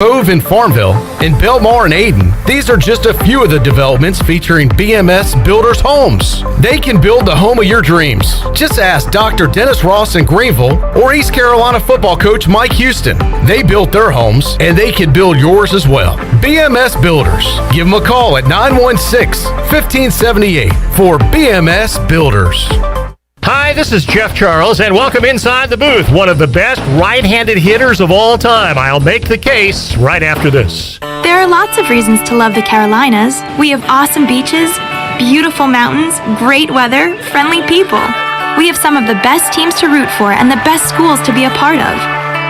Cove in Farmville, and Belmar and Ayden. These are just a few of the developments featuring BMS Builders Homes. They can build the home of your dreams. Just ask Dr. Dennis Ross in Greenville or East Carolina football coach Mike Houston. They built their homes, and they can build yours as well. BMS Builders. Give them a call at 916-1578 for BMS Builders. Hi, this is Jeff Charles, and welcome inside the booth. One of the best right-handed hitters of all time. I'll make the case right after this. There are lots of reasons to love the Carolinas. We have awesome beaches, beautiful mountains, great weather, friendly people. We have some of the best teams to root for and the best schools to be a part of.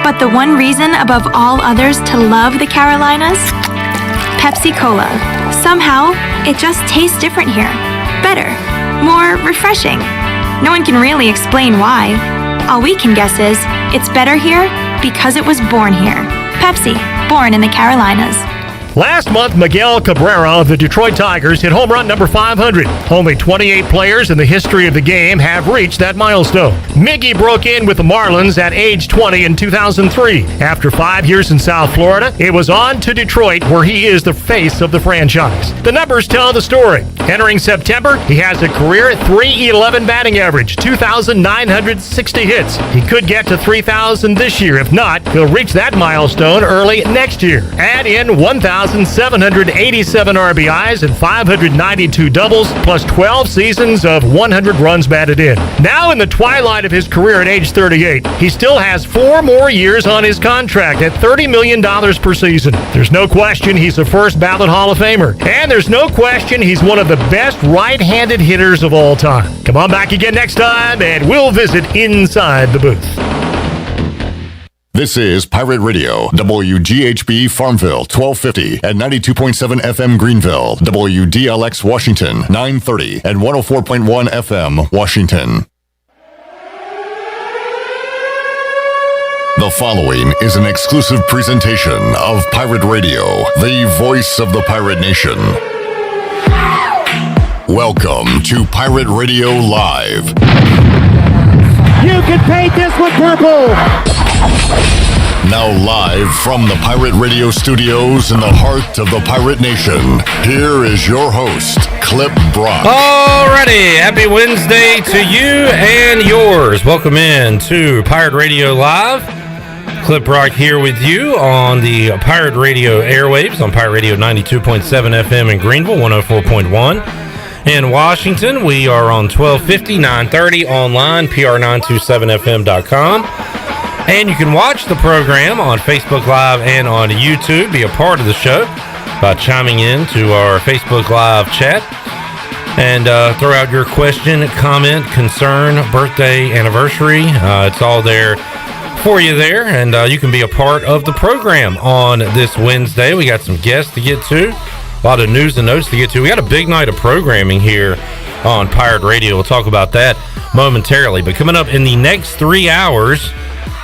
But the one reason above all others to love the Carolinas? Pepsi Cola. Somehow, it just tastes different here. Better. More refreshing. No one can really explain why. All we can guess is, it's better here because it was born here. Pepsi, born in the Carolinas. Last month, Miguel Cabrera of the Detroit Tigers hit home run number 500. Only 28 players in the history of the game have reached that milestone. McGee broke in with the Marlins at age 20 in 2003. After 5 years in South Florida, it was on to Detroit, where he is the face of the franchise. The numbers tell the story. Entering September, he has a career .311 batting average, 2,960 hits. He could get to 3,000 this year. If not, he'll reach that milestone early next year. Add in 1,787 RBIs and 592 doubles, plus 12 seasons of 100 runs batted in. Now in the twilight of his career at age 38, he still has 4 more years on his contract at $30 million per season. There's no question he's a first ballot Hall of Famer. And there's no question he's one of the best right-handed hitters of all time. Come on back again next time, and we'll visit inside the booth. This is Pirate Radio, WGHB Farmville, 1250 and 92.7 FM Greenville, WDLX Washington, 930 and 104.1 FM Washington. The following is an exclusive presentation of Pirate Radio, the voice of the pirate nation. Welcome to Pirate Radio Live. You can paint this with purple! Now live from the Pirate Radio studios in the heart of the Pirate Nation, here is your host, Clip Brock. Alrighty, happy Wednesday to you and yours. Welcome in to Pirate Radio Live. Clip Brock here with you on the Pirate Radio airwaves on Pirate Radio 92.7 FM in Greenville, 104.1. In Washington, we are on 1250, 930 online, pr927fm.com. And you can watch the program on Facebook Live and on YouTube. Be a part of the show by chiming in to our Facebook Live chat. And throw out your question, comment, concern, birthday, anniversary. It's all there for you there. And you can be a part of the program on this Wednesday. We got some guests to get to. A lot of news and notes to get to. We got a big night of programming here on Pirate Radio. We'll talk about that momentarily. But coming up in the next 3 hours,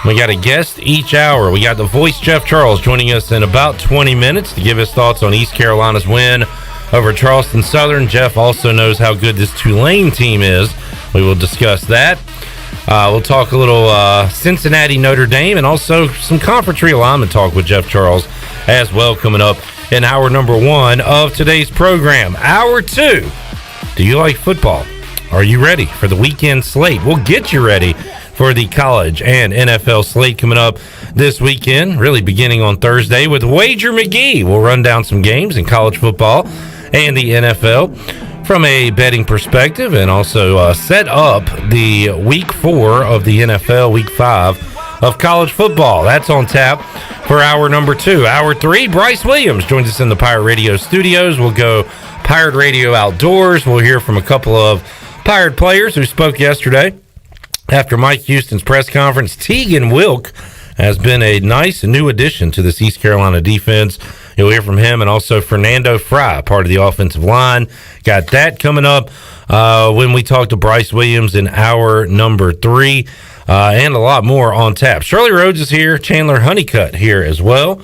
we got a guest each hour. We got the voice Jeff Charles joining us in about 20 minutes to give his thoughts on East Carolina's win over Charleston Southern. Jeff also knows how good this Tulane team is. We will discuss that. We'll talk a little Cincinnati Notre Dame and also some conference realignment talk with Jeff Charles as well coming up in hour number 1 of today's program. Hour 2, do you like football? Are you ready for the weekend slate? We'll get you ready for the college and NFL slate coming up this weekend, really beginning on Thursday with Wager McGee. We'll run down some games in college football and the NFL from a betting perspective and also set up the week 4 of the NFL, week 5 of college football. That's on tap for hour number 2. Hour 3, Bryce Williams joins us in the Pirate Radio studios. We'll go Pirate Radio outdoors. We'll hear from a couple of Pirate players who spoke yesterday after Mike Houston's press conference. Tegan Wilk has been a nice new addition to this East Carolina defense. You'll hear from him and also Fernando Fry, part of the offensive line. Got that coming up when we talk to Bryce Williams in hour number 3. And a lot more on tap. Shirley Rhodes is here. Chandler Honeycutt here as well.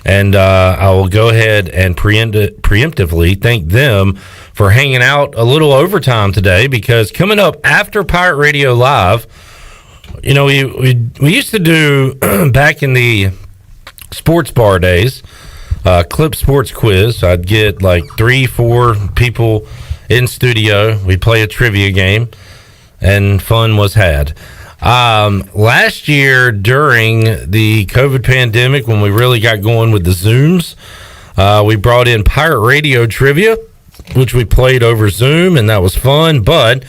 And I will go ahead and preemptively thank them for hanging out a little overtime today, because coming up after Pirate Radio Live, you know, we used to do back in the sports bar days, Clip Sports Quiz. I'd get like 3-4 people in studio. We'd play a trivia game, and fun was had. Last year during the COVID pandemic, when we really got going with the Zooms, we brought in Pirate Radio Trivia, which we played over Zoom, and that was fun. But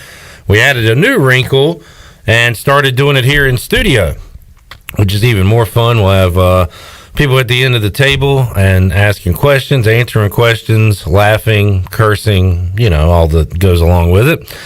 we added a new wrinkle and started doing it here in studio, which is even more fun. We'll have people at the end of the table and asking questions, answering questions, laughing, cursing, all that goes along with it.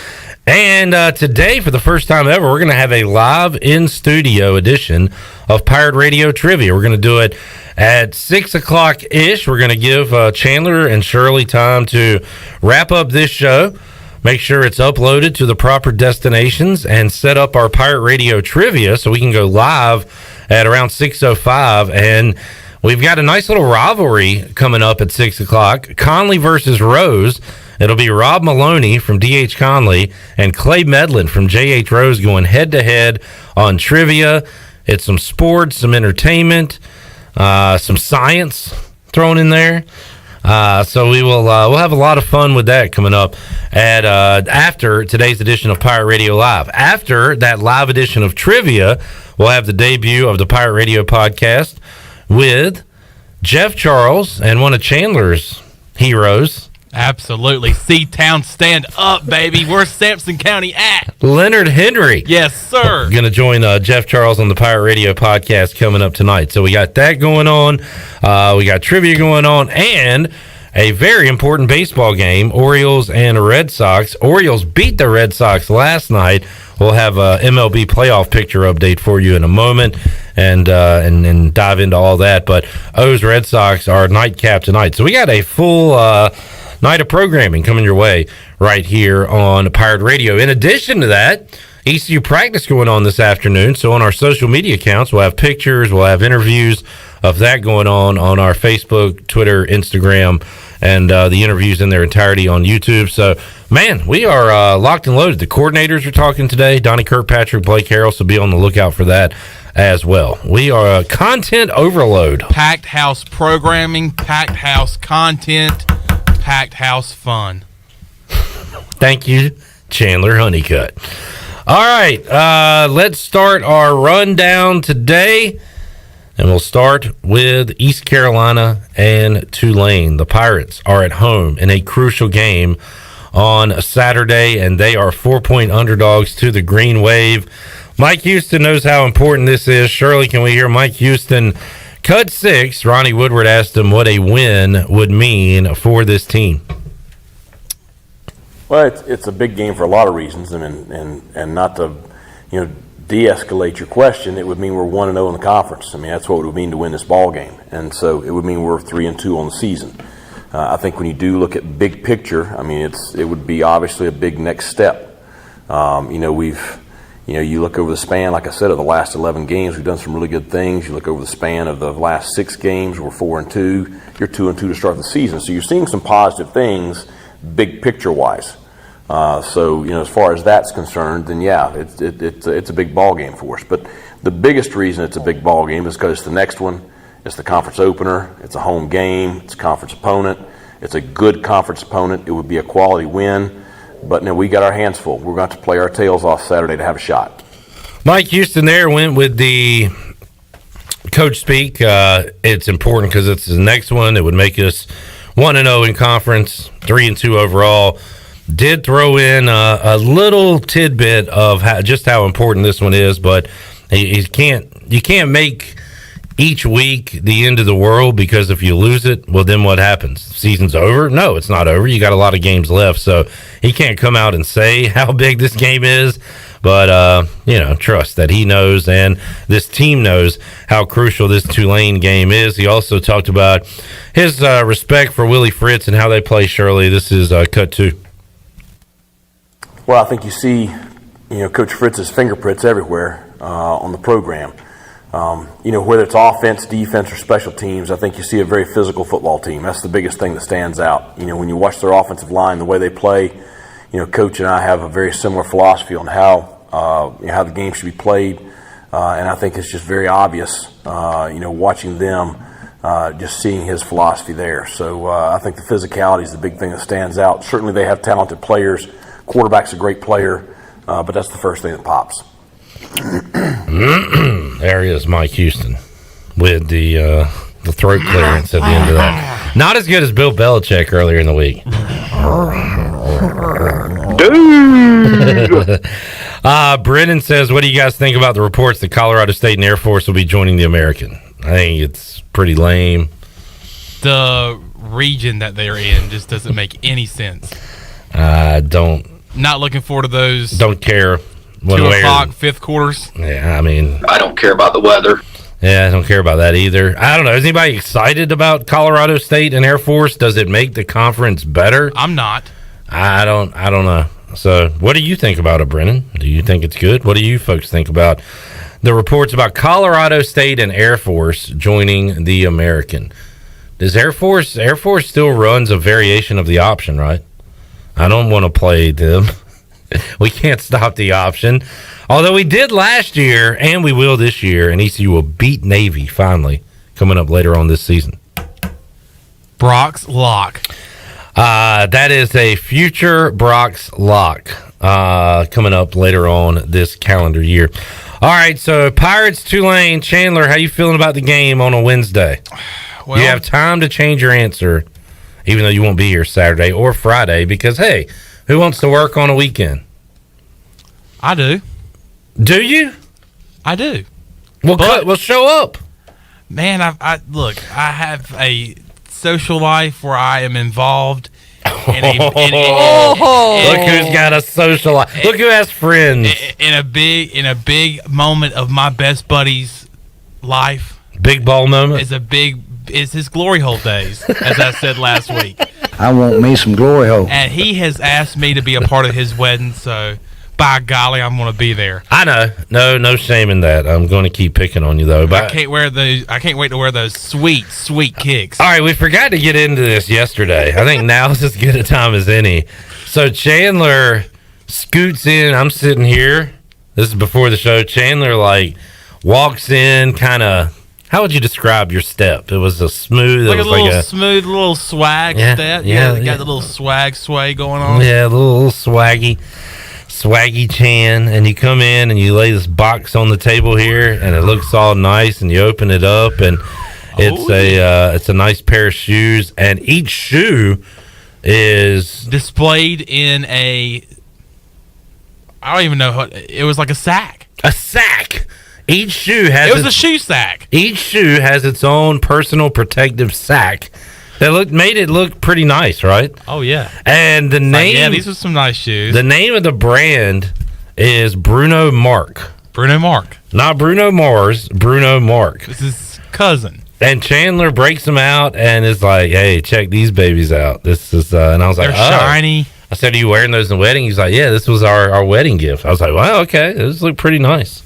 And today, for the first time ever, we're going to have a live in-studio edition of Pirate Radio Trivia. We're going to do it at 6 o'clock-ish. We're going to give Chandler and Shirley time to wrap up this show, make sure it's uploaded to the proper destinations, and set up our Pirate Radio Trivia so we can go live at around 6:05. And we've got a nice little rivalry coming up at 6 o'clock, Conley versus Rose. It'll be Rob Maloney from D.H. Conley and Clay Medlin from J.H. Rose going head-to-head on trivia. It's some sports, some entertainment, some science thrown in there. So we'll have a lot of fun with that coming up at after today's edition of Pirate Radio Live. After that live edition of Trivia, we'll have the debut of the Pirate Radio podcast with Jeff Charles and one of Chandler's heroes. Absolutely. C-Town, stand up, baby. Where's Sampson County at? Leonard Henry. Yes, sir. Going to join Jeff Charles on the Pirate Radio podcast coming up tonight. So we got that going on. We got trivia going on, and a very important baseball game, Orioles and Red Sox. Orioles beat the Red Sox last night. We'll have a MLB playoff picture update for you in a moment and dive into all that. But O's Red Sox are nightcap tonight. So we got a full night of programming coming your way right here on Pirate Radio. In addition to that, ECU practice going on this afternoon. So on our social media accounts, we'll have pictures, we'll have interviews of that going on our Facebook, Twitter, Instagram, and the interviews in their entirety on YouTube. So, man, we are locked and loaded. The coordinators are talking today. Donnie Kirkpatrick, Blake Harrell, so be on the lookout for that as well. We are content overload. Packed house programming, packed house content, packed house fun. Thank you, Chandler Honeycutt. All right, let's start our rundown today, and we'll start with East Carolina and Tulane. The Pirates are at home in a crucial game on Saturday, and they are 4-point underdogs to the Green Wave. Mike Houston knows how important this is. Shirley, can we hear Mike Houston cut 6? Ronnie Woodward asked him what a win would mean for this team. Well, it's a big game for a lot of reasons, and not to de-escalate your question, it would mean we're 1-0 in the conference. I mean, that's what it would mean to win this ball game, and so it would mean we're 3-2 on the season. I think when you do look at big picture, I mean, it would be obviously a big next step. You look over the span, like I said, of the last 11 games, we've done some really good things. You look over the span of the last 6 games, we're 4-2. You're 2-2 to start the season, so you're seeing some positive things, big picture wise. As far as that's concerned, then yeah, it's a big ball game for us. But the biggest reason it's a big ball game is because it's the next one. It's the conference opener. It's a home game. It's a conference opponent. It's a good conference opponent. It would be a quality win. But now we got our hands full. We're going to play our tails off Saturday to have a shot. Mike Houston there went with the coach speak. It's important because it's the next one. It would make us 1-0 in conference, 3-2 overall. Did throw in a little tidbit of just how important this one is, but you can't make each week the end of the world, because if you lose it, well, then what happens? Season's over? No, it's not over. You got a lot of games left, so he can't come out and say how big this game is, but trust that he knows and this team knows how crucial this Tulane game is. He also talked about his respect for Willie Fritz and how they play. Shirley, this is cut 2. Well, I think you see, Coach Fritz's fingerprints everywhere on the program. Whether it's offense, defense, or special teams, I think you see a very physical football team. That's the biggest thing that stands out. When you watch their offensive line, the way they play, Coach and I have a very similar philosophy on how the game should be played, and I think it's just very obvious, watching them. just seeing his philosophy there. So I think the physicality is the big thing that stands out. Certainly they have talented players. Quarterback's a great player, but that's the first thing that pops. There is Mike Houston with the throat clearance at the end of that. Not as good as Bill Belichick earlier in the week. Brennan says, what do you guys think about the reports that Colorado State and Air Force will be joining the American? I think it's pretty lame. The region that they're in just doesn't make any sense. Not looking forward to those. Don't care. 2 o'clock, fifth quarters. Yeah, I mean, I don't care about the weather. Yeah, I don't care about that either. I don't know. Is anybody excited about Colorado State and Air Force? Does it make the conference better? I'm not. I don't know. So, what do you think about it, Brennan? Do you think it's good? What do you folks think about the reports about Colorado State and Air Force joining the American? Does Air Force still runs a variation of the option, right? I don't want to play them. We can't stop the option. Although we did last year, and we will this year, and ECU will beat Navy finally coming up later on this season. Brock's lock. That is a future Brock's lock coming up later on this calendar year. All right, so Pirates, Tulane, Chandler, how you feeling about the game on a Wednesday? Well, you have time to change your answer, even though you won't be here Saturday or Friday, because, hey, who wants to work on a weekend? I do. Do you? I do. Well, show up. Man, I have a social life where I am involved. Look who's got a social life. Look who has friends. In a big moment of my best buddy's life. Big ball moment. Is his glory hole days, as I said last week. I want me some glory hole. And he has asked me to be a part of his wedding, so by golly, I'm going to be there. I know. No shame in that. I'm going to keep picking on you, though. But I can't wait to wear those sweet kicks. All right, we forgot to get into this yesterday. I think now's as good a time as any. So Chandler scoots in. I'm sitting here. This is before the show. Chandler, walks in kind of. How would you describe your step? It was a smooth. Like a smooth little swag step. Yeah, got the little sway going on. Yeah, a little swaggy Chan. And you come in and you lay this box on the table here, and it looks all nice. And you open it up, and it's a nice pair of shoes. And each shoe is displayed in I don't even know what it was, like a sack. A sack. Each shoe has. It was a shoe sack. Each shoe has its own personal protective sack that made it look pretty nice, right? Oh yeah. And the name. These are some nice shoes. The name of the brand is Bruno Mark. Bruno Mark. Not Bruno Mars. Bruno Mark. This is cousin. And Chandler breaks them out and is like, "Hey, check these babies out. This is." And I was like, "They're shiny." I said, "Are you wearing those in the wedding?" He's like, "Yeah, this was our wedding gift." I was like, "Wow, okay, those look pretty nice."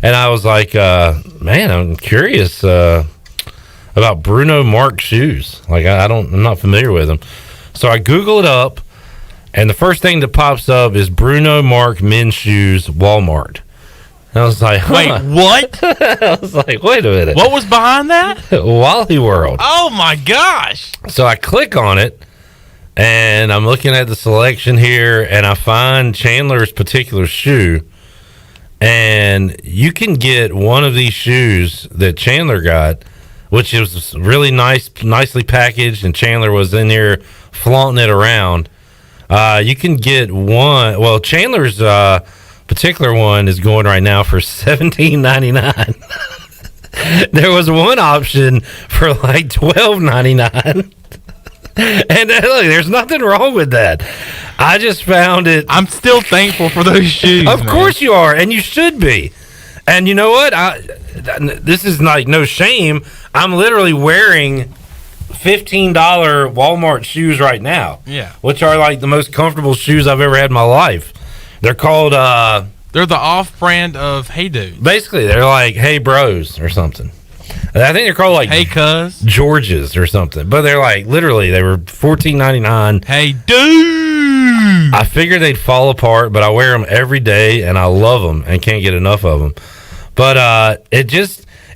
And I was like, man, I'm curious about Bruno Mark shoes. I'm not familiar with them. So I Google it up, and the first thing that pops up is Bruno Mark men's shoes, Walmart. And I was like, wait, what? I was like, wait a minute. What was behind that? Wally World. Oh, my gosh. So I click on it, and I'm looking at the selection here, and I find Chandler's particular shoe. And you can get one of these shoes that Chandler got, which is really nicely packaged, and Chandler was in there flaunting it around. You can get one. Well, Chandler's particular one is going right now for $17.99. There was one option for like $12.99. And look, there's nothing wrong with that. I just found it. I'm still thankful for those shoes. Of course you are, and you should be. And you know what? This is like no shame. I'm literally wearing $15 Walmart shoes right now. Yeah. Which are like the most comfortable shoes I've ever had in my life. They're called they're the off-brand of Hey Dude. Basically, they're like Hey Bros or something. I think they're called like Hey Cuz Georges or something, but they're like literally they were $14.99. Hey dude, I figured they'd fall apart, but I wear them every day and I love them and can't get enough of them. But it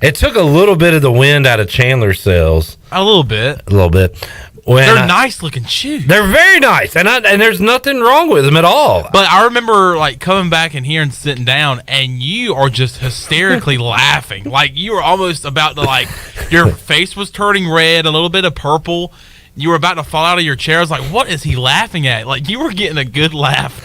It took a little bit of the wind out of Chandler's sails. A little bit. They're nice looking shoes. They're very nice, and there's nothing wrong with them at all. But I remember like coming back in here and sitting down, and you are just hysterically laughing. Like you were almost about to your face was turning red, a little bit of purple. You were about to fall out of your chair. I was like, "What is he laughing at?" Like you were getting a good laugh.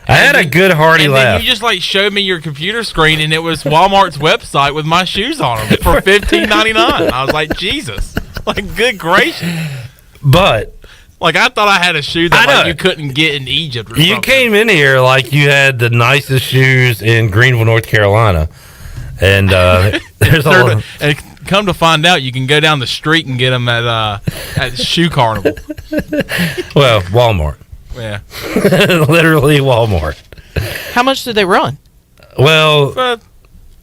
I had a good hearty laugh. And then you just showed me your computer screen, and it was Walmart's website with my shoes on them for $15.99. I was like, Jesus, good gracious. But I thought I had a shoe that you couldn't get in Egypt. Or you came in here like you had the nicest shoes in Greenville, North Carolina, and there's and come to find out, you can go down the street and get them at Shoe Carnival. Well, Walmart. Yeah. Literally Walmart. How much did they run? Well,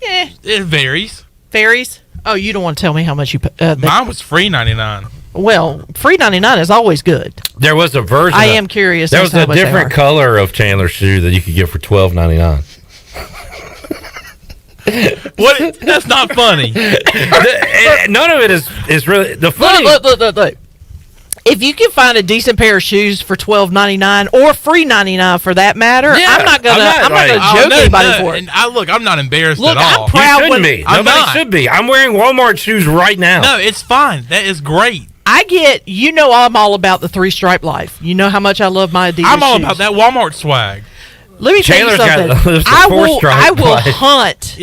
it varies. Varies? Oh, you don't want to tell me how much you mine was free $99. Well, free $99 is always good. There was a version. I am curious. There was a different color of Chandler's shoe that you could get for $12.99. What? That's not funny. None of it is really the funny. Look. If you can find a decent pair of shoes for $12.99 or free $99 for that matter, I'm not gonna joke anybody for it. And I'm not embarrassed at all. I'm proud. You shouldn't be. Nobody should be. I'm wearing Walmart shoes right now. No, it's fine. That is great. I'm all about the 3-stripe life. You know how much I love my Adidas I'm all shoes. about that Walmart swag. Let me tell you something. I will hunt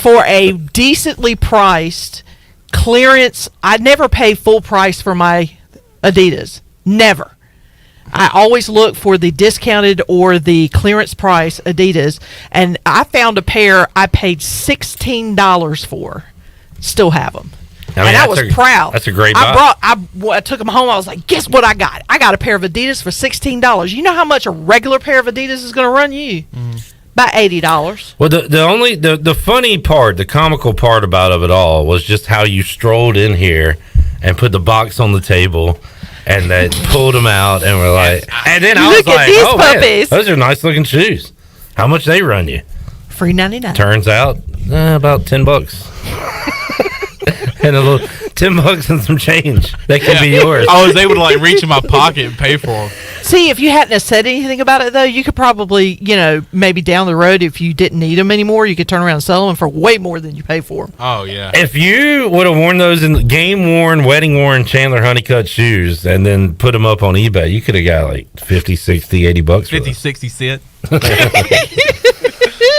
for a decently priced clearance. I never pay full price for my Adidas. Never. I always look for the discounted or the clearance price Adidas, and I found a pair I paid $16 for. Still have them. I was proud. That's a great buy. I took them home. I was like, guess what I got? I got a pair of Adidas for $16. You know how much a regular pair of Adidas is going to run you? About $80. Well, the funny part, the comical part about it all was just how you strolled in here and put the box on the table and they pulled them out and were like, and then I was like, oh man, those are nice looking shoes. How much they run you? Free $99. Turns out about $10. And a little $10 and some change that could be yours. I was able to reach in my pocket and pay for them. See, if you hadn't have said anything about it though, you could probably, maybe down the road, if you didn't need them anymore, you could turn around and sell them for way more than you pay for them. Oh yeah. If you would have worn those in game worn, wedding worn Chandler Honeycutt shoes and then put them up on eBay, you could have got $50, $60, $80 50, 60 cent.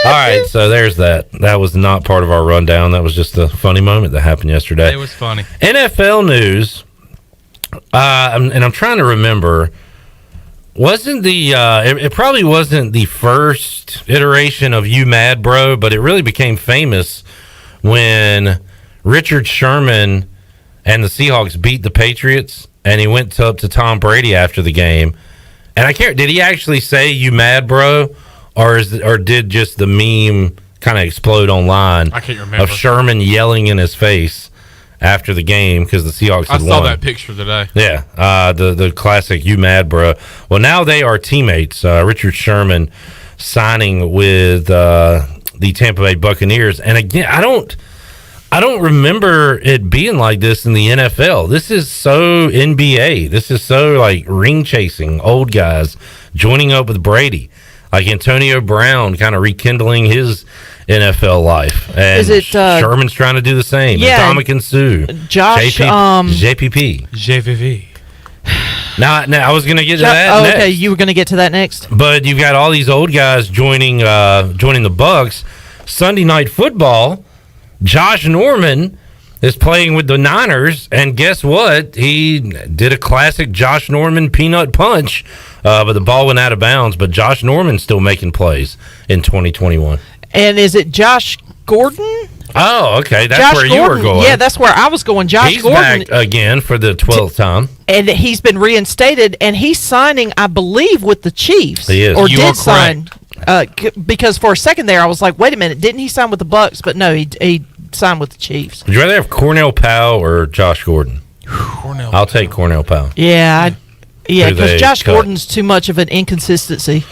All right, so there's that. That was not part of our rundown. That was just a funny moment that happened yesterday. It was funny. NFL news, and I'm trying to remember, wasn't it probably wasn't the first iteration of You Mad Bro, but it really became famous when Richard Sherman and the Seahawks beat the Patriots, and he went up to Tom Brady after the game. And I can't, did he actually say "You Mad Bro"? Or did just the meme kind of explode online? I can't remember. Of Sherman yelling in his face after the game because the Seahawks had won. I saw that picture today. Yeah, the classic "You Mad Bro." Well, now they are teammates. Richard Sherman signing with the Tampa Bay Buccaneers, and again, I don't remember it being like this in the NFL. This is so NBA. This is so ring chasing old guys joining up with Brady. Like Antonio Brown kind of rekindling his NFL life. And is it, Sherman's trying to do the same. Yeah. Dominican Sue. Josh. JPP. Now, I was going to get to that next. Okay, you were going to get to that next. But you've got all these old guys joining the Bucs. Sunday Night Football, Josh Norman is playing with the Niners, and guess what? He did a classic Josh Norman peanut punch, but the ball went out of bounds. But Josh Norman's still making plays in 2021. And is it Josh Gordon? Oh, okay. That's Josh where Gordon. You were going. Yeah, that's where I was going. He's Gordon. Back again for the 12th time. And he's been reinstated, and he's signing, I believe, with the Chiefs. He is. Or did sign. Because for a second there, I was like, wait a minute, didn't he sign with the Bucs? But no, he signed with the Chiefs. Would you rather have Cornell Powell or Josh Gordon? I'll take Cornell Powell. Yeah, because Josh Gordon's too much of an inconsistency.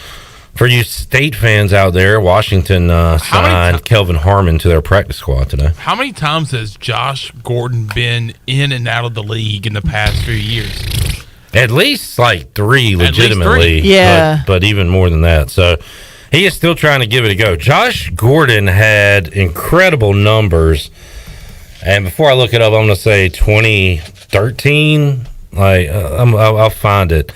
For you State fans out there, Washington signed Kelvin Harmon to their practice squad today. How many times has Josh Gordon been in and out of the league in the past few years? At least like 3 legitimately. Yeah. But even more than that. So he is still trying to give it a go. Josh Gordon had incredible numbers. And before I look it up, I'm going to say 2013. I'll find it.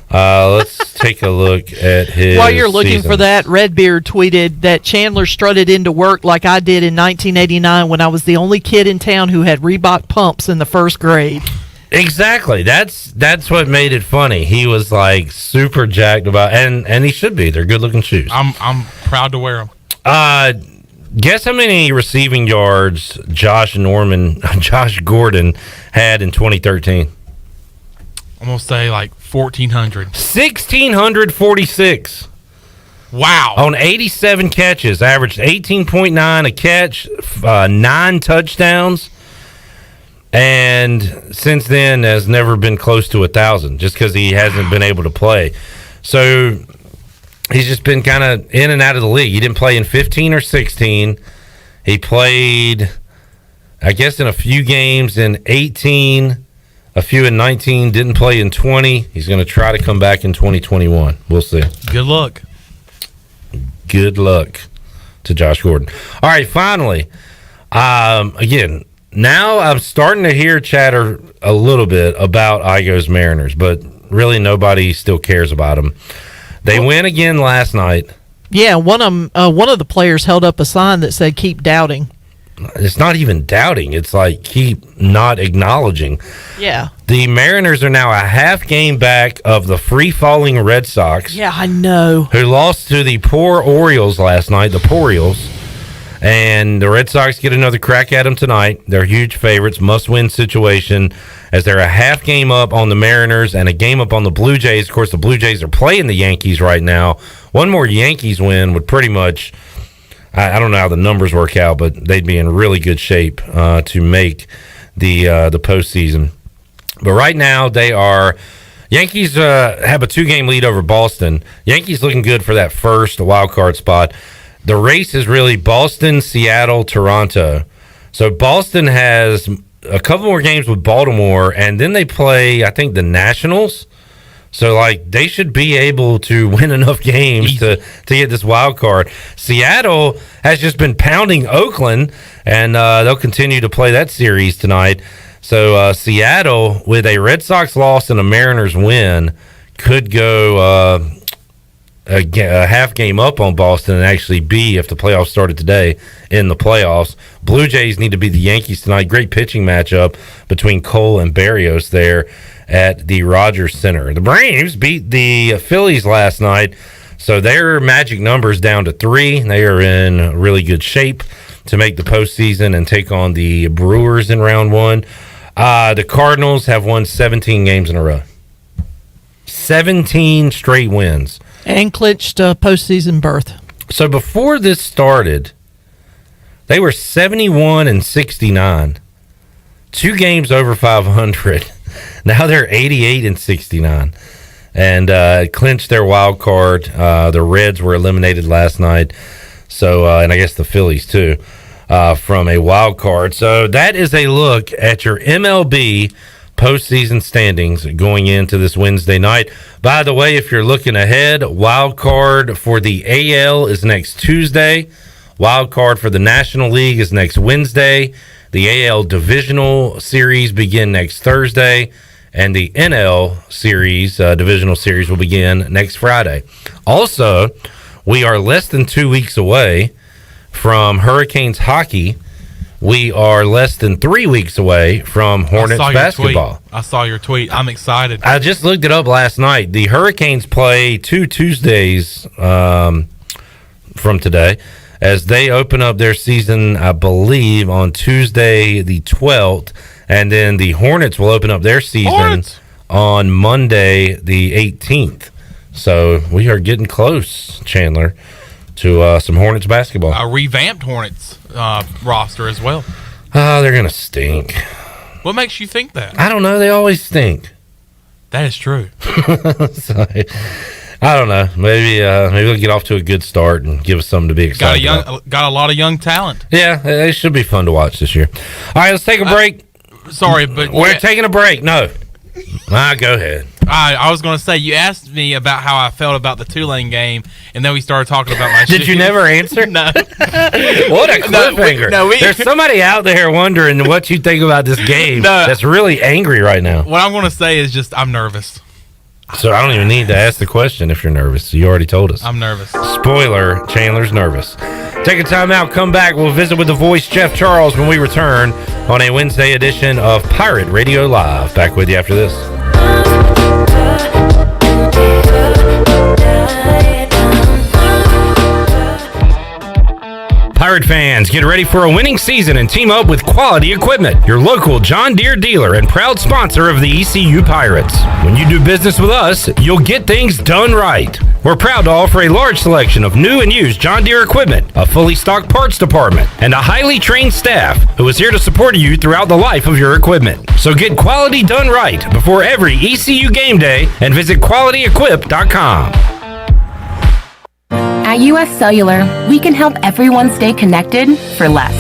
Let's take a look at his While you're looking seasons. for that, Redbeard tweeted that Chandler strutted into work like I did in 1989 when I was the only kid in town who had Reebok pumps in the first grade. Exactly. That's what made it funny. He was like super jacked about, and he should be. They're good looking shoes. I'm proud to wear them. Guess how many receiving yards Josh Gordon had in 2013? I'm gonna say like 1,400. 1,646. Wow. On 87 catches, averaged 18.9 a catch, 9 touchdowns, and since then has never been close to 1,000 just because he hasn't been able to play. So he's just been kind of in and out of the league. He didn't play in 15 or 16. He played, I guess, in a few games in 18, a few in 19, didn't play in 20. He's going to try to come back in 2021. We'll see. Good luck. Good luck to Josh Gordon. All right, finally, again, now I'm starting to hear chatter a little bit about Igo's Mariners, but really nobody still cares about them. They win again last night. Yeah, one of the players held up a sign that said "Keep doubting." It's not even doubting. It's like keep not acknowledging. Yeah. The Mariners are now a half game back of the free-falling Red Sox. Yeah, I know. Who lost to the poor Orioles last night, the Orioles. And the Red Sox get another crack at them tonight. They're huge favorites, must-win situation, as they're a half game up on the Mariners and a game up on the Blue Jays. Of course, the Blue Jays are playing the Yankees right now. One more Yankees win would pretty much, I don't know how the numbers work out, but they'd be in really good shape to make the postseason. But right now, Yankees have a 2-game lead over Boston. Yankees looking good for that first wild card spot. The race is really Boston, Seattle, Toronto. So Boston has a couple more games with Baltimore, and then they play, I think, the Nationals. So, they should be able to win enough games to get this wild card. Seattle has just been pounding Oakland, and they'll continue to play that series tonight. So, Seattle, with a Red Sox loss and a Mariners win, could go a half game up on Boston and actually be, if the playoffs started today, in the playoffs. Blue Jays need to beat the Yankees tonight. Great pitching matchup between Cole and Berrios there at the Rogers Center. The Braves beat the Phillies last night, so their magic numbers down to 3. They are in really good shape to make the postseason and take on the Brewers in round 1. The Cardinals have won 17 games in a row. 17 straight wins. And clinched a postseason berth. So before this started, they were 71-69. 2 games over 500. Now they're 88-69. And clinched their wild card. The Reds were eliminated last night. So, and I guess the Phillies too, from a wild card. So that is a look at your MLB postseason standings going into this Wednesday night. By the way, if you're looking ahead, wild card for the AL is next Tuesday. Wild card for the National League is next Wednesday. The AL Divisional Series begin next Thursday. And the NL Series, Divisional Series, will begin next Friday. Also, we are less than 2 weeks away from Hurricanes hockey. We are less than 3 weeks away from Hornets basketball. I saw your tweet. I'm excited. I just looked it up last night. The Hurricanes play 2 Tuesdays from today as they open up their season, I believe, on Tuesday the 12th. And then the Hornets will open up their season on Monday the 18th. So we are getting close, Chandler, to some Hornets basketball. A revamped Hornets roster as well. They're going to stink. What makes you think that? I don't know. They always stink. That is true. I don't know. Maybe we'll get off to a good start and give us something to be excited about. Got a lot of young talent. Yeah, it should be fun to watch this year. All right, let's take a break. Sorry, but we're taking a break. No. Go ahead. I was going to say, you asked me about how I felt about the Tulane game, and then we started talking about my Did you never answer? No. What a cliffhanger. There's somebody out there wondering what you think about this game that's really angry right now. What I'm going to say is just I'm nervous. So I don't even need to ask the question if you're nervous. You already told us. I'm nervous. Spoiler, Chandler's nervous. Take a time out, come back. We'll visit with the voice, Jeff Charles, when we return on a Wednesday edition of Pirate Radio Live. Back with you after this. Pirate fans, get ready for a winning season and team up with Quality Equipment, your local John Deere dealer and proud sponsor of the ECU Pirates. When you do business with us, you'll get things done right. We're proud to offer a large selection of new and used John Deere equipment, a fully stocked parts department, and a highly trained staff who is here to support you throughout the life of your equipment. So get quality done right before every ECU game day and visit QualityEquip.com. At US Cellular, we can help everyone stay connected for less.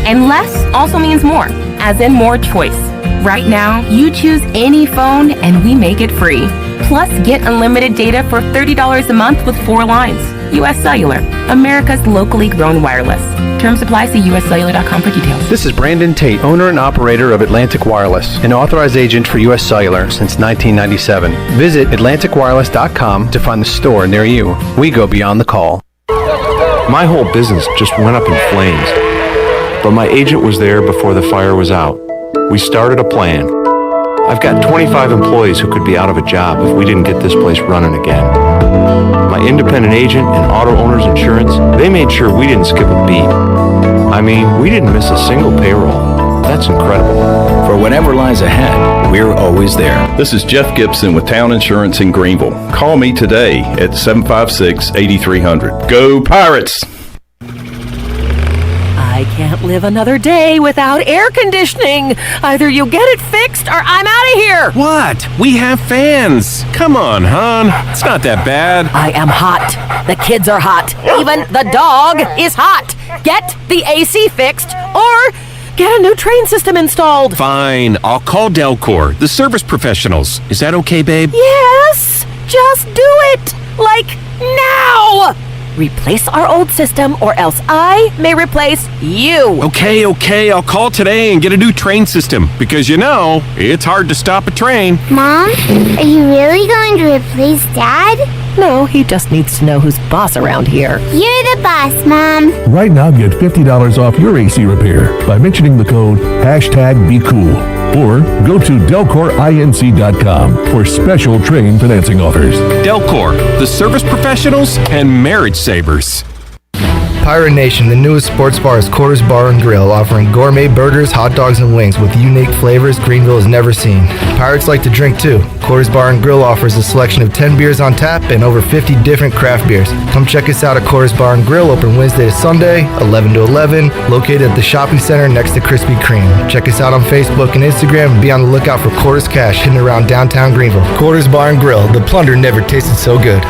And less also means more, as in more choice. Right now, you choose any phone and we make it free. Plus, get unlimited data for $30 a month with 4 lines. US Cellular, America's locally grown wireless. Terms apply. See uscellular.com for details. This is Brandon Tate, owner and operator of Atlantic Wireless, an authorized agent for US Cellular since 1997. Visit atlanticwireless.com to find the store near you. We go beyond the call. My whole business just went up in flames, but my agent was there before the fire was out. We started a plan. I've got 25 employees who could be out of a job if we didn't get this place running again. My independent agent and auto owner's insurance, they made sure we didn't skip a beat. I mean, we didn't miss a single payroll. That's incredible. For whatever lies ahead, we're always there. This is Jeff Gibson with Town Insurance in Greenville. Call me today at 756-8300. Go Pirates! I can't live another day without air conditioning. Either you get it fixed or I'm out of here. What? We have fans. Come on, hon. It's not that bad. I am hot. The kids are hot. Even the dog is hot. Get the AC fixed or get a new train system installed. Fine. I'll call Delcor, the service professionals. Is that okay, babe? Yes. Just do it. Like now. Replace our old system or else I may replace you. Okay. I'll call today and get a new train system because, it's hard to stop a train. Mom, are you really going to replace Dad? No, he just needs to know who's boss around here. You're the boss, Mom. Right now, get $50 off your AC repair by mentioning the code #BeCool. Or go to DelcorINC.com for special train financing offers. Delcor, the service professionals and marriage savers. Pirate Nation, the newest sports bar is Quarters Bar and Grill, offering gourmet burgers, hot dogs, and wings with unique flavors Greenville has never seen. Pirates like to drink too. Quarters Bar and Grill offers a selection of 10 beers on tap and over 50 different craft beers. Come check us out at Quarters Bar and Grill, open Wednesday to Sunday, 11 to 11, located at the shopping center next to Krispy Kreme. Check us out on Facebook and Instagram and be on the lookout for Quarters Cash hidden around downtown Greenville. Quarters Bar and Grill, the plunder never tasted so good.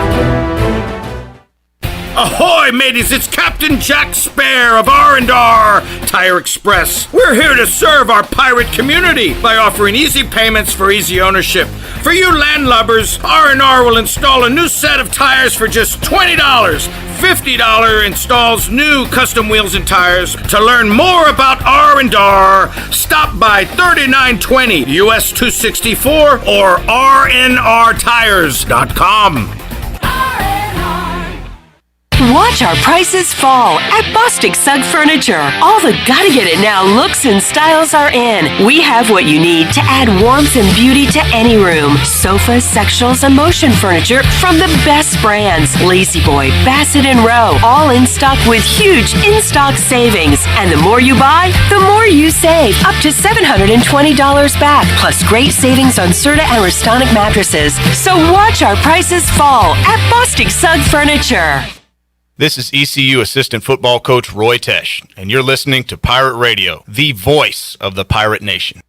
Ahoy, mateys! It's Captain Jack Spare of R&R Tire Express. We're here to serve our pirate community by offering easy payments for easy ownership. For you landlubbers, R&R will install a new set of tires for just $20. $50 installs new custom wheels and tires. To learn more about R&R, stop by 3920 US 264 or rnrtires.com. Watch our prices fall at Bostic Sugg Furniture. All the gotta get it now looks and styles are in. We have what you need to add warmth and beauty to any room. Sofas, sectionals, and motion furniture from the best brands. Lazy Boy, Bassett and Rowe, all in stock with huge in-stock savings. And the more you buy, the more you save. Up to $720 back, plus great savings on Serta and Restonic mattresses. So watch our prices fall at Bostic Sugg Furniture. This is ECU Assistant Football Coach Roy Tesh, and you're listening to Pirate Radio, the voice of the Pirate Nation.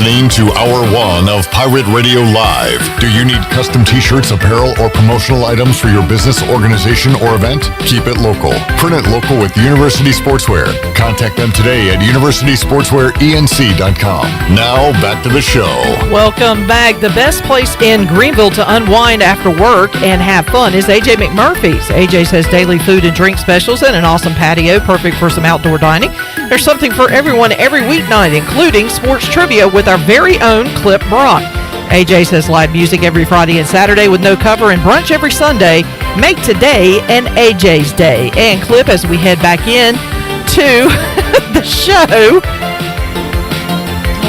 listening to Hour 1 of Pirate Radio Live. Do you need custom t-shirts, apparel, or promotional items for your business, organization, or event? Keep it local. Print it local with University Sportswear. Contact them today at universitysportswearenc.com. Now, back to the show. Welcome back. The best place in Greenville to unwind after work and have fun is AJ McMurphy's. AJ's has daily food and drink specials and an awesome patio, perfect for some outdoor dining. There's something for everyone every weeknight, including sports trivia with our very own Clip Brock. AJ's has live music every Friday and Saturday with no cover and brunch every Sunday. Make today an AJ's day. And Clip, as we head back in to the show.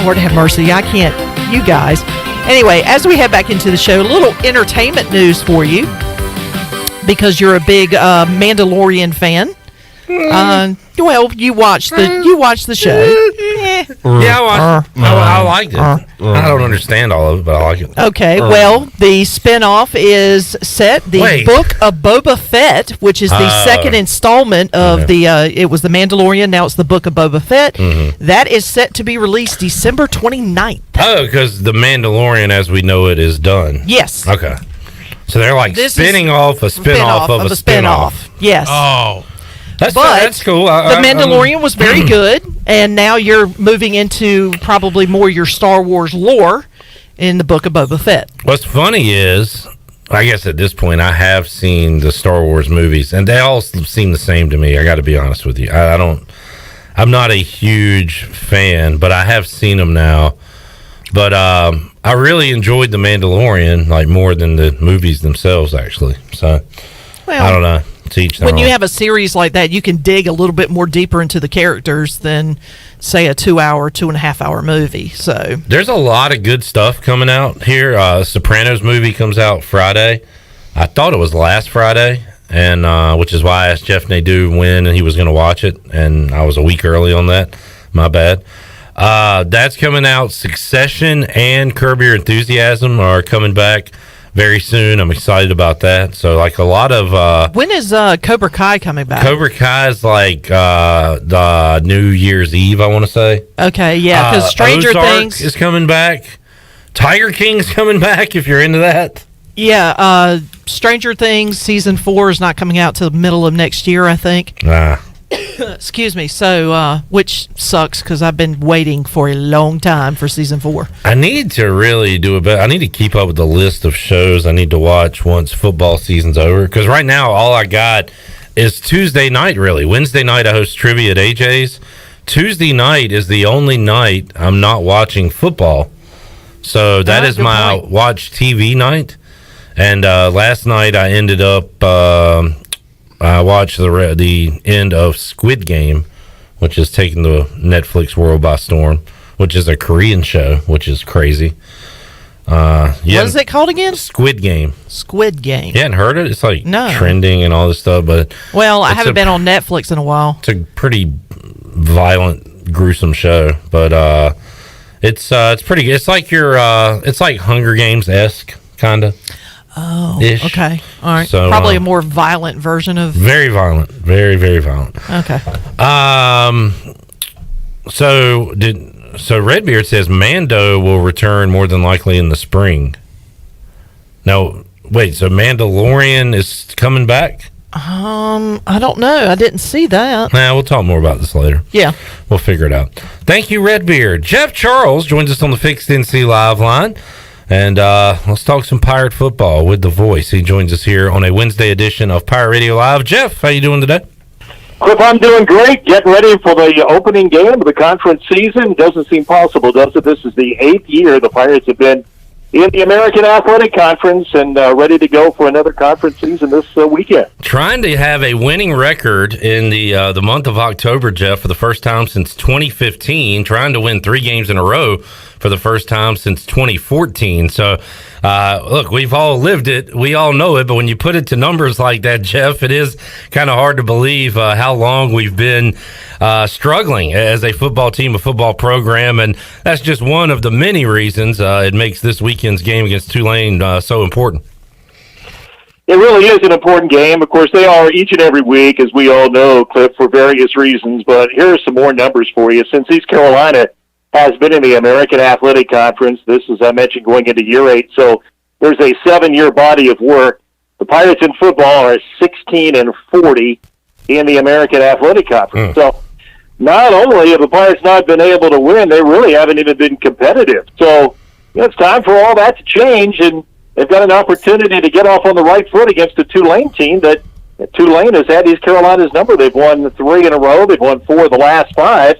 Lord have mercy, I can't, you guys. Anyway, as we head back into the show, a little entertainment news for you because you're a big Mandalorian fan. Well, you watched the show. Yeah, I liked it. I don't understand all of it, but I like it. Okay, well, the spinoff is set. The Book of Boba Fett, which is the second installment of it was The Mandalorian, now it's the Book of Boba Fett. Mm-hmm. That is set to be released December 29th. Oh, because The Mandalorian, as we know it, is done. Yes. Okay. So they're like spinning off a spinoff of a spinoff. Yes. Oh. That's cool. The Mandalorian was very good, and now you're moving into probably more your Star Wars lore in the Book of Boba Fett. What's funny is, I guess at this point, I have seen the Star Wars movies, and they all seem the same to me. I got to be honest with you. I'm not a huge fan, but I have seen them now. But I really enjoyed The Mandalorian, like more than the movies themselves, actually. So, I don't know. When you have a series like that, you can dig a little bit more deeper into the characters than, say, a 2.5 hour movie. So there's a lot of good stuff coming out here. Sopranos movie comes out Friday. I thought it was last Friday, and which is why I asked Jeff Nadeau when he was going to watch it, and I was a week early on that. My bad. That's coming out. Succession and Curb Your Enthusiasm are coming back very soon. I'm excited about that. So, like a lot of... when is Cobra Kai coming back? Cobra Kai is like the New Year's Eve, I want to say. Okay, yeah, because Stranger Ozark Things... is coming back. Tiger King's coming back, if you're into that. Yeah, Stranger Things Season 4 is not coming out till the middle of next year, I think. Excuse me. So, which sucks because I've been waiting for a long time for Season 4. I need to really do it better. I need to keep up with the list of shows I need to watch once football season's over. Because right now, all I got is Tuesday night, really. Wednesday night, I host trivia at AJ's. Tuesday night is the only night I'm not watching football. So that is my watch TV night. And last night, I ended up... I watched the end of Squid Game, which is taking the Netflix world by storm, which is a Korean show, which is crazy. What is it called again? Squid Game. Squid Game. You hadn't heard it? It's like trending and all this stuff. But well, I haven't been on Netflix in a while. It's a pretty violent, gruesome show, but it's pretty good. It's like it's like Hunger Games-esque, kind of. Oh, ish. Okay. All right. So, probably a more violent version of... Very violent. Very, very violent. Okay. So Redbeard says Mando will return more than likely in the spring. Now, wait, so Mandalorian is coming back? I don't know. I didn't see that. Nah, we'll talk more about this later. Yeah. We'll figure it out. Thank you, Redbeard. Jeff Charles joins us on the Fixed NC Live line. And let's talk some Pirate football with The Voice. He joins us here on a Wednesday edition of Pirate Radio Live. Jeff, how you doing today? Cliff, I'm doing great. Getting ready for the opening game of the conference season. Doesn't seem possible, does it? This is the 8th year the Pirates have been in the American Athletic Conference and ready to go for another conference season this weekend. Trying to have a winning record in the month of October, Jeff, for the first time since 2015. Trying to win 3 games in a row for the first time since 2014. So, look, we've all lived it. We all know it. But when you put it to numbers like that, Jeff, it is kind of hard to believe how long we've been struggling as a football team, a football program. And that's just one of the many reasons it makes this weekend's game against Tulane so important. It really is an important game. Of course, they are each and every week, as we all know, Cliff, for various reasons. But here are some more numbers for you. Since East Carolina has been in the American Athletic Conference. This, as I mentioned, going into year 8. So there's a 7-year body of work. The Pirates in football are 16-40 in the American Athletic Conference. So not only have the Pirates not been able to win, they really haven't even been competitive. So it's time for all that to change, and they've got an opportunity to get off on the right foot against a Tulane team that Tulane has had East Carolina's number. They've won 3 in a row. They've won 4 of the last 5.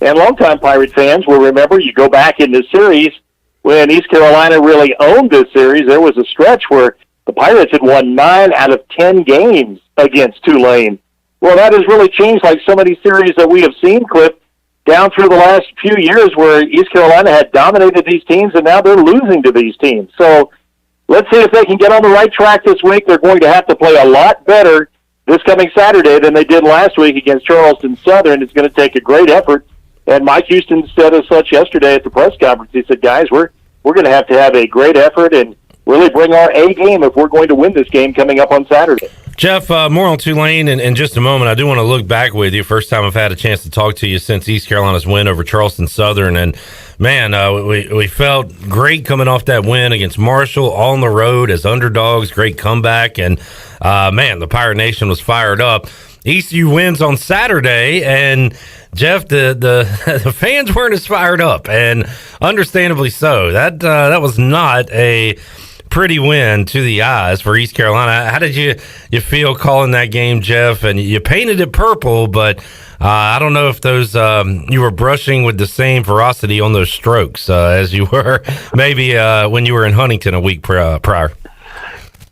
And longtime Pirate fans will remember, you go back in the series, when East Carolina really owned this series, there was a stretch where the Pirates had won 9 out of 10 games against Tulane. Well, that has really changed, like so many series that we have seen, Cliff, down through the last few years where East Carolina had dominated these teams, and now they're losing to these teams. So let's see if they can get on the right track this week. They're going to have to play a lot better this coming Saturday than they did last week against Charleston Southern. It's going to take a great effort. And Mike Houston said as such yesterday at the press conference. He said, guys, we're going to have a great effort and really bring our A game if we're going to win this game coming up on Saturday. Jeff, more on Tulane in just a moment. I do want to look back with you. First time I've had a chance to talk to you since East Carolina's win over Charleston Southern. And, man, we felt great coming off that win against Marshall on the road as underdogs. Great comeback. And, man, the Pirate Nation was fired up. ECU wins on Saturday, and Jeff, the fans weren't as fired up, and understandably so. That was not a pretty win to the eyes for East Carolina. How did you feel calling that game, Jeff? And you painted it purple, but I don't know if those you were brushing with the same ferocity on those strokes as you were maybe when you were in Huntington a week prior.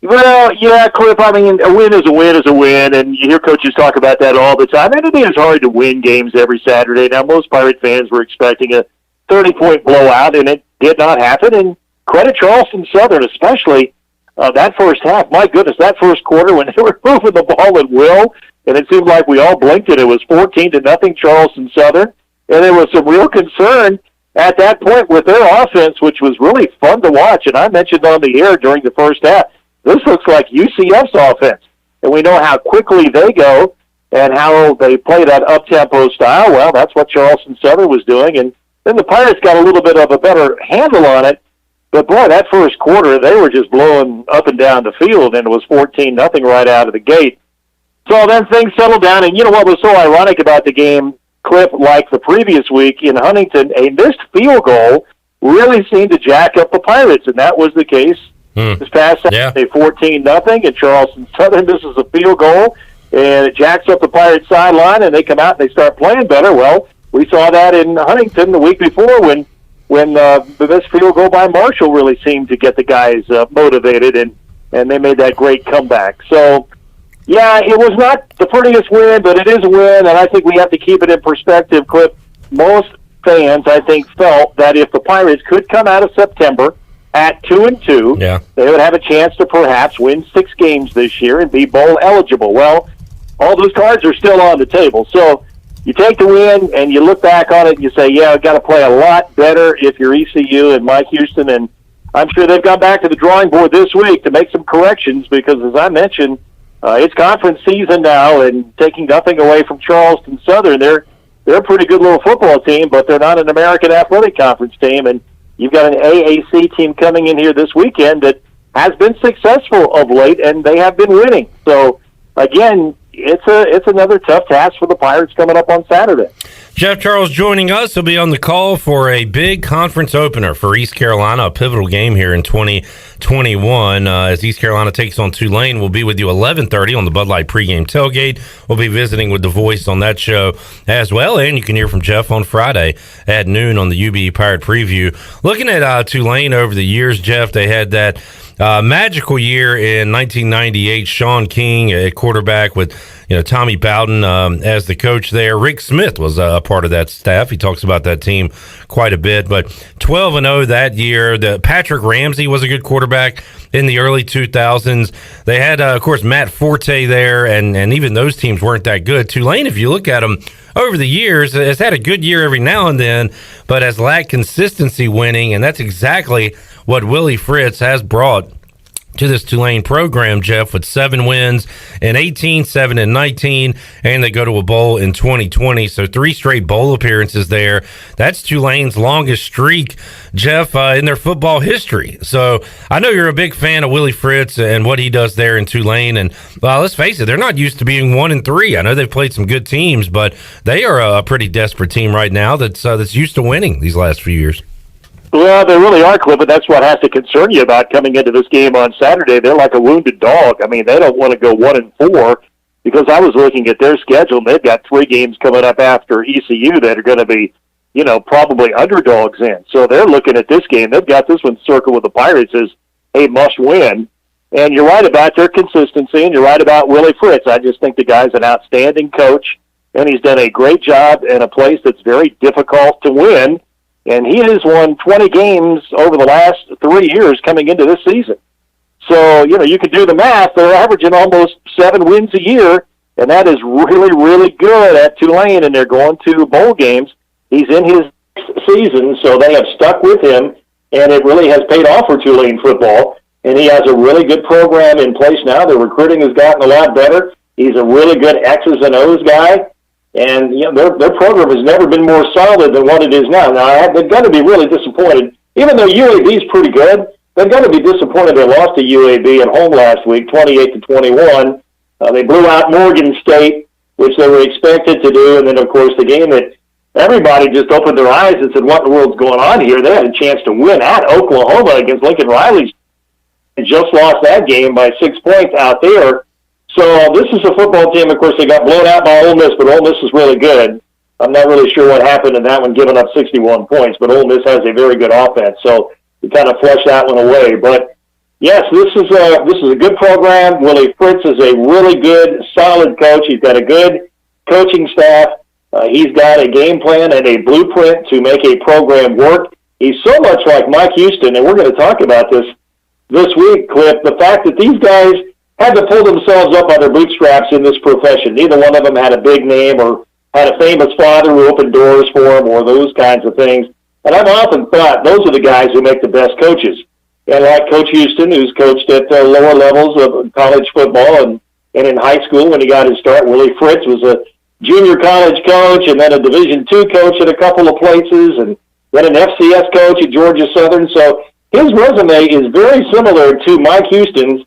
Well, yeah, Cliff, I mean, a win is a win is a win, and you hear coaches talk about that all the time. And it is hard to win games every Saturday. Now, most Pirate fans were expecting a 30-point blowout, and it did not happen. And credit Charleston Southern, especially that first half. My goodness, that first quarter when they were moving the ball at will, and it seemed like we all blinked and it was 14-0 Charleston Southern. And there was some real concern at that point with their offense, which was really fun to watch. And I mentioned on the air during the first half, this looks like UCF's offense, and we know how quickly they go and how they play that up-tempo style. Well, that's what Charleston Southern was doing, and then the Pirates got a little bit of a better handle on it. But, boy, that first quarter, they were just blowing up and down the field, and it was 14-0 right out of the gate. So then things settled down, and you know what was so ironic about the game, Cliff, like the previous week in Huntington, a missed field goal really seemed to jack up the Pirates, and that was the case. This past Saturday, 14-0, and Charleston Southern misses a field goal, and it jacks up the Pirates sideline, and they come out and they start playing better. Well, we saw that in Huntington the week before when the missed field goal by Marshall really seemed to get the guys motivated, and they made that great comeback. So, yeah, it was not the prettiest win, but it is a win, and I think we have to keep it in perspective, Cliff. Most fans, I think, felt that if the Pirates could come out of September at 2-2, they would have a chance to perhaps win 6 games this year and be bowl eligible. Well, all those cards are still on the table. So you take the win and you look back on it and you say, yeah, I've got to play a lot better if you're ECU and Mike Houston. And I'm sure they've gone back to the drawing board this week to make some corrections because, as I mentioned, it's conference season now, and taking nothing away from Charleston Southern, they're a pretty good little football team, but they're not an American Athletic Conference team. And you've got an AAC team coming in here this weekend that has been successful of late, and they have been winning. So, again, it's another tough task for the Pirates coming up on Saturday. Jeff Charles joining us. He'll be on the call for a big conference opener for East Carolina, a pivotal game here in 2021 as East Carolina takes on Tulane. We'll be with you 11:30 on the Bud Light pregame tailgate. We'll be visiting with The Voice on that show as well, and you can hear from Jeff on Friday at noon on the UBE Pirate Preview. Looking at Tulane over the years, Jeff, they had that magical year in 1998. Sean King at quarterback with Tommy Bowden as the coach there. Rick Smith was a part of that staff. He talks about that team quite a bit. But 12-0 that year. Patrick Ramsey was a good quarterback in the early 2000s. They had, of course, Matt Forte there, and even those teams weren't that good. Tulane, if you look at them over the years, has had a good year every now and then, but has lacked consistency winning, and that's exactly what Willie Fritz has brought to this Tulane program, Jeff, with 7 wins in 18, 7 in 19, and they go to a bowl in 2020. So 3 straight bowl appearances there. That's Tulane's longest streak, Jeff, in their football history. So I know you're a big fan of Willie Fritz and what he does there in Tulane. And let's face it, they're not used to being 1-3. I know they've played some good teams, but they are a pretty desperate team right now that's used to winning these last few years. Well, they really are, Cliff, and that's what has to concern you about coming into this game on Saturday. They're like a wounded dog. I mean, they don't want to go 1-4 because I was looking at their schedule, and they've got 3 games coming up after ECU that are going to be, probably underdogs in. So they're looking at this game. They've got this one circled with the Pirates as a must-win. And you're right about their consistency, and you're right about Willie Fritz. I just think the guy's an outstanding coach, and he's done a great job in a place that's very difficult to win. And he has won 20 games over the last 3 years coming into this season. So, you can do the math. They're averaging almost 7 wins a year, and that is really, really good at Tulane, and they're going to bowl games. He's in his season, so they have stuck with him, and it really has paid off for Tulane football. And he has a really good program in place now. The recruiting has gotten a lot better. He's a really good X's and O's guy. And their program has never been more solid than what it is now. Now, they've got to be really disappointed. Even though UAB is pretty good, they've got to be disappointed they lost to UAB at home last week, 28-21. They blew out Morgan State, which they were expected to do. And then, of course, the game that everybody just opened their eyes and said, what in the world's going on here? They had a chance to win at Oklahoma against Lincoln Riley and just lost that game by 6 points out there. So this is a football team. Of course, they got blown out by Ole Miss, but Ole Miss is really good. I'm not really sure what happened in that one, giving up 61 points, but Ole Miss has a very good offense, so you kind of flush that one away. But yes, this is a good program. Willie Fritz is a really good, solid coach. He's got a good coaching staff. He's got a game plan and a blueprint to make a program work. He's so much like Mike Houston, and we're going to talk about this week, Cliff. The fact that these guys had to pull themselves up by their bootstraps in this profession. Neither one of them had a big name or had a famous father who opened doors for them or those kinds of things. And I've often thought those are the guys who make the best coaches. And like Coach Houston, who's coached at lower levels of college football and in high school when he got his start, Willie Fritz was a junior college coach and then a Division II coach at a couple of places and then an FCS coach at Georgia Southern. So his resume is very similar to Mike Houston's.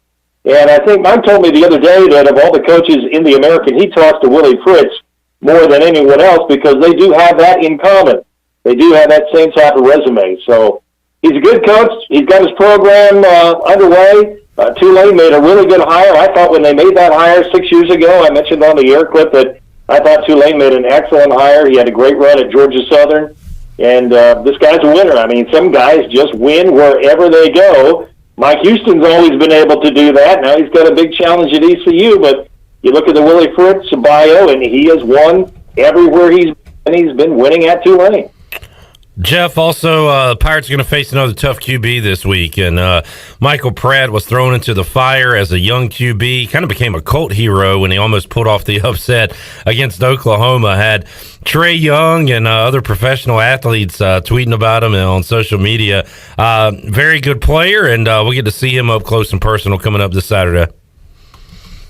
And I think Mike told me the other day that of all the coaches in the American, he talks to Willie Fritz more than anyone else because they do have that in common. They do have that same type of resume. So he's a good coach. He's got his program underway. Tulane made a really good hire. I thought when they made that hire 6 years ago, I mentioned on the air clip that I thought Tulane made an excellent hire. He had a great run at Georgia Southern. And this guy's a winner. I mean, some guys just win wherever they go. Mike Houston's always been able to do that. Now he's got a big challenge at ECU, but you look at the Willie Fritz bio, and he has won everywhere he's been winning at Tulane. Jeff, also, Pirates are going to face another tough QB this week, and Michael Pratt was thrown into the fire as a young QB, kind of became a cult hero when he almost pulled off the upset against Oklahoma, had Trey Young and other professional athletes tweeting about him on social media. Very good player, and we'll get to see him up close and personal coming up this Saturday.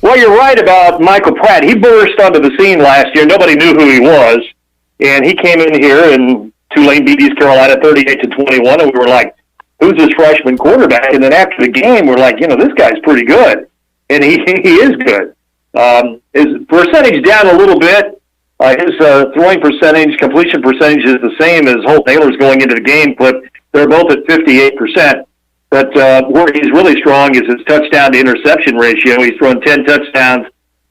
Well, you're right about Michael Pratt. He burst onto the scene last year. Nobody knew who he was, and he came in here and Tulane beat East Carolina 38-21, and we were like, who's this freshman quarterback? And then after the game, we're like, this guy's pretty good. And he is good. His percentage down a little bit. His throwing percentage, completion percentage is the same as Holt Naylor's going into the game, but they're both at 58%. But where he's really strong is his touchdown to interception ratio. He's thrown 10 touchdowns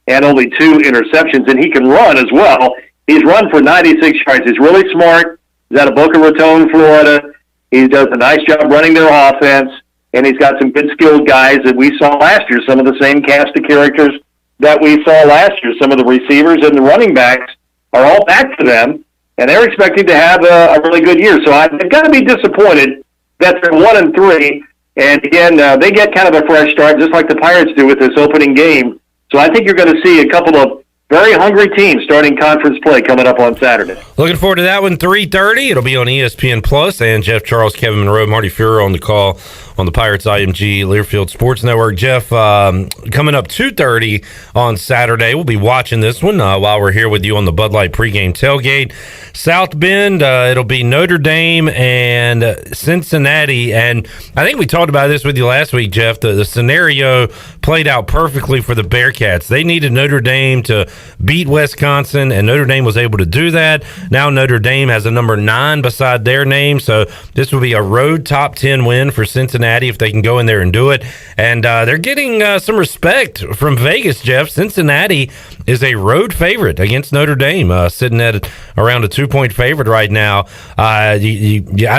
and only 2 interceptions, and he can run as well. He's run for 96 yards. He's really smart. He's out of Boca Raton, Florida. He does a nice job running their offense, and he's got some good skilled guys that we saw last year, some of the same cast of characters that we saw last year. Some of the receivers and the running backs are all back for them, and they're expecting to have a really good year. So they've got to be disappointed that they're 1-3, and again, they get kind of a fresh start, just like the Pirates do with this opening game. So I think you're going to see a couple of very hungry teams starting conference play coming up on Saturday. Looking forward to that one, 3:30. It'll be on ESPN Plus, and Jeff Charles, Kevin Monroe, Marty Fuhrer on the call on the Pirates IMG Learfield Sports Network. Jeff, coming up 2:30 on Saturday, we'll be watching this one while we're here with you on the Bud Light pregame tailgate. South Bend, it'll be Notre Dame and Cincinnati. And I think we talked about this with you last week, Jeff. The scenario played out perfectly for the Bearcats. They needed Notre Dame to beat Wisconsin, and Notre Dame was able to do that. Now Notre Dame has a number 9 beside their name, so this will be a road top 10 win for Cincinnati if they can go in there and do it. And they're getting some respect from Vegas, Jeff. Cincinnati is a road favorite against Notre Dame, sitting at around a 2-point favorite right now. I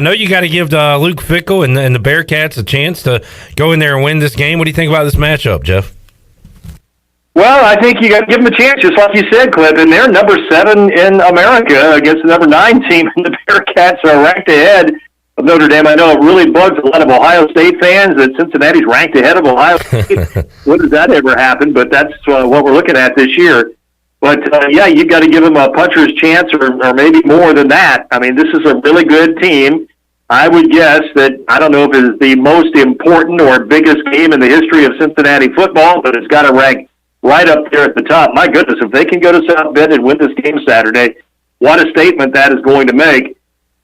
know you got to give Luke Fickell and the Bearcats a chance to go in there and win this game. What do you think about this matchup, Jeff? Well, I think you got to give them a chance, just like you said, Clip. And they're number 7 in America against the number 9 team, and the Bearcats are ranked ahead of Notre Dame. I know it really bugs a lot of Ohio State fans that Cincinnati's ranked ahead of Ohio State. When does that ever happen? But that's what we're looking at this year. But, yeah, you've got to give them a puncher's chance or maybe more than that. I mean, this is a really good team. I would guess that, I don't know if it's the most important or biggest game in the history of Cincinnati football, but it's got to rank right up there at the top. My goodness, if they can go to South Bend and win this game Saturday, what a statement that is going to make.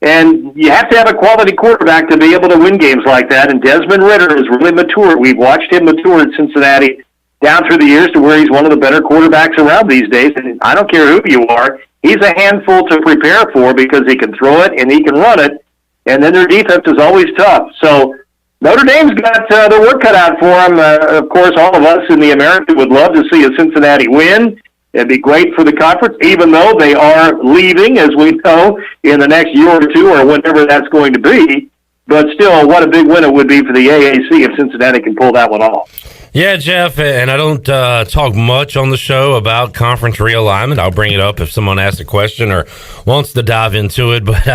And you have to have a quality quarterback to be able to win games like that, and Desmond Ridder is really mature. We've watched him mature at Cincinnati down through the years to where he's one of the better quarterbacks around these days, and I don't care who you are, he's a handful to prepare for because he can throw it and he can run it, and then their defense is always tough. So Notre Dame's got their work cut out for them. Of course, all of us in the America would love to see a Cincinnati win. It'd be great for the conference, even though they are leaving, as we know, in the next year or two or whenever that's going to be. But still, what a big win it would be for the AAC if Cincinnati can pull that one off. Yeah, Jeff, and I don't talk much on the show about conference realignment. I'll bring it up if someone asks a question or wants to dive into it, but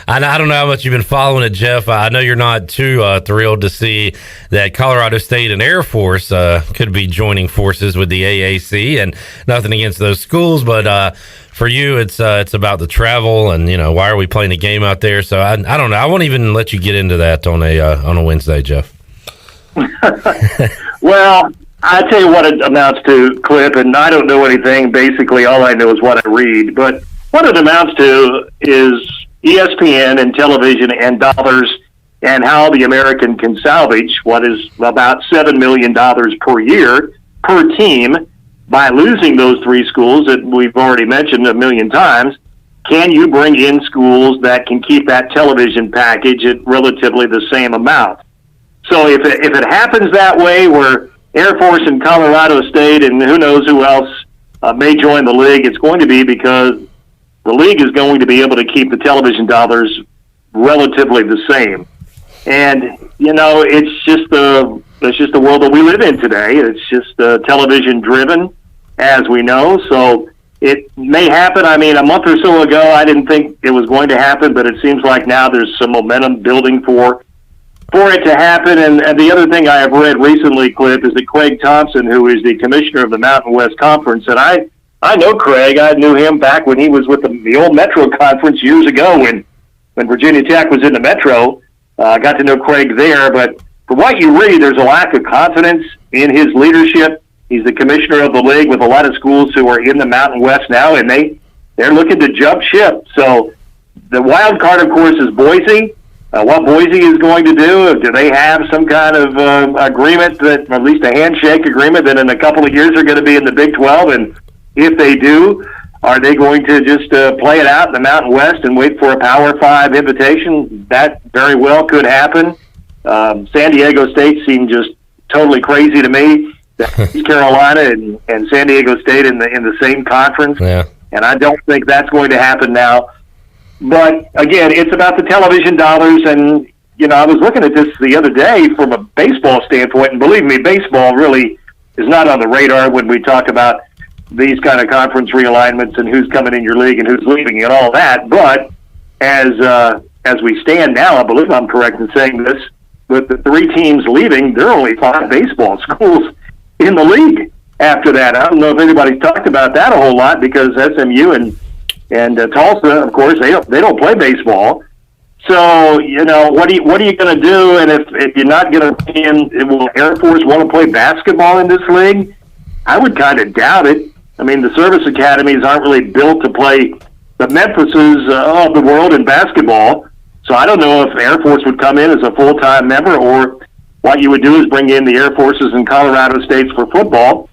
I don't know how much you've been following it, Jeff. I know you're not too thrilled to see that Colorado State and Air Force could be joining forces with the AAC, and nothing against those schools, but for you, it's about the travel and, why are we playing a game out there? So I don't know. I won't even let you get into that on a Wednesday, Jeff. Well, I tell you what it amounts to, Clip, and I don't know anything. Basically, all I know is what I read. But what it amounts to is ESPN and television and dollars and how the American can salvage what is about $7 million per year per team by losing those 3 schools that we've already mentioned a million times. Can you bring in schools that can keep that television package at relatively the same amount? So if it happens that way, where Air Force and Colorado State and who knows who else may join the league, it's going to be because the league is going to be able to keep the television dollars relatively the same. And it's just the world that we live in today. It's just television driven, as we know. So it may happen. I mean, a month or so ago, I didn't think it was going to happen, but it seems like now there's some momentum building for it to happen. And the other thing I have read recently, Clip, is that Craig Thompson, who is the commissioner of the Mountain West Conference, and I know Craig. I knew him back when he was with the old Metro Conference years ago when Virginia Tech was in the Metro. I got to know Craig there. But from what you read, there's a lack of confidence in his leadership. He's the commissioner of the league with a lot of schools who are in the Mountain West now, and they're looking to jump ship. So the wild card, of course, is Boise. What Boise is going to do they have some kind of agreement, that at least a handshake agreement, that in a couple of years are going to be in the Big 12? And if they do, are they going to just play it out in the Mountain West and wait for a Power 5 invitation? That very well could happen. San Diego State seemed just totally crazy to me. East Carolina and San Diego State in the same conference. Yeah. And I don't think that's going to happen now. But, again, it's about the television dollars, and, I was looking at this the other day from a baseball standpoint, and believe me, baseball really is not on the radar when we talk about these kind of conference realignments and who's coming in your league and who's leaving and all that. But as we stand now, I believe I'm correct in saying this, with the 3 teams leaving, there are only 5 baseball schools in the league after that. I don't know if anybody's talked about that a whole lot because SMU and Tulsa, of course, they don't play baseball. So, what are you going to do? And if you're not going to bring in, will Air Force want to play basketball in this league? I would kind of doubt it. I mean, the service academies aren't really built to play the Memphises of the world in basketball. So I don't know if Air Force would come in as a full-time member, or what you would do is bring in the Air Forces in Colorado States for football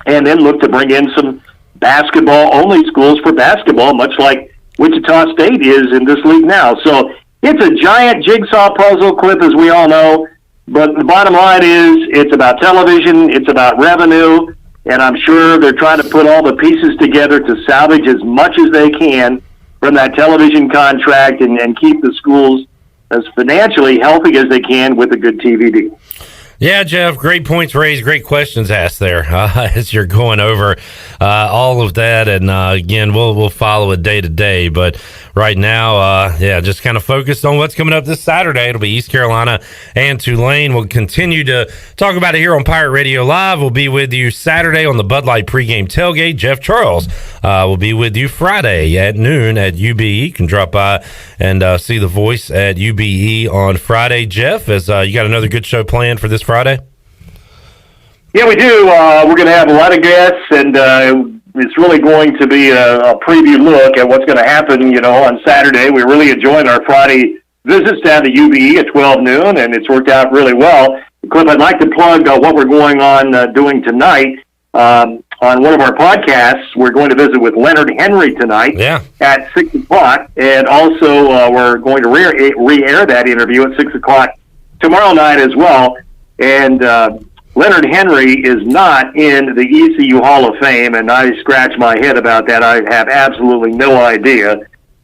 and then look to bring in some basketball-only schools for basketball, much like Wichita State is in this league now. So it's a giant jigsaw puzzle, Clip, as we all know. But the bottom line is it's about television, it's about revenue, and I'm sure they're trying to put all the pieces together to salvage as much as they can from that television contract and keep the schools as financially healthy as they can with a good TV deal. Yeah, Jeff, great points raised, great questions asked there as you're going over all of that. And again, we'll follow it day to day. But right now, just kind of focused on what's coming up this Saturday. It'll be East Carolina and Tulane. We'll continue to talk about it here on Pirate Radio Live. We'll be with you Saturday on the Bud Light pregame tailgate. Jeff Charles will be with you Friday at noon at UBE. You can drop by and see the voice at UBE on Friday. Jeff, as you got another good show planned for this Friday? Yeah, we do. We're going to have a lot of guests, and it's really going to be a preview look at what's going to happen, on Saturday. We're really enjoying our Friday visits down to UBE at 12 noon, and it's worked out really well. Cliff, I'd like to plug what we're going on doing tonight. On one of our podcasts, we're going to visit with Leonard Henry tonight at 6 o'clock, and also we're going to re-air that interview at 6 o'clock tomorrow night as well. And Leonard Henry is not in the ECU Hall of Fame, and I scratch my head about that. I have absolutely no idea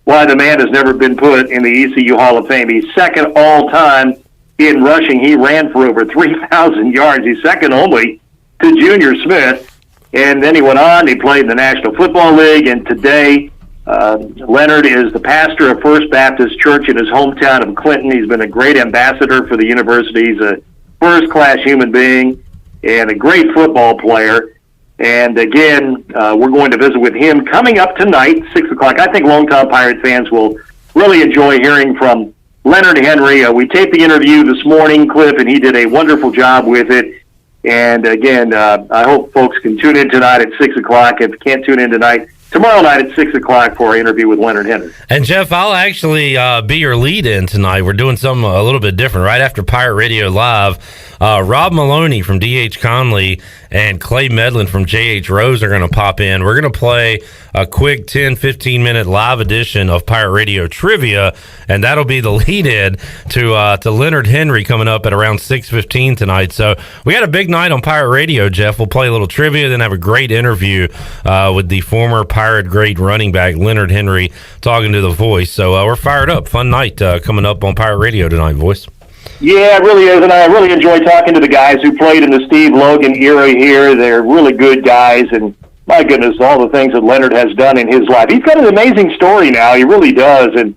why the man has never been put in the ECU Hall of Fame. He's second all-time in rushing. He ran for over 3,000 yards. He's second only to Junior Smith. And then he went on. He played in the National Football League, and today Leonard is the pastor of First Baptist Church in his hometown of Clinton. He's been a great ambassador for the university. He's a first-class human being and a great football player. And again, we're going to visit with him coming up tonight, 6 o'clock. I think longtime Pirate fans will really enjoy hearing from Leonard Henry. We taped the interview this morning, Cliff, and he did a wonderful job with it. And again, I hope folks can tune in tonight at 6 o'clock. If you can't tune in tonight, tomorrow night at 6 o'clock for our interview with Leonard Henry. And Jeff, I'll actually be your lead-in tonight. We're doing something a little bit different. Right after Pirate Radio Live, Rob Maloney from D.H. Conley and Clay Medlin from J.H. Rose are going to pop in. We're going to play a quick 10, 15-minute live edition of Pirate Radio Trivia, and that'll be the lead-in to Leonard Henry coming up at around 6:15 tonight. So we got a big night on Pirate Radio, Jeff. We'll play a little trivia, then have a great interview with the former Pirate great running back Leonard Henry talking to the voice. So we're fired up. Fun night coming up on Pirate Radio tonight, voice. Yeah, it really is, and I really enjoy talking to the guys who played in the Steve Logan era here. They're really good guys, and my goodness, all the things that Leonard has done in his life. He's got an amazing story now. He really does, and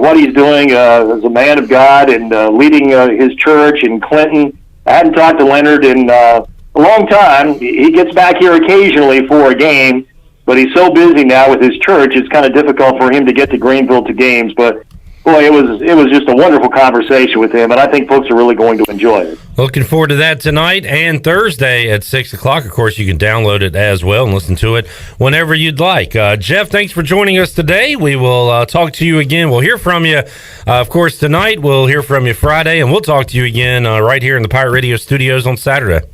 what he's doing as a man of God and leading his church in Clinton. I hadn't talked to Leonard in a long time. He gets back here occasionally for a game, but he's so busy now with his church, it's kind of difficult for him to get to Greenville to games, but boy, it was just a wonderful conversation with him, and I think folks are really going to enjoy it. Looking forward to that tonight and Thursday at 6 o'clock. Of course, you can download it as well and listen to it whenever you'd like. Jeff, thanks for joining us today. We will talk to you again. We'll hear from you, of course, tonight. We'll hear from you Friday, and we'll talk to you again right here in the Pirate Radio studios on Saturday.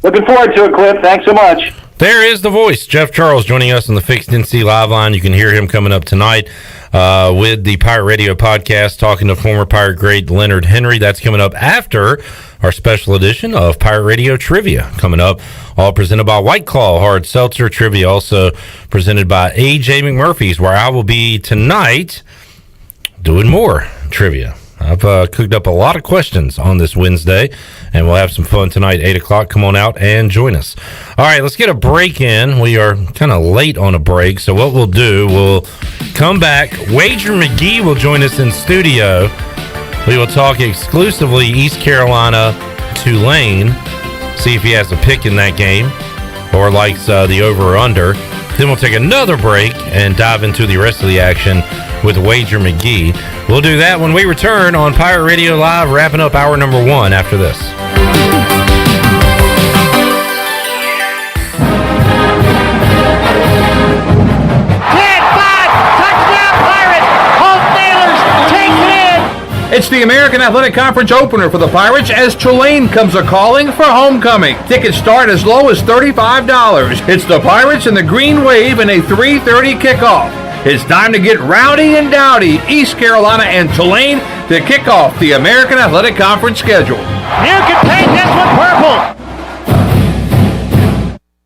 Looking forward to it, Cliff. Thanks so much. There is the voice, Jeff Charles, joining us on the Fixed NC Live line. You can hear him coming up tonight with the Pirate Radio podcast, talking to former Pirate great Leonard Henry. That's coming up after our special edition of Pirate Radio Trivia coming up, all presented by White Claw Hard Seltzer. Trivia also presented by A.J. McMurphy's, where I will be tonight doing more trivia. I've cooked up a lot of questions on this Wednesday, and we'll have some fun tonight, 8 o'clock. Come on out and join us. All right, let's get a break in. We are kind of late on a break, so what we'll do, we'll come back. Wager McGee will join us in studio. We will talk exclusively East Carolina, Tulane, see if he has a pick in that game or likes the over or under. Then we'll take another break and dive into the rest of the action with Wager McGee. We'll do that when we return on Pirate Radio Live, wrapping up hour number 1 after this. It's the American Athletic Conference opener for the Pirates as Tulane comes a-calling for homecoming. Tickets start as low as $35. It's the Pirates and the Green Wave in a 3:30 kickoff. It's time to get rowdy and dowdy. East Carolina and Tulane to kick off the American Athletic Conference schedule. You can paint this one purple.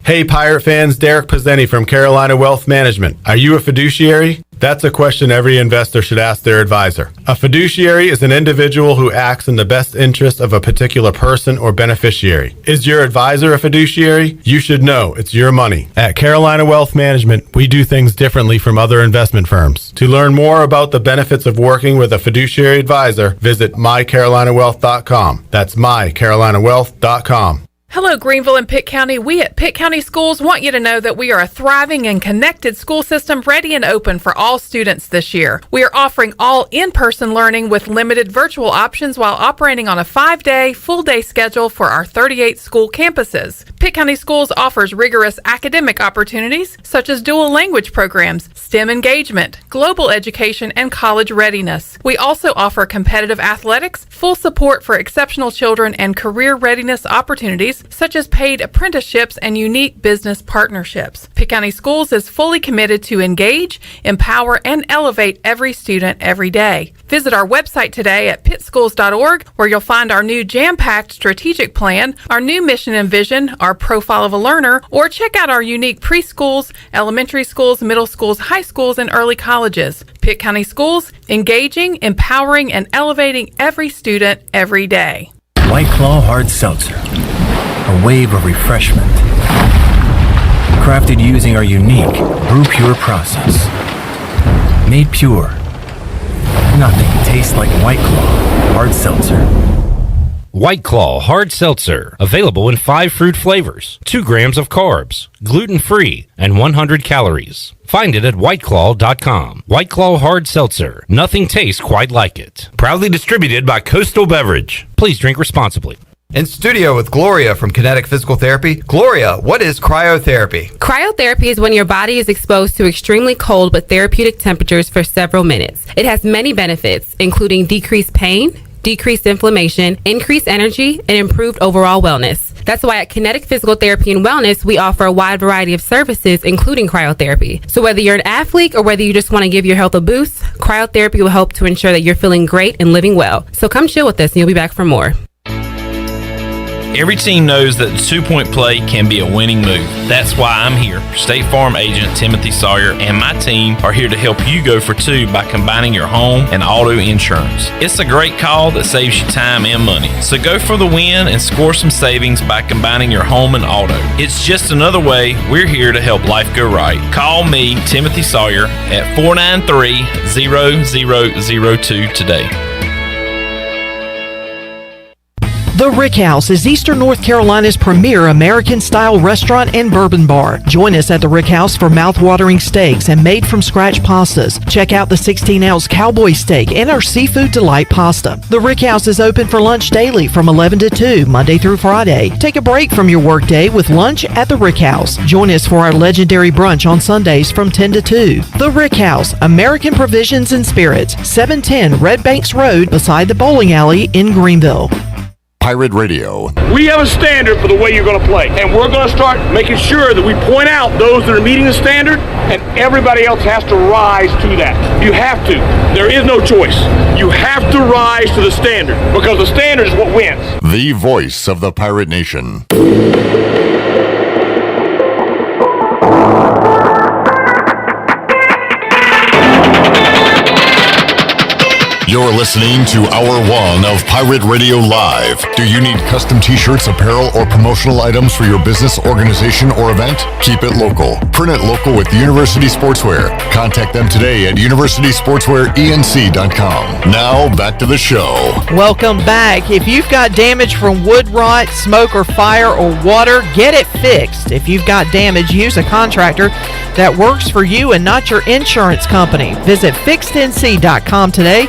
Hey Pirate fans, Derek Pizzeni from Carolina Wealth Management. Are you a fiduciary? That's a question every investor should ask their advisor. A fiduciary is an individual who acts in the best interest of a particular person or beneficiary. Is your advisor a fiduciary? You should know it's your money. At Carolina Wealth Management, we do things differently from other investment firms. To learn more about the benefits of working with a fiduciary advisor, visit mycarolinawealth.com. That's mycarolinawealth.com. Hello, Greenville and Pitt County. We at Pitt County Schools want you to know that we are a thriving and connected school system ready and open for all students this year. We are offering all in-person learning with limited virtual options while operating on a 5-day, full-day schedule for our 38 school campuses. Pitt County Schools offers rigorous academic opportunities such as dual language programs, STEM engagement, global education, and college readiness. We also offer competitive athletics, full support for exceptional children, and career readiness opportunities such as paid apprenticeships and unique business partnerships. Pitt County Schools is fully committed to engage, empower, and elevate every student every day. Visit our website today at pittschools.org, where you'll find our new jam-packed strategic plan, our new mission and vision, our profile of a learner, or check out our unique preschools, elementary schools, middle schools, high schools, and early colleges. Pitt County Schools, engaging, empowering, and elevating every student every day. White Claw Hard Seltzer. A wave of refreshment. Crafted using our unique Brew Pure process. Made pure. Nothing tastes like White Claw Hard Seltzer. White Claw Hard Seltzer. Available in 5 fruit flavors, 2 grams of carbs, gluten-free, and 100 calories. Find it at whiteclaw.com. White Claw Hard Seltzer. Nothing tastes quite like it. Proudly distributed by Coastal Beverage. Please drink responsibly. In studio with Gloria from Kinetic Physical Therapy. Gloria, what is cryotherapy? Cryotherapy is when your body is exposed to extremely cold but therapeutic temperatures for several minutes. It has many benefits, including decreased pain, decreased inflammation, increased energy, and improved overall wellness. That's why at Kinetic Physical Therapy and Wellness, we offer a wide variety of services, including cryotherapy. So whether you're an athlete or whether you just want to give your health a boost, cryotherapy will help to ensure that you're feeling great and living well. So come chill with us and you'll be back for more. Every team knows that the 2-point play can be a winning move. That's why I'm here. State Farm agent Timothy Sawyer and my team are here to help you go for 2 by combining your home and auto insurance. It's a great call that saves you time and money. So go for the win and score some savings by combining your home and auto. It's just another way we're here to help life go right. Call me, Timothy Sawyer, at 493-0002 today. The Rick House is Eastern North Carolina's premier American-style restaurant and bourbon bar. Join us at the Rick House for mouth-watering steaks and made-from-scratch pastas. Check out the 16-ounce cowboy steak and our seafood delight pasta. The Rick House is open for lunch daily from 11 to 2, Monday through Friday. Take a break from your workday with lunch at the Rick House. Join us for our legendary brunch on Sundays from 10 to 2. The Rick House, American Provisions and Spirits, 710 Red Banks Road beside the bowling alley in Greenville. Pirate Radio. We have a standard for the way you're going to play, and we're going to start making sure that we point out those that are meeting the standard, and everybody else has to rise to that. You have to. There is no choice. You have to rise to the standard, because the standard is what wins. The voice of the Pirate Nation. You're listening to Hour 1 of Pirate Radio Live. Do you need custom t-shirts, apparel, or promotional items for your business, organization, or event? Keep it local. Print it local with University Sportswear. Contact them today at universitysportswearenc.com. Now, back to the show. Welcome back. If you've got damage from wood rot, smoke or fire or water, get it fixed. If you've got damage, use a contractor. that works for you and not your insurance company. Visit fixednc.com today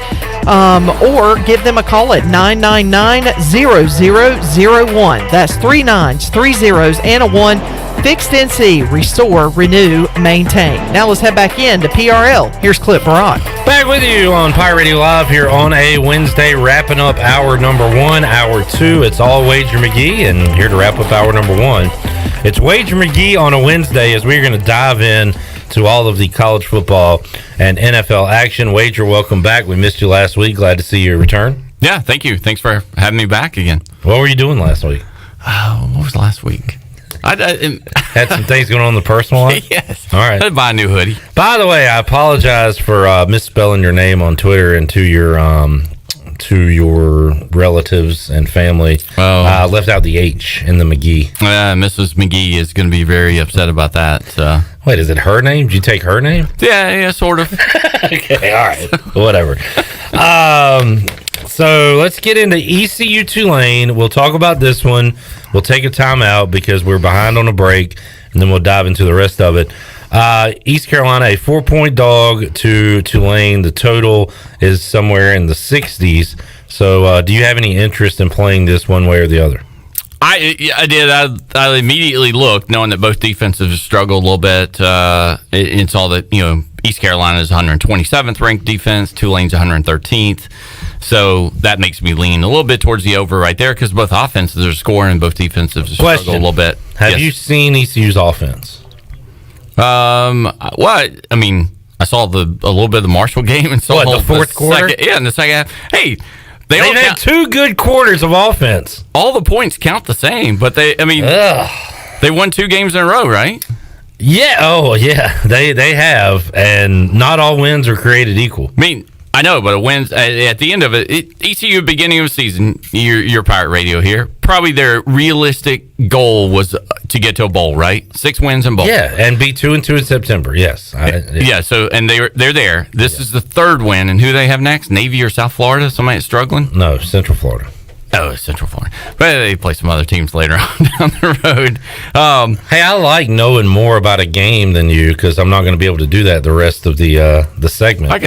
or give them a call at 999-0001. That's 3 9s, 3 zeros, and a 1. Fixed NC, restore, renew, maintain. Now let's head back in to PRL. Here's Clip Brock. Back with you on Pirate Radio Live here on a Wednesday, wrapping up hour number 1, hour 2. It's all Wager McGee, and here to wrap up hour number 1. It's Wager McGee on a Wednesday as we're going to dive in to all of the college football and NFL action. Wager, welcome back. We missed you last week. Glad to see you return. Yeah, thank you. Thanks for having me back again. What were you doing last week? What was last week? I had some things going on in the personal life? Yes. All right. I had to buy a new hoodie. By the way, I apologize for misspelling your name on Twitter and to your relatives and family. I left out the H in the McGee. Mrs. McGee is going to be very upset about that. Wait, is it her name? Did you take her name? Yeah, sort of. Okay, all right. Whatever. So let's get into ECU Tulane. We'll talk about this one. We'll take a timeout because we're behind on a break, and then we'll dive into the rest of it. East Carolina, a 4-point dog to Tulane. The total is somewhere in the 60s. So do you have any interest in playing this one way or the other? I did. I immediately looked, knowing that both defenses struggled a little bit, and saw that, East Carolina's 127th ranked defense, Tulane's 113th. So that makes me lean a little bit towards the over right there because both offenses are scoring and both defenses struggle a little bit. Have you seen ECU's offense? What? I mean, I saw a little bit of the Marshall game and saw the fourth quarter. In the second half. Hey, they've had 2 good quarters of offense. All the points count the same, but they won 2 games in a row, right? Yeah. Oh, yeah. They have, and not all wins are created equal. I mean, I know, but a wins at the end of it, ECU beginning of the season, your Pirate Radio here, probably their realistic goal was to get to a bowl, right? 6 wins and bowl. Yeah, and be 2-2 in September. Yes. Yeah. So and they're there. This is the 3rd win, and who they have next? Navy or South Florida? Somebody that's struggling? No, Central Florida. Oh, Central Florida. But they play some other teams later on down the road. Hey, I like knowing more about a game than you because I'm not going to be able to do that the rest of the segment. My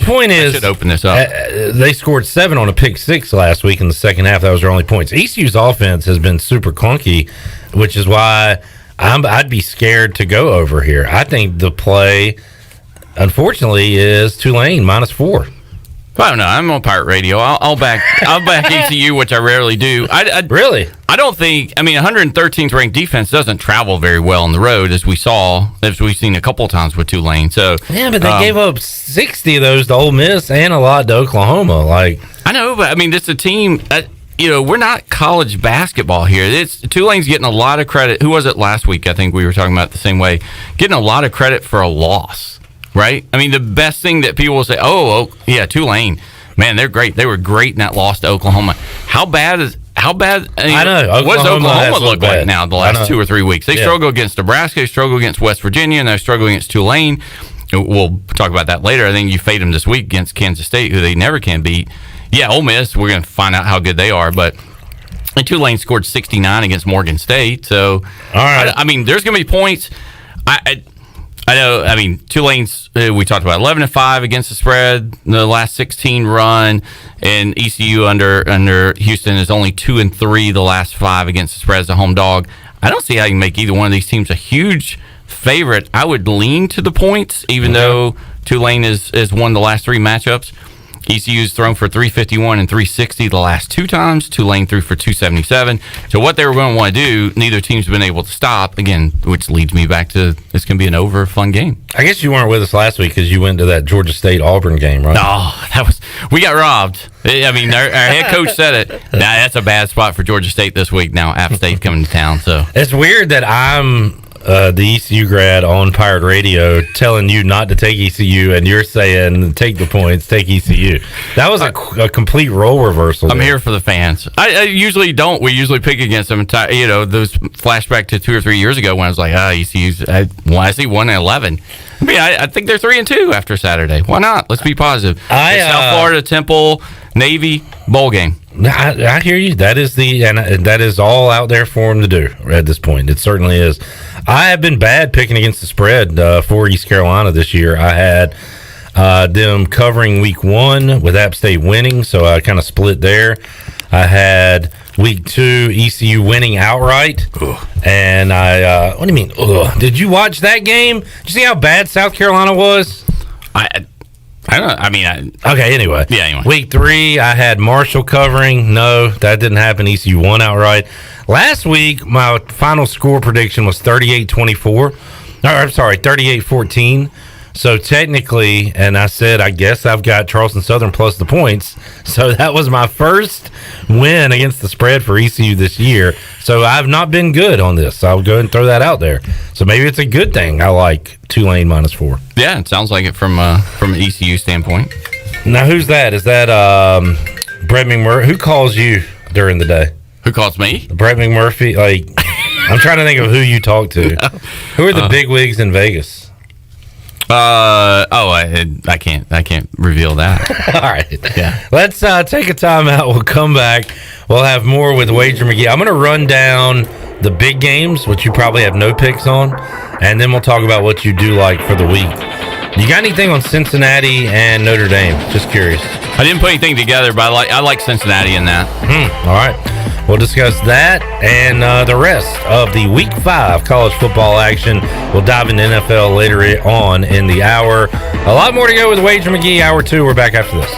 point is, I should open this up. They scored 7 on a pick 6 last week in the second half. That was their only points. ECU's offense has been super clunky, which is why I'd be scared to go over here. I think the play, unfortunately, is Tulane -4. I don't know. I'm on Pirate Radio. I'll back ECU, which I rarely do. Really? I don't think. I mean, 113th ranked defense doesn't travel very well on the road, as we've seen a couple of times with Tulane. So yeah, but they gave up 60 of those to Ole Miss and a lot to Oklahoma. I know, but I mean, this is a team. We're not college basketball here. Tulane's getting a lot of credit. Who was it last week? I think we were talking about it the same way. Getting a lot of credit for a loss. Right? I mean, the best thing that people will say, oh, yeah, Tulane, man, they're great. They were great in that loss to Oklahoma. How bad? I know. What does Oklahoma look like now the last 2 or 3 weeks? They struggle against Nebraska, they struggle against West Virginia, and they struggle against Tulane. We'll talk about that later. I think you fade them this week against Kansas State, who they never can beat. Yeah, Ole Miss, we're going to find out how good they are, but and Tulane scored 69 against Morgan State. So, all right. I mean, there's going to be points. I know. I mean, Tulane's. We talked about 11-5 against the spread in the last 16 run, and ECU under Houston is only 2-3 the last 5 against the spread as a home dog. I don't see how you can make either one of these teams a huge favorite. I would lean to the points, even though Tulane has won the last 3 matchups. ECU's thrown for 351 and 360 the last 2 times. Tulane threw for 277. So what they were going to want to do, neither team's been able to stop. Again, which leads me back to it's going to be an over fun game. I guess you weren't with us last week because you went to that Georgia State Auburn game, right? No, we got robbed. I mean, our head coach said it. Nah, that's a bad spot for Georgia State this week. Now App State coming to town. So it's weird that I'm the ECU grad on Pirate Radio telling you not to take ECU, and you're saying take the points, take ECU. That was a complete role reversal. I'm here for the fans. I usually don't. We usually pick against them. Those flashback to 2 or 3 years ago when I was like, ECU's. I see 1-11. I mean, I think they're 3-2 after Saturday. Why not? Let's be positive. South Florida, Temple, Navy bowl game. I hear you. That is all out there for him to do at this point. It certainly is. I have been bad picking against the spread for East Carolina this year. I had them covering week 1 with App State winning, so I kind of split there. I had week 2 ECU winning outright. Ugh. And what do you mean? Ugh. Did you watch that game? Did you see how bad South Carolina was? I don't. I mean, okay. Anyway, yeah. Anyway, week 3, I had Marshall covering. No, that didn't happen. ECU won outright. Last week, my final score prediction was 38-24. I'm sorry, 38-14. So technically, and I said, I guess I've got Charleston Southern plus the points. So that was my first win against the spread for ECU this year. So I've not been good on this. I'll go ahead and throw that out there. So maybe it's a good thing I like Tulane -4. Yeah, it sounds like it from an ECU standpoint. Now, who's that? Is that Brett McMurphy? Who calls you during the day? Who calls me? Brett McMurphy. Like, I'm trying to think of who you talk to. No. Who are the big wigs in Vegas? I can't reveal that. All right. Yeah. Let's take a time out. We'll come back. We'll have more with Wager McGee. I'm going to run down the big games, which you probably have no picks on, and then we'll talk about what you do like for the week. You got anything on Cincinnati and Notre Dame? Just curious. I didn't put anything together, but I like Cincinnati in that. All right. We'll discuss that and the rest of the Week 5 college football action. We'll dive into NFL later on in the hour. A lot more to go with Wager McGee. Hour 2. We're back after this.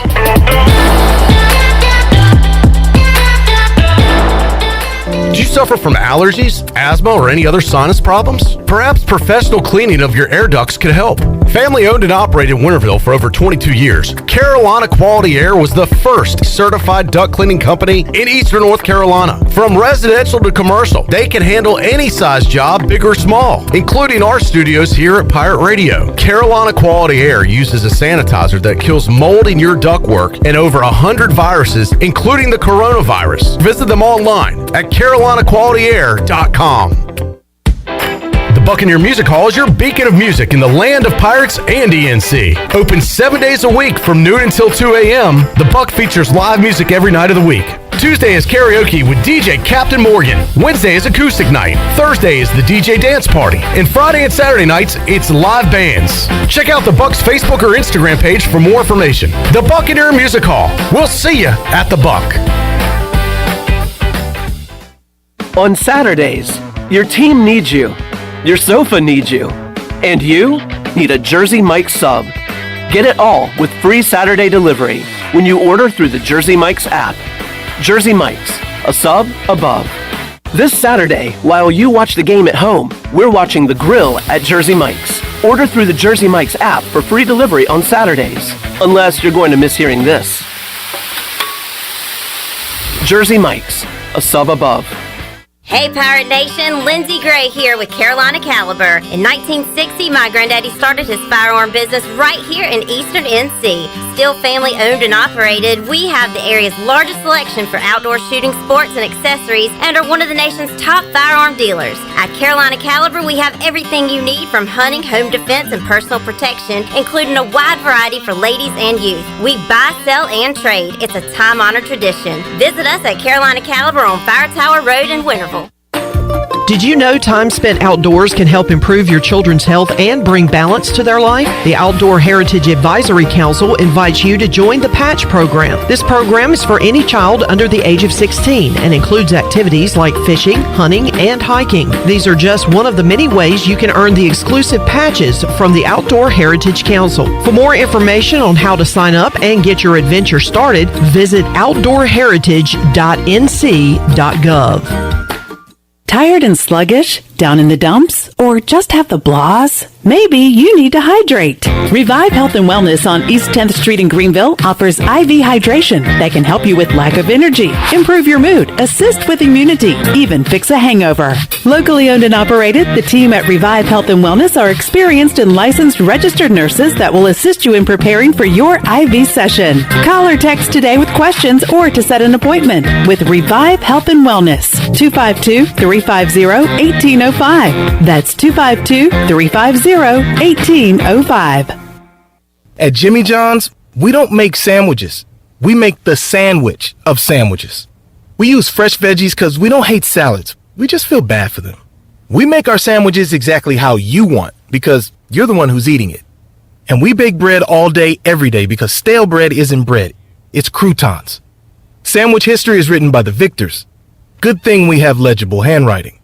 Do you suffer from allergies, asthma, or any other sinus problems? Perhaps professional cleaning of your air ducts could help. Family owned and operated in Winterville for over 22 years, Carolina Quality Air was the first certified duct cleaning company in Eastern North Carolina. From residential to commercial, they can handle any size job, big or small, including our studios here at Pirate Radio. Carolina Quality Air uses a sanitizer that kills mold in your ductwork and over 100 viruses, including the coronavirus. Visit them online at carolinaqualityair.com. The Buccaneer Music Hall is your beacon of music in the land of Pirates and ENC. Open 7 days a week from noon until 2 a.m., the Buck features live music every night of the week. Tuesday is karaoke with DJ Captain Morgan. Wednesday is acoustic night. Thursday is the DJ dance party. And Friday and Saturday nights, it's live bands. Check out the Buck's Facebook or Instagram page for more information. The Buccaneer Music Hall. We'll see you at the Buck. On Saturdays, your team needs you. Your sofa needs you. And you need a Jersey Mike's sub. Get it all with free Saturday delivery when you order through the Jersey Mike's app. Jersey Mike's, a sub above. This Saturday, while you watch the game at home, we're watching the grill at Jersey Mike's. Order through the Jersey Mike's app for free delivery on Saturdays, unless you're going to miss hearing this. Jersey Mike's, a sub above. Hey Pirate Nation, Lindsay Gray here with Carolina Caliber. In 1960, my granddaddy started his firearm business right here in Eastern NC. Still family owned and operated, we have the area's largest selection for outdoor shooting sports and accessories and are one of the nation's top firearm dealers. At Carolina Caliber, we have everything you need from hunting, home defense, and personal protection, including a wide variety for ladies and youth. We buy, sell, and trade. It's a time-honored tradition. Visit us at Carolina Caliber on Fire Tower Road in Winterville. Did you know time spent outdoors can help improve your children's health and bring balance to their life? The Outdoor Heritage Advisory Council invites you to join the Patch program. This program is for any child under the age of 16 and includes activities like fishing, hunting, and hiking. These are just one of the many ways you can earn the exclusive patches from the Outdoor Heritage Council. For more information on how to sign up and get your adventure started, visit outdoorheritage.nc.gov. Tired and sluggish? Down in the dumps? Or just have the blahs? Maybe you need to hydrate. Revive Health and Wellness on East 10th Street in Greenville offers IV hydration that can help you with lack of energy, improve your mood, assist with immunity, even fix a hangover. Locally owned and operated, the team at Revive Health and Wellness are experienced and licensed registered nurses that will assist you in preparing for your IV session. Call or text today with questions or to set an appointment with Revive Health and Wellness. 252-350-1805. That's 252-350-1805. At Jimmy John's, we don't make sandwiches. We make the sandwich of sandwiches. We use fresh veggies because we don't hate salads. We just feel bad for them. We make our sandwiches exactly how you want because you're the one who's eating it. And we bake bread all day, every day because stale bread isn't bread. It's croutons. Sandwich history is written by the victors. Good thing we have legible handwriting.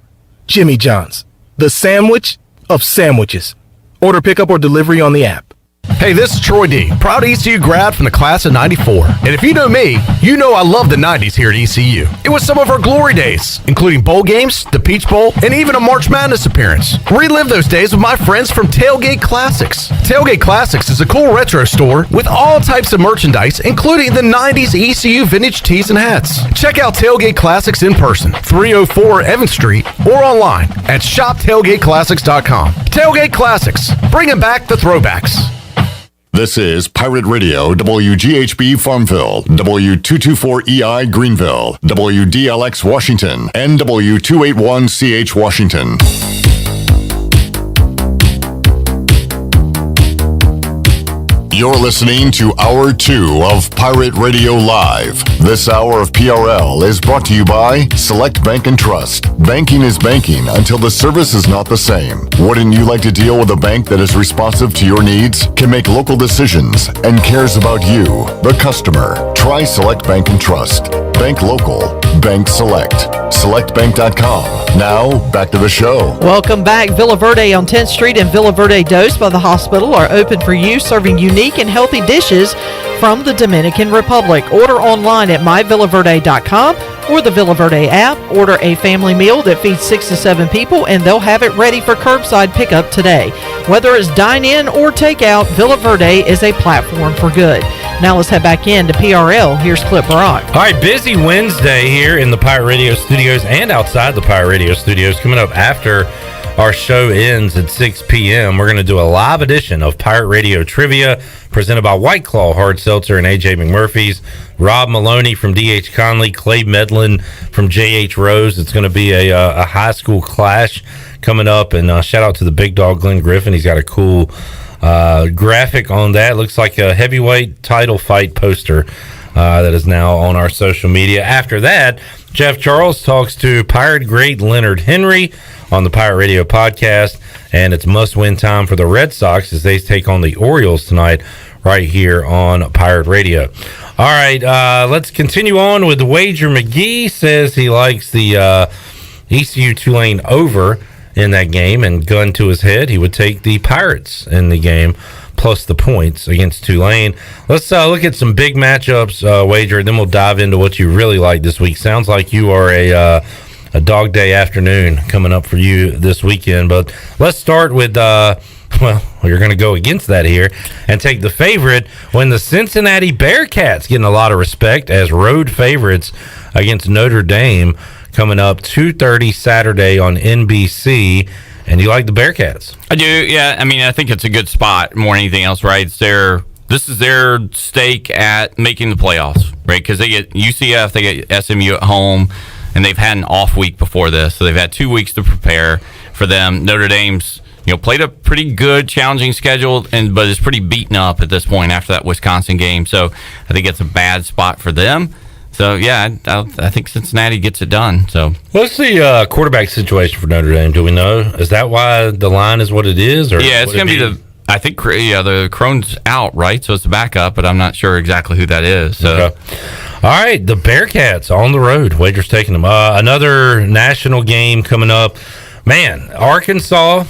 Jimmy John's, the sandwich of sandwiches. Order pickup or delivery on the app. Hey, this is Troy D, proud ECU grad from the class of 94. And if you know me, you know I love the 90s here at ECU. It was some of our glory days, including bowl games, the Peach Bowl, and even a March Madness appearance. Relive those days with my friends from Tailgate Classics. Tailgate Classics is a cool retro store with all types of merchandise, including the 90s ECU vintage tees and hats. Check out Tailgate Classics in person, 304 Evans Street, or online at shoptailgateclassics.com. Tailgate Classics, bringing back the throwbacks. This is Pirate Radio, WGHB Farmville, W224EI Greenville, WDLX Washington, and W281CH Washington. You're listening to Hour 2 of Pirate Radio Live. This hour of PRL is brought to you by Select Bank and Trust. Banking is banking until the service is not the same. Wouldn't you like to deal with a bank that is responsive to your needs, can make local decisions, and cares about you, the customer? Try Select Bank and Trust. Bank local. Bank select. SelectBank.com. Now, back to the show. Welcome back. Villa Verde on 10th Street and Villa Verde Dos by the hospital are open for you, serving unique and healthy dishes from the Dominican Republic. Order online at myvillaverde.com or the Villa Verde app. Order a family meal that feeds 6 to 7 people, and they'll have it ready for curbside pickup today. Whether it's dine-in or takeout, Villa Verde is a platform for good. Now let's head back in to PRL. Here's Clip Brock. All right, busy Wednesday here in the Pirate Radio studios and outside the Pirate Radio studios. Coming up after our show ends at 6 p.m., we're going to do a live edition of Pirate Radio Trivia presented by White Claw, Hard Seltzer, and A.J. McMurphy's. Rob Maloney from D.H. Conley, Clay Medlin from J.H. Rose. It's going to be a high school clash coming up, and shout out to the big dog, Glenn Griffin. He's got a cool graphic on that. Looks like a heavyweight title fight poster that is now on our social media. After that, Jeff Charles talks to Pirate great Leonard Henry on the Pirate Radio podcast, and it's must-win time for the Red Sox as they take on the Orioles tonight right here on Pirate Radio. All right, let's continue on with Wager. McGee says he likes the ECU Tulane over in that game, and gun to his head, he would take the Pirates in the game plus the points against Tulane. Let's look at some big matchups, Wager, and then we'll dive into what you really like this week. Sounds like you are a dog day afternoon coming up for you this weekend, but let's start with well, you're going to go against that here and take the favorite when the Cincinnati Bearcats getting a lot of respect as road favorites against Notre Dame coming up 2:30 Saturday on NBC. And you like the Bearcats? I do, yeah. I mean, I think it's a good spot more than anything else, right? This is their stake at making the playoffs, right? Because they get UCF, they get SMU at home, and they've had an off week before this, so they've had 2 weeks to prepare for them. Notre Dame's played a pretty good, challenging schedule, but is pretty beaten up at this point after that Wisconsin game. So I think it's a bad spot for them. So, yeah, I think Cincinnati gets it done. So, what's the quarterback situation for Notre Dame? Do we know? Is that why the line is what it is? Or yeah, it's going to be I think, the Crone's out, right? So it's the backup, but I'm not sure exactly who that is. So. Okay. All right, the Bearcats on the road. Wager's taking them. Another national game coming up. Man, Arkansas.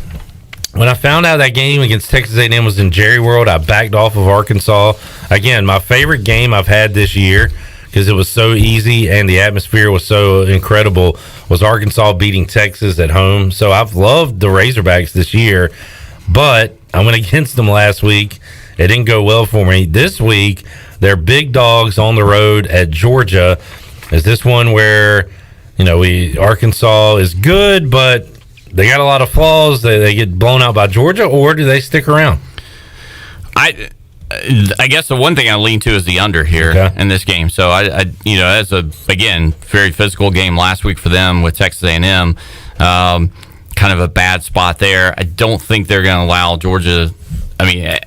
When I found out that game against Texas A&M was in Jerry World, I backed off of Arkansas. Again, my favorite game I've had this year, because it was so easy and the atmosphere was so incredible, was Arkansas beating Texas at home. So I've loved the Razorbacks this year, but I went against them last week. It didn't go well for me. This week, they're big dogs on the road at Georgia. Is this one where, Arkansas is good, but they got a lot of flaws? They get blown out by Georgia, or do they stick around? I guess the one thing I lean to is the under here in this game. So as again, very physical game last week for them with Texas A&M. Kind of a bad spot there. I don't think they're going to allow Georgia. I mean,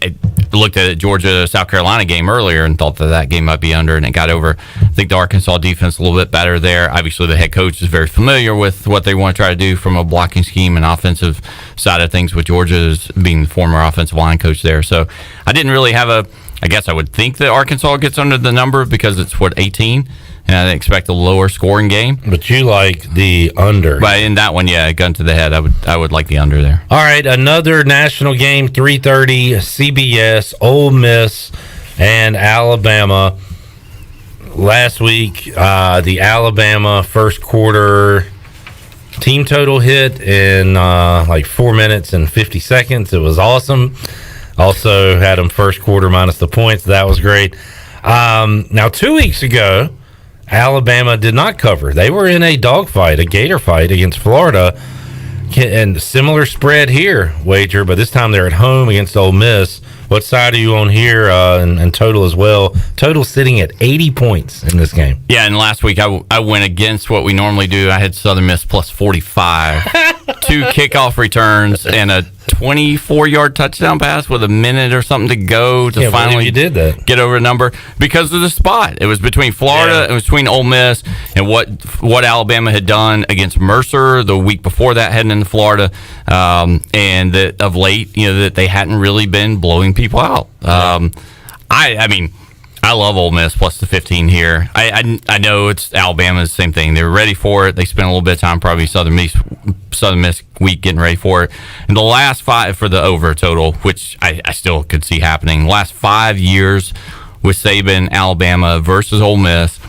looked at the Georgia-South Carolina game earlier and thought that game might be under, and it got over. I think the Arkansas defense a little bit better there. Obviously, the head coach is very familiar with what they want to try to do from a blocking scheme and offensive side of things, with Georgia being the former offensive line coach there. So I didn't really have I guess I would think that Arkansas gets under the number because it's, 18? And I expect a lower scoring game. But you like the under. But in that one, yeah, gun to the head, I would like the under there. All right, another national game, 3:30, CBS, Ole Miss, and Alabama. Last week, the Alabama first quarter team total hit in 4 minutes and 50 seconds. It was awesome. Also had them first quarter minus the points. That was great. Now, 2 weeks ago, Alabama did not cover. They were in a dogfight, a gator fight against Florida, and similar spread here, wager, but this time they're at home against Ole Miss. What side are you on here, and total as well? Total sitting at 80 points in this game. Yeah, and last week I went against what we normally do. I had Southern Miss plus 45. 2 kickoff returns and a 24-yard touchdown pass with a minute or something to go to finally you did that. Get over a number because of the spot. It was between Florida, it was between Ole Miss, and what Alabama had done against Mercer the week before that, heading into Florida, and that of late, that they hadn't really been blowing people out. I mean, I love Ole Miss plus the 15 here. I know it's Alabama's same thing. They were ready for it. They spent a little bit of time, probably Southern Miss week getting ready for it. And the last 5 for the over total, which I still could see happening. Last 5 years with Saban, Alabama versus Ole Miss,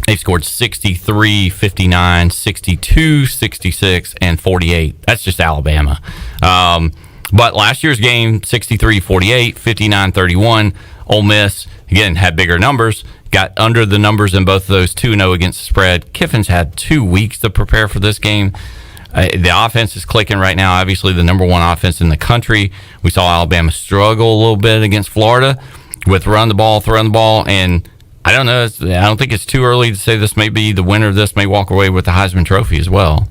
they've scored 63, 59, 62, 66, and 48. That's just Alabama. But last year's game, 63-48, 59-31. Ole Miss, again, had bigger numbers, got under the numbers in both of those, 2-0 against the spread. Kiffin's had 2 weeks to prepare for this game. The offense is clicking right now. Obviously, the number 1 offense in the country. We saw Alabama struggle a little bit against Florida with throwing the ball, and I don't know. I don't think it's too early to say this may be the winner of this may walk away with the Heisman Trophy as well,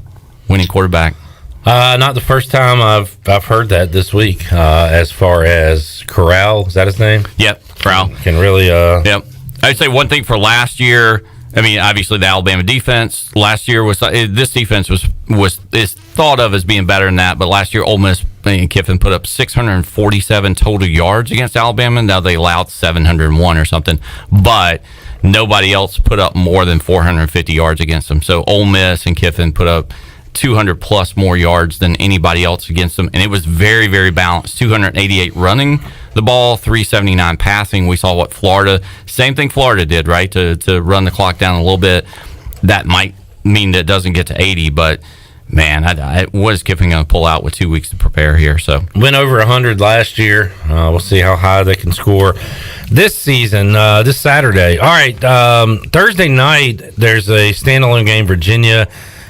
winning quarterback. Not the first time I've heard that this week. As far as Corral, is that his name? Yep, Corral can really. Yep, I'd say one thing for last year. I mean, obviously the Alabama defense last year this defense is thought of as being better than that. But last year, Ole Miss and Kiffin put up 647 total yards against Alabama. Now they allowed 701 or something, but nobody else put up more than 450 yards against them. So Ole Miss and Kiffin put up 200 plus more yards than anybody else against them, and it was very, very balanced. 288 running the ball, 379 passing. We saw what same thing Florida did, right, to run the clock down a little bit. That might mean that it doesn't get to 80, but man, what is Kiffin going to pull out with 2 weeks to prepare here? So went over 100 last year. We'll see how high they can score this season, this Saturday. All right, Thursday night, there's a standalone game, Virginia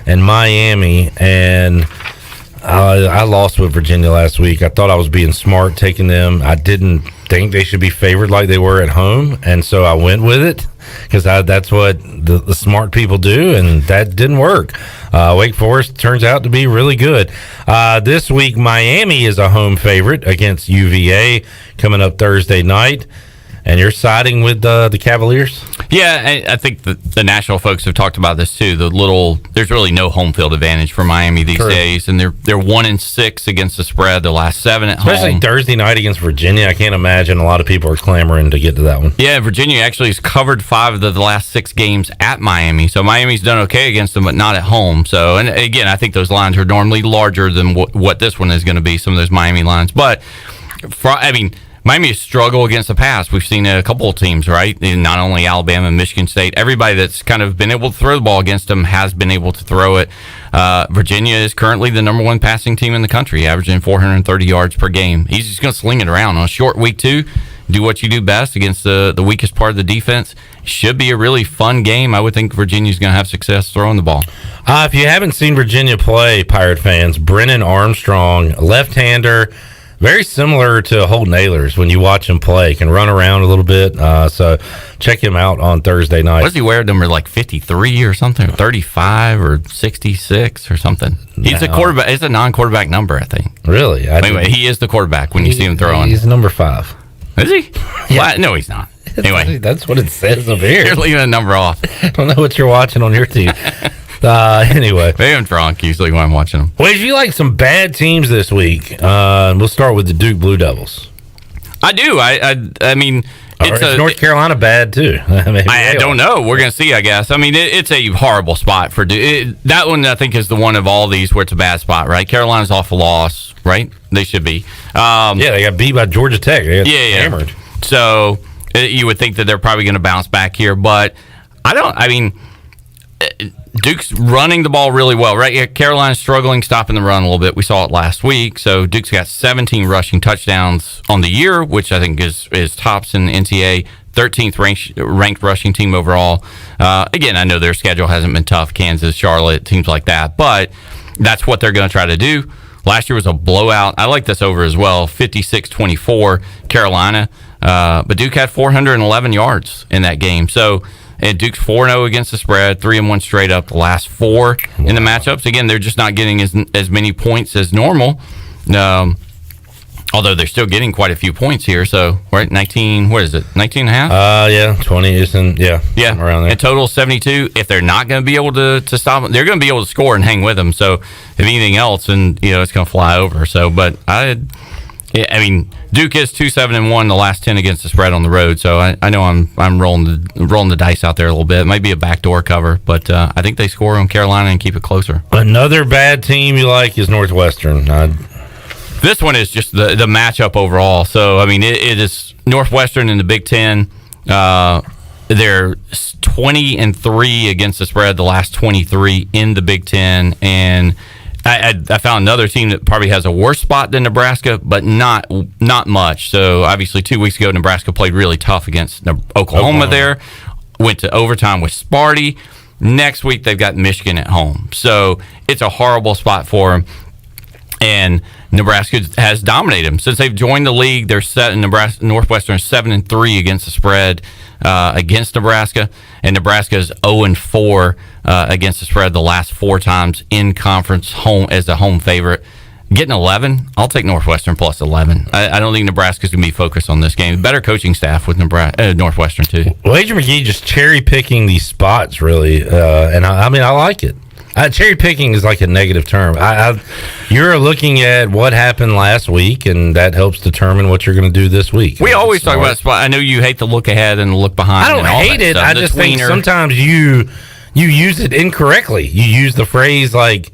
and Miami, and I lost with Virginia last week. I thought I was being smart taking them. I didn't think they should be favored like they were at home, and so I went with it because that's what the smart people do, and that didn't work. Wake Forest turns out to be really good. This week, Miami is a home favorite against UVA coming up Thursday night. And you're siding with the Cavaliers? Yeah, I think the national folks have talked about this too. There's really no home field advantage for Miami these days, and they're 1-6 against the spread. The last 7 at home. Especially Thursday night against Virginia. I can't imagine a lot of people are clamoring to get to that one. Yeah, Virginia actually has covered 5 of the last 6 games at Miami, so Miami's done okay against them, but not at home. So, and again, I think those lines are normally larger than what this one is going to be. Some of those Miami lines, but Miami has struggled against the pass. We've seen a couple of teams, right? And not only Alabama and Michigan State. Everybody that's kind of been able to throw the ball against them has been able to throw it. Virginia is currently the number 1 passing team in the country, averaging 430 yards per game. He's just going to sling it around on a short week, too. Do what you do best against the weakest part of the defense. Should be a really fun game. I would think Virginia's going to have success throwing the ball. If you haven't seen Virginia play, Pirate fans, Brennan Armstrong, left-hander, very similar to Holton Ahlers when you watch him play. Can run around a little bit. So check him out on Thursday night. What does he wear? Number like 53 or something, 35 or 66 or something. He's a quarterback. It's a non-quarterback number, I think. Really? Anyway, he is the quarterback when you see him throwing. He's number 5. Is he? Yeah. Well, no, he's not. Anyway, that's what it says up here. You're leaving a number off. I don't know what you're watching on your team. Anyway, maybe I'm drunk usually when I'm watching them. Well, if you like some bad teams this week, we'll start with the Duke Blue Devils. I do. I mean, it's North Carolina bad too. I don't know. We're gonna see. I guess. I mean, it's a horrible spot for Duke. That one I think is the one of all these where it's a bad spot. Right? Carolina's off a loss. Right? They should be. They got beat by Georgia Tech. They got hammered. So you would think that they're probably going to bounce back here, but I don't. I mean, Duke's running the ball really well, right? Yeah, Carolina's struggling stopping the run a little bit. We saw it last week. So Duke's got 17 rushing touchdowns on the year, which I think is tops in the NCAA. 13th ranked rushing team overall. Again, I know their schedule hasn't been tough. Kansas, Charlotte, teams like that, but that's what they're going to try to do. Last year was a blowout. I like this over as well, 56-24 Carolina. But Duke had 411 yards in that game. So and Duke's 4-0 against the spread, 3-1 straight up the last 4 in the matchups. Again, they're just not getting as many points as normal. Although they're still getting quite a few points here. So, right, 19, what is it, 19 and a half? 20 isn't, around there. In total, 72. If they're not going to be able to stop them, they're going to be able to score and hang with them. So, if anything else, and it's going to fly over. So, but I mean, Duke is 2-7-1 the last 10 against the spread on the road. So I know I'm rolling the dice out there a little bit. It might be a backdoor cover, but I think they score on Carolina and keep it closer. Another bad team you like is Northwestern. This one is just the matchup overall. So I mean, it is Northwestern in the Big Ten. They're 20-3 against the spread the last 23 in the Big Ten, and I found another team that probably has a worse spot than Nebraska, but not much. So obviously 2 weeks ago, Nebraska played really tough against Oklahoma there, went to overtime with Sparty. Next week, they've got Michigan at home. So it's a horrible spot for them. And Nebraska has dominated them. Since they've joined the league, they're set in Northwestern 7-3 against the spread against Nebraska. And Nebraska is 0-4 against the spread the last 4 times in conference home as a home favorite. Getting 11, I'll take Northwestern plus 11. I don't think Nebraska's going to be focused on this game. Better coaching staff with Northwestern, too. Well, Adrian McGee just cherry-picking these spots, really. And I mean, I like it. Cherry picking is like a negative term. You're looking at what happened last week, and that helps determine what you're going to do this week. We always talk about spot. I know you hate the look ahead and the look behind. I don't hate it. I just think sometimes you use it incorrectly. You use the phrase like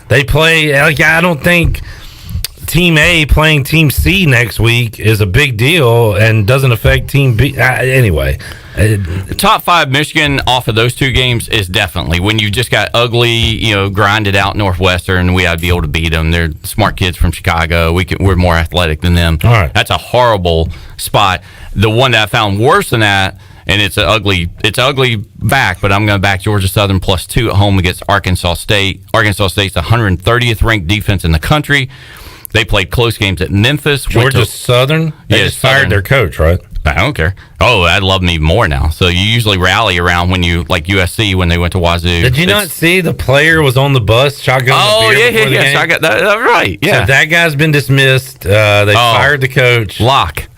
they play. Like I don't think Team A playing Team C next week is a big deal and doesn't affect Team B. Anyway. Top 5 Michigan off of those 2 games is definitely when you just got ugly, grinded out Northwestern. We ought to be able to beat them. They're smart kids from Chicago. We're more athletic than them. All right. That's a horrible spot. The one that I found worse than that, and it's ugly back, but I'm going to back Georgia Southern plus 2 at home against Arkansas State. Arkansas State's the 130th ranked defense in the country. They played close games at Memphis. Georgia Southern? They just fired their coach, right? I don't care. Oh, I'd love them even more now. So you usually rally around when you, like USC when they went to Wazoo. Did you not see the player was on the bus shotgun? Yeah. I got that right. Yeah. So that guy's been dismissed. They fired the coach. Lock.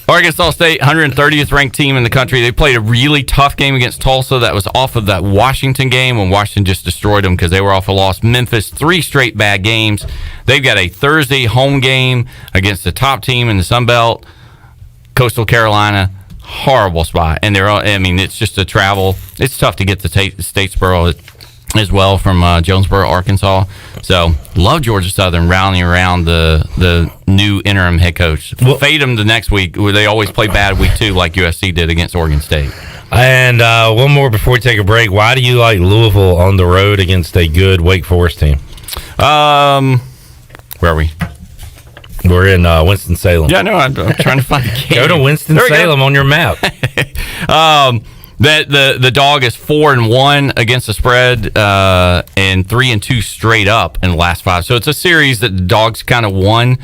Arkansas State, 130th ranked team in the country. They played a really tough game against Tulsa. That was off of that Washington game when Washington just destroyed them because they were off a loss. Memphis, 3 straight bad games. They've got a Thursday home game against the top team in the Sun Belt, Coastal Carolina. Horrible spot. And it's just a travel. It's tough to get to Statesboro as well from Jonesboro, Arkansas. So love Georgia Southern rallying around the new interim head coach. Fade them the next week. They always play bad week 2 like USC did against Oregon State. And one more before we take a break. Why do you like Louisville on the road against a good Wake Forest team? Where are we? We're in Winston-Salem. Yeah, no, I'm trying to find a game. Go to Winston-Salem on your map. that the dog is 4-1 against the spread and 3-2 straight up in the last 5. So it's a series that the dogs kind of won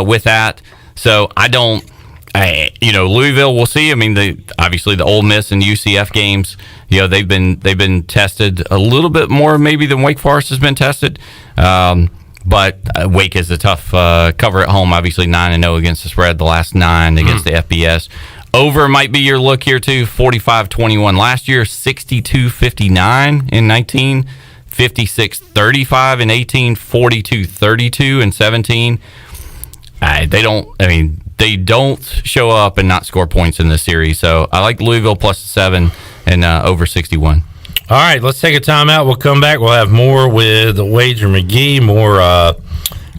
with that. So Louisville, we'll see. I mean, obviously the Ole Miss and UCF games, they've been tested a little bit more maybe than Wake Forest has been tested. But Wake is a tough cover at home. Obviously 9-0 against the spread, the last 9 against the FBS. Over might be your look here too. 45-21 last year, 62-59 in 19, 56-35 in 18, 42-32 in 17. They don't show up and not score points in this series. So I like Louisville plus 7 and over 61. All right, let's take a timeout. We'll come back. We'll have more with Wager McGee, more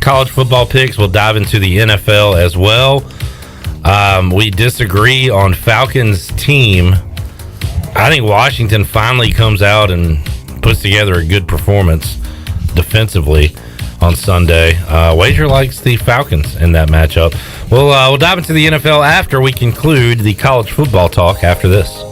college football picks. We'll dive into the NFL as well. We disagree on Falcons team. I think Washington finally comes out and puts together a good performance defensively on Sunday. Wager likes the Falcons in that matchup. We'll dive into the NFL after we conclude the college football talk after this.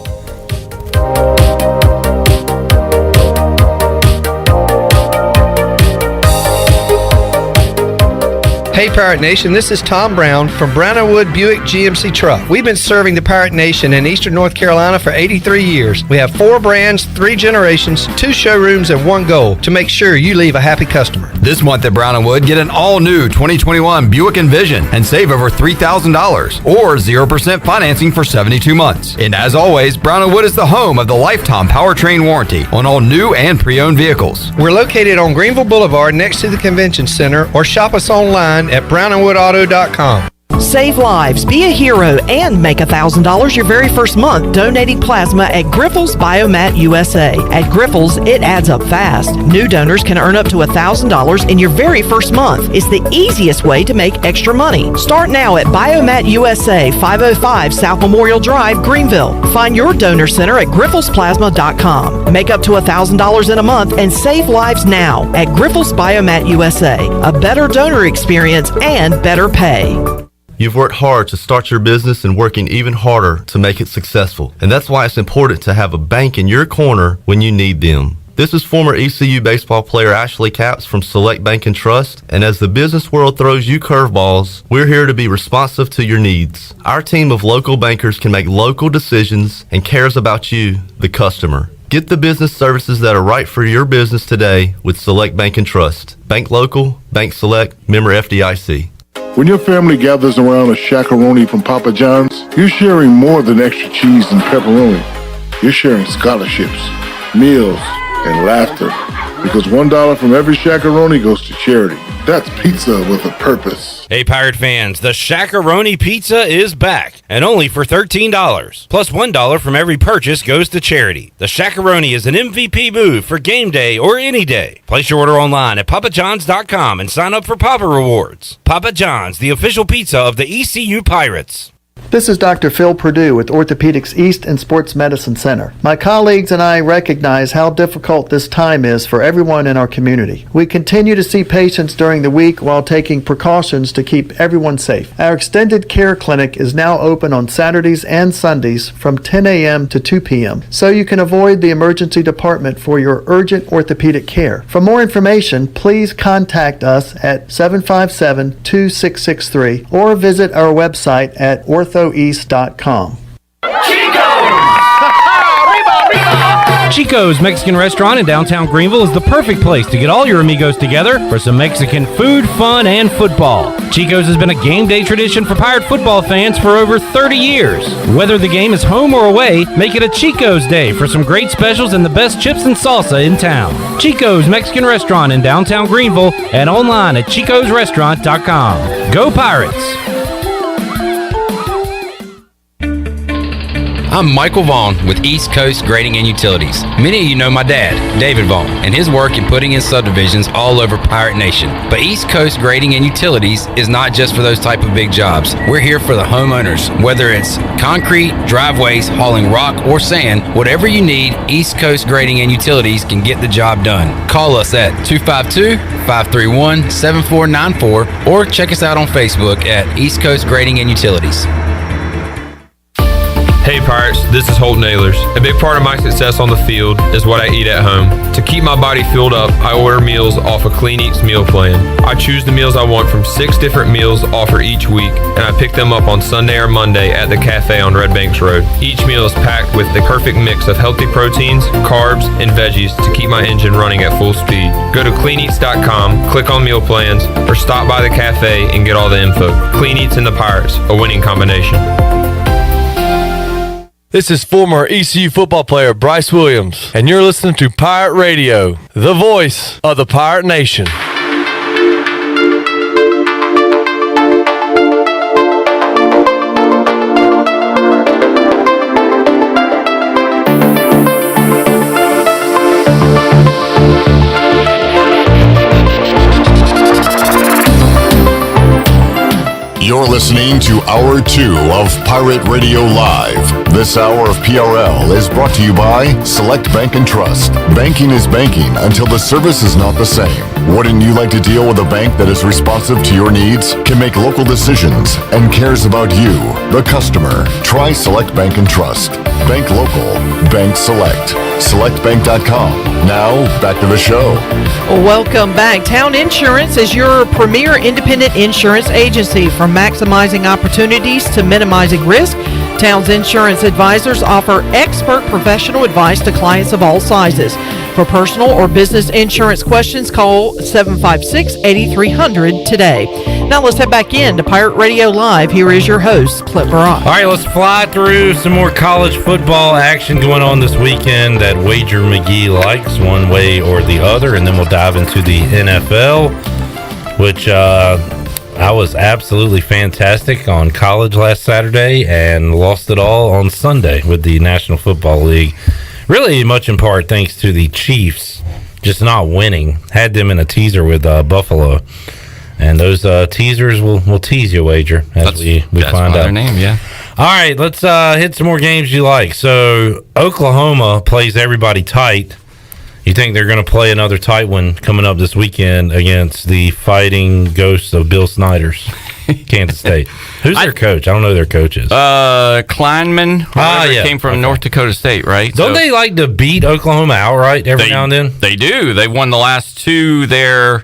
Hey Pirate Nation, this is Tom Brown from Brown & Wood Buick GMC Truck. We've been serving the Pirate Nation in Eastern North Carolina for 83 years. We have 4 brands, 3 generations, 2 showrooms, and 1 goal to make sure you leave a happy customer. This month at Brown & Wood, get an all-new 2021 Buick Envision and save over $3,000 or 0% financing for 72 months. And as always, Brown & Wood is the home of the lifetime powertrain warranty on all new and pre-owned vehicles. We're located on Greenville Boulevard next to the Convention Center, or shop us online at brownandwoodauto.com. Save lives, be a hero, and make $1,000 your very first month donating plasma at Grifols Biomat USA. At Grifols, it adds up fast. New donors can earn up to $1,000 in your very first month. It's the easiest way to make extra money. Start now at Biomat USA, 505 South Memorial Drive, Greenville. Find your donor center at grifolsplasma.com. Make up to $1,000 in a month and save lives now at Grifols Biomat USA. A better donor experience and better pay. You've worked hard to start your business and working even harder to make it successful. And that's why it's important to have a bank in your corner when you need them. This is former ECU baseball player Ashley Capps from Select Bank and Trust. And as the business world throws you curveballs, we're here to be responsive to your needs. Our team of local bankers can make local decisions and cares about you, the customer. Get the business services that are right for your business today with Select Bank and Trust. Bank local, bank select, member FDIC. When your family gathers around a shakaroni from Papa John's, you're sharing more than extra cheese and pepperoni. You're sharing scholarships, meals, and laughter. Because $1 from every shakaroni goes to charity. That's pizza with a purpose. Hey, Pirate fans, the Shakaroni Pizza is back, and only for $13. Plus $1 from every purchase goes to charity. The Shakaroni is an MVP move for game day or any day. Place your order online at papajohns.com and sign up for Papa Rewards. Papa John's, the official pizza of the ECU Pirates. This is Dr. Phil Perdue with Orthopedics East and Sports Medicine Center. My colleagues and I recognize how difficult this time is for everyone in our community. We continue to see patients during the week while taking precautions to keep everyone safe. Our extended care clinic is now open on Saturdays and Sundays from 10 a.m. to 2 p.m. so you can avoid the emergency department for your urgent orthopedic care. For more information, please contact us at 757-2663 or visit our website at orthoeast.com. Chico's Mexican Restaurant in downtown Greenville is the perfect place to get all your amigos together for some Mexican food, fun, and football. Chico's has been a game day tradition for Pirate football fans for over 30 years. Whether the game is home or away, make it a Chico's day for some great specials and the best chips and salsa in town. Chico's Mexican Restaurant in downtown Greenville and online at chicosrestaurant.com. Go Pirates! I'm Michael Vaughn with East Coast Grading and Utilities. Many of you know my dad, David Vaughn, and his work in putting in subdivisions all over Pirate Nation. But East Coast Grading and Utilities is not just for those type of big jobs. We're here for the homeowners. Whether it's concrete, driveways, hauling rock, or sand, whatever you need, East Coast Grading and Utilities can get the job done. Call us at 252-531-7494 or check us out on Facebook at East Coast Grading and Utilities. Hey Pirates, this is Holt Nailers. A big part of my success on the field is what I eat at home. To keep my body filled up, I order meals off a Clean Eats meal plan. I choose the meals I want from 6 different meals offered each week, and I pick them up on Sunday or Monday at the cafe on Red Banks Road. Each meal is packed with the perfect mix of healthy proteins, carbs, and veggies to keep my engine running at full speed. Go to cleaneats.com, click on meal plans, or stop by the cafe and get all the info. Clean Eats and the Pirates, a winning combination. This is former ECU football player Bryce Williams, and you're listening to Pirate Radio, the voice of the Pirate Nation. You're listening to Hour 2 of Pirate Radio Live. This hour of PRL is brought to you by Select Bank and Trust. Banking is banking until the service is not the same. Wouldn't you like to deal with a bank that is responsive to your needs, can make local decisions, and cares about you, the customer? Try Select Bank and Trust. Bank local. Bank select. SelectBank.com. Now, back to the show. Welcome back. Town Insurance is your premier independent insurance agency. From maximizing opportunities to minimizing risk, Town's insurance advisors offer expert professional advice to clients of all sizes. For personal or business insurance questions, call 756-8300 today. Now let's head back in to Pirate Radio Live. Here is your host, Clip Barak. All right, let's fly through some more college football action going on this weekend that Wager McGee likes one way or the other, and then we'll dive into the NFL, which I was absolutely fantastic on college last Saturday and lost it all on Sunday with the National Football League. Really much in part thanks to the Chiefs just not winning. Had them in a teaser with Buffalo. And those teasers will tease you, Wager, as we find out. Their name, yeah. All right, let's hit some more games you like. So Oklahoma plays everybody tight. You think they're going to play another tight one coming up this weekend against the fighting ghosts of Bill Snyder's Kansas State? Who's their coach? I don't know who their coach is. Kleinman. Came from North Dakota State, right? Don't they like to beat Oklahoma outright every now and then? They do. They won the last two there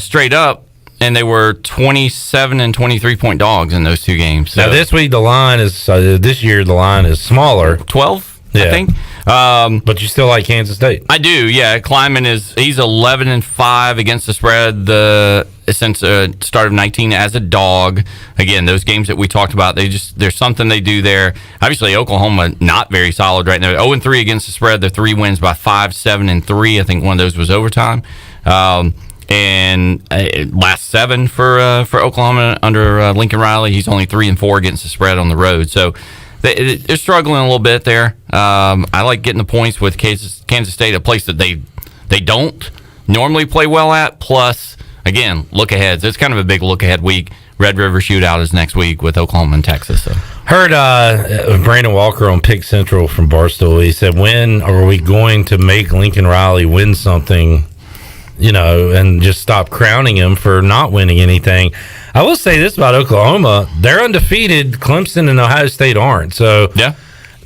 straight up, and they were 27 and 23-point dogs in those two games. So. Now this week the line is this year the line is smaller, 12, I think. But you still like Kansas State? I do, yeah. Kleinman he's 11-5 against the spread since start of 19 as a dog. Again, those games that we talked about, there's something they do there. Obviously, Oklahoma not very solid right now. 0-3 against the spread. Their 3 wins by 5, 7, and 3. I think one of those was overtime. And last 7 for Oklahoma under Lincoln Riley. He's only 3-4 against the spread on the road. So they're struggling a little bit there. I like getting the points with Kansas State, a place that they don't normally play well at. Plus, again, look ahead. So it's kind of a big look ahead week. Red River Shootout is next week with Oklahoma and Texas. So. Heard Brandon Walker on Pick Central from Barstool. He said, when are we going to make Lincoln Riley win something, and just stop crowning him for not winning anything? I will say this about Oklahoma. They're undefeated. Clemson and Ohio State aren't. So yeah,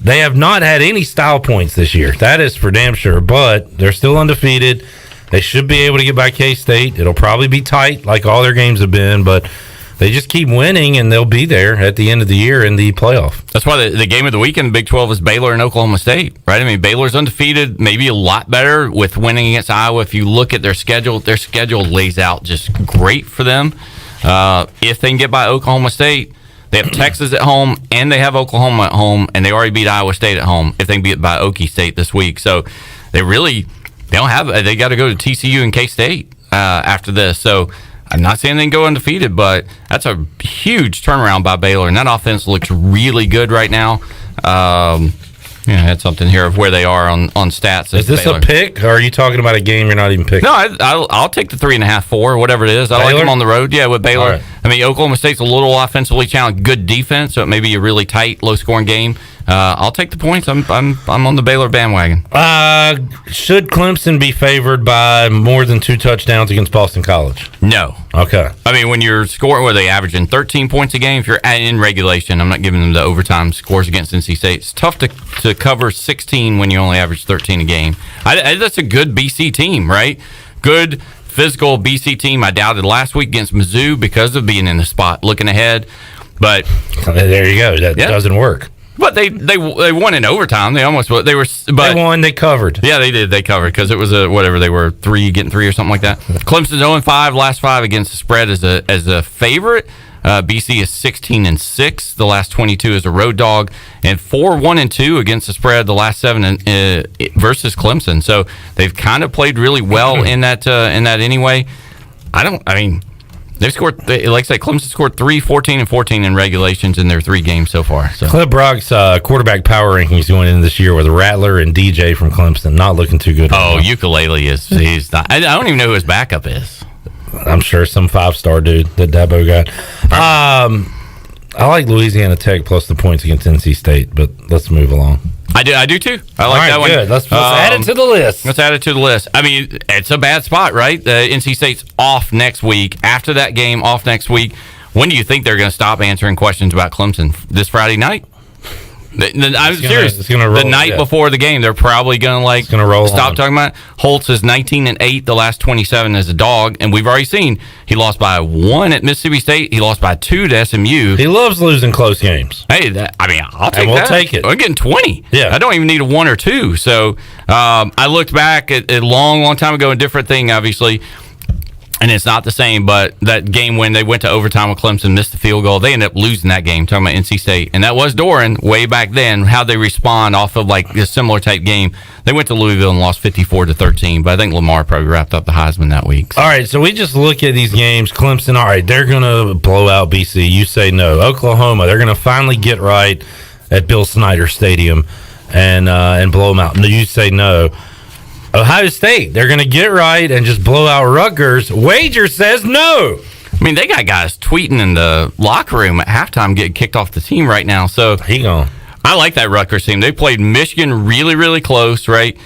they have not had any style points this year. That is for damn sure. But they're still undefeated. They should be able to get by K-State. It'll probably be tight like all their games have been, but they just keep winning, and they'll be there at the end of the year in the playoff. That's why the game of the weekend in Big 12 is Baylor and Oklahoma State, right? I mean, Baylor's undefeated, maybe a lot better with winning against Iowa. If you look at their schedule lays out just great for them. If they can get by Oklahoma State, they have Texas at home, and they have Oklahoma at home, and they already beat Iowa State at home if they can get by Okie State this week. So they got to go to TCU and K-State after this. So I'm not saying they can go undefeated, but that's a huge turnaround by Baylor, and that offense looks really good right now. I had something here of where they are on stats. Is this Baylor. A pick, or are you talking about a game you're not even picking? No, I'll take the 3.5, 4, whatever it is. I like them on the road. Yeah, with Baylor. Right. I mean, Oklahoma State's a little offensively challenged, good defense, so it may be a really tight, low-scoring game. I'll take the points. I'm on the Baylor bandwagon. Should Clemson be favored by more than 2 touchdowns against Boston College? No. Okay. I mean, when you're scoring, what are they averaging? 13 points a game. If you're in regulation, I'm not giving them the overtime scores against NC State. It's tough to cover 16 when you only average 13 a game. That's a good BC team, right? Good physical BC team. I doubted last week against Mizzou because of being in the spot, looking ahead. But there you go. That doesn't work. But they won in overtime. They won. They covered. Yeah, they did. They covered because it was they were getting 3 or something like that. Clemson's 0-5 last 5 against the spread as a favorite. BC is 16-6 the last 22 as a road dog, and 4-1-2 against the spread the last 7 versus Clemson. So they've kind of played really well in that anyway. They've scored, like I say, Clemson scored 3, 14, and 14 in regulations in their 3 games so far. So. Clip Brock's quarterback power rankings going into this year with Rattler and DJ from Clemson not looking too good. Ukulele he's not. I don't even know who his backup is. I'm sure some 5-star dude that Dabo got. I like Louisiana Tech plus the points against NC State, but let's move along. I do too. I like that one. Good. Let's add it to the list. Let's add it to the list. I mean, it's a bad spot, right? NC State's off next week. After that game, off next week. When do you think they're going to stop answering questions about Clemson? This Friday night? I'm serious. The night before the game, they're probably going to stop talking about it. Holtz is 19-8 the last 27 as a dog, and we've already seen he lost by 1 at Mississippi State. He lost by 2 to SMU. He loves losing close games. Hey, I'll take that. We'll take it. We're getting 20. Yeah, I don't even need a 1 or 2. So I looked back at a long time ago, a different thing, obviously. And it's not the same, but that game when they went to overtime with Clemson, missed the field goal, they ended up losing that game, talking about NC State. And that was Doran way back then, how they respond off of like a similar type game. They went to Louisville and lost 54-13, but I think Lamar probably wrapped up the Heisman that week. So. All right, so we just look at these games. Clemson, all right, they're going to blow out BC. You say no. Oklahoma, they're going to finally get right at Bill Snyder Stadium and blow them out. No, you say no. Ohio State, they're going to get right and just blow out Rutgers. Wager says no. I mean, they got guys tweeting in the locker room at halftime getting kicked off the team right now. So I like that Rutgers team. They played Michigan really, really close, right?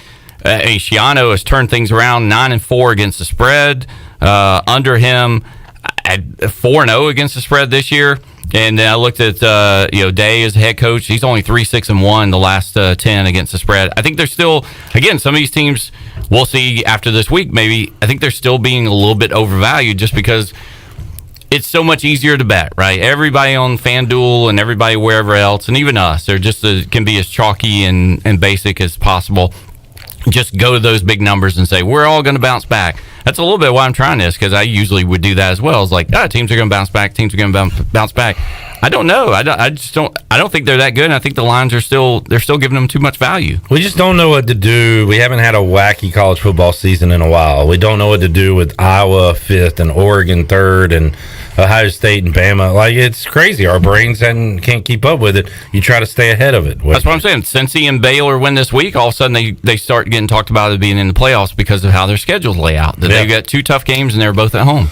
Shiano has turned things around, 9-4 against the spread. Under him, at 4-0 against the spread this year. And then I looked at Day as head coach. He's only 3-6-1 the last 10 against the spread. I think they're still, again, some of these teams we'll see after this week. Maybe I think they're still being a little bit overvalued just because it's so much easier to bet, right? Everybody on FanDuel and everybody wherever else, and even us, they're just can be as chalky and basic as possible. Just go to those big numbers and say we're all going to bounce back. That's a little bit why I'm trying this, because I usually would do that as well. It's like, teams are going to bounce back. Teams are going to bounce back. I don't know. I don't think they're that good. And I think the lines they're still giving them too much value. We just don't know what to do. We haven't had a wacky college football season in a while. We don't know what to do with Iowa 5th and Oregon 3rd and Ohio State and Bama. Like, it's crazy. Our brains can't keep up with it. You try to stay ahead of it. That's what I'm saying. Cincy and Baylor win this week, all of a sudden they start getting talked about as being in the playoffs because of how their schedules lay out. They've got 2 tough games and they're both at home.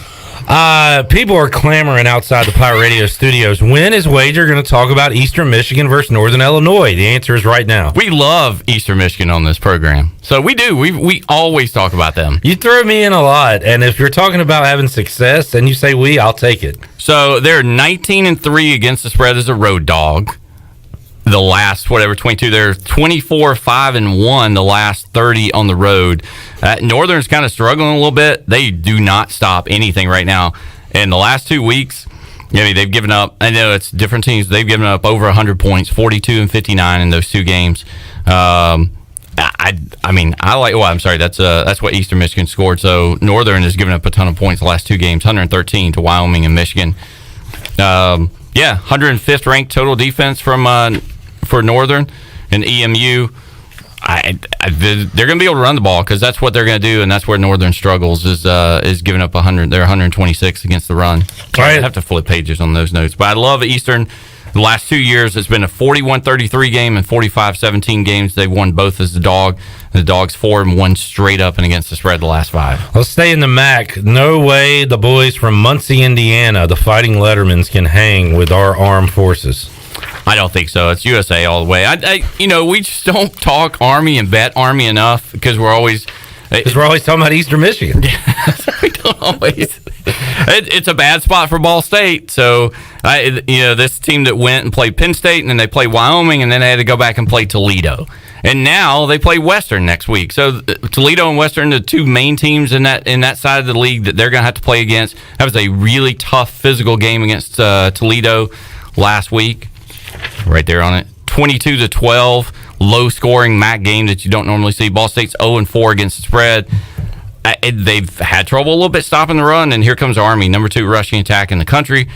People are clamoring outside the Pirate Radio studios. When is Wager going to talk about Eastern Michigan versus Northern Illinois? The answer is right now. We love Eastern Michigan on this program. So we do. We always talk about them. You throw me in a lot. And if you're talking about having success and you say I'll take it. So they're 19-3 against the spread as a road dog. The last 22, they're 24-5-1 the last 30 on the road. Northern's kind of struggling a little bit. They do not stop anything right now. In the last 2 weeks, they've given up. I know it's different teams. They've given up over 100 points, 42 and 59 in those 2 games. I'm sorry. That's what Eastern Michigan scored. So Northern has given up a ton of points the last 2 games, 113 to Wyoming and Michigan. 105th ranked total defense for Northern and EMU. They're going to be able to run the ball because that's what they're going to do, and that's where Northern struggles is giving up 100. They're 126 against the run. I have to flip pages on those notes, but I love Eastern. The last 2 years, it's been a 41-33 game and 45-17 games. They've won both as the dog. The Dogs 4-1 straight up and against the spread the last 5. Let's stay in the MAC. No way the boys from Muncie, Indiana, the Fighting Lettermans, can hang with our armed forces. I don't think so. It's USA all the way. We just don't talk Army and bet Army enough because we're always talking about Eastern Michigan. We don't always. It's a bad spot for Ball State. So, this team that went and played Penn State, and then they played Wyoming, and then they had to go back and play Toledo. And now they play Western next week. So Toledo and Western, the two main teams in that side of the league that they're going to have to play against. That was a really tough physical game against Toledo last week. Right there on it. 22-12, low-scoring MAC game that you don't normally see. Ball State's 0-4 against the spread. They've had trouble a little bit stopping the run, and here comes Army, number 2 rushing attack in the country.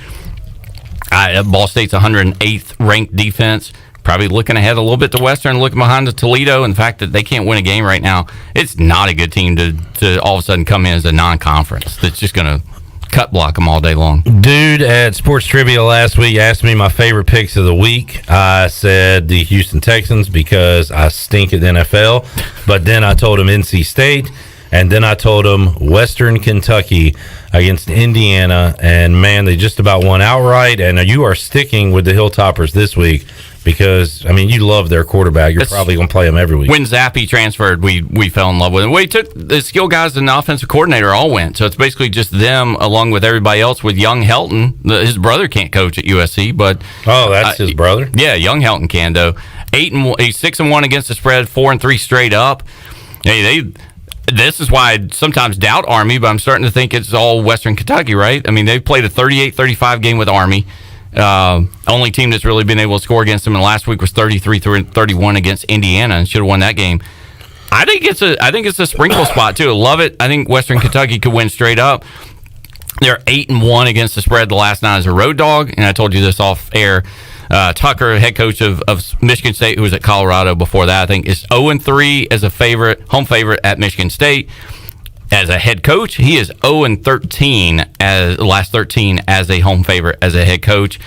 Ball State's 108th ranked defense. Probably looking ahead a little bit to Western, looking behind to Toledo, and the fact that they can't win a game right now. It's not a good team to all of a sudden come in as a non-conference that's just going to cut block them all day long. Dude at Sports Trivia last week asked me my favorite picks of the week. I said the Houston Texans because I stink at the NFL, but then I told him NC State, and then I told him Western Kentucky against Indiana, and man, they just about won outright. And you are sticking with the Hilltoppers this week because, you love their quarterback. You're probably going to play him every week. When Zappe transferred, we fell in love with him. We took the skill guys and the offensive coordinator all went, so it's basically just them along with everybody else. With young Helton, his brother can't coach at USC, but that's his brother. Yeah, young Helton can though. 6-1 against the spread, 4-3 straight up. This is why I sometimes doubt Army, but I'm starting to think it's all Western Kentucky, right? They played a 38-35 game with Army. Only team that's really been able to score against them in the last week was 33-31 against Indiana, and should have won that game. I think it's a sprinkle spot too. I love it. I think Western Kentucky could win straight up. They're 8-1 against the spread the last 9 as a road dog, and I told you this off air. Tucker, head coach of Michigan State, who was at Colorado before that, I think is 0-3 as a home favorite at Michigan State. As a head coach, he is 0-13 as last 13 as a home favorite as a head coach,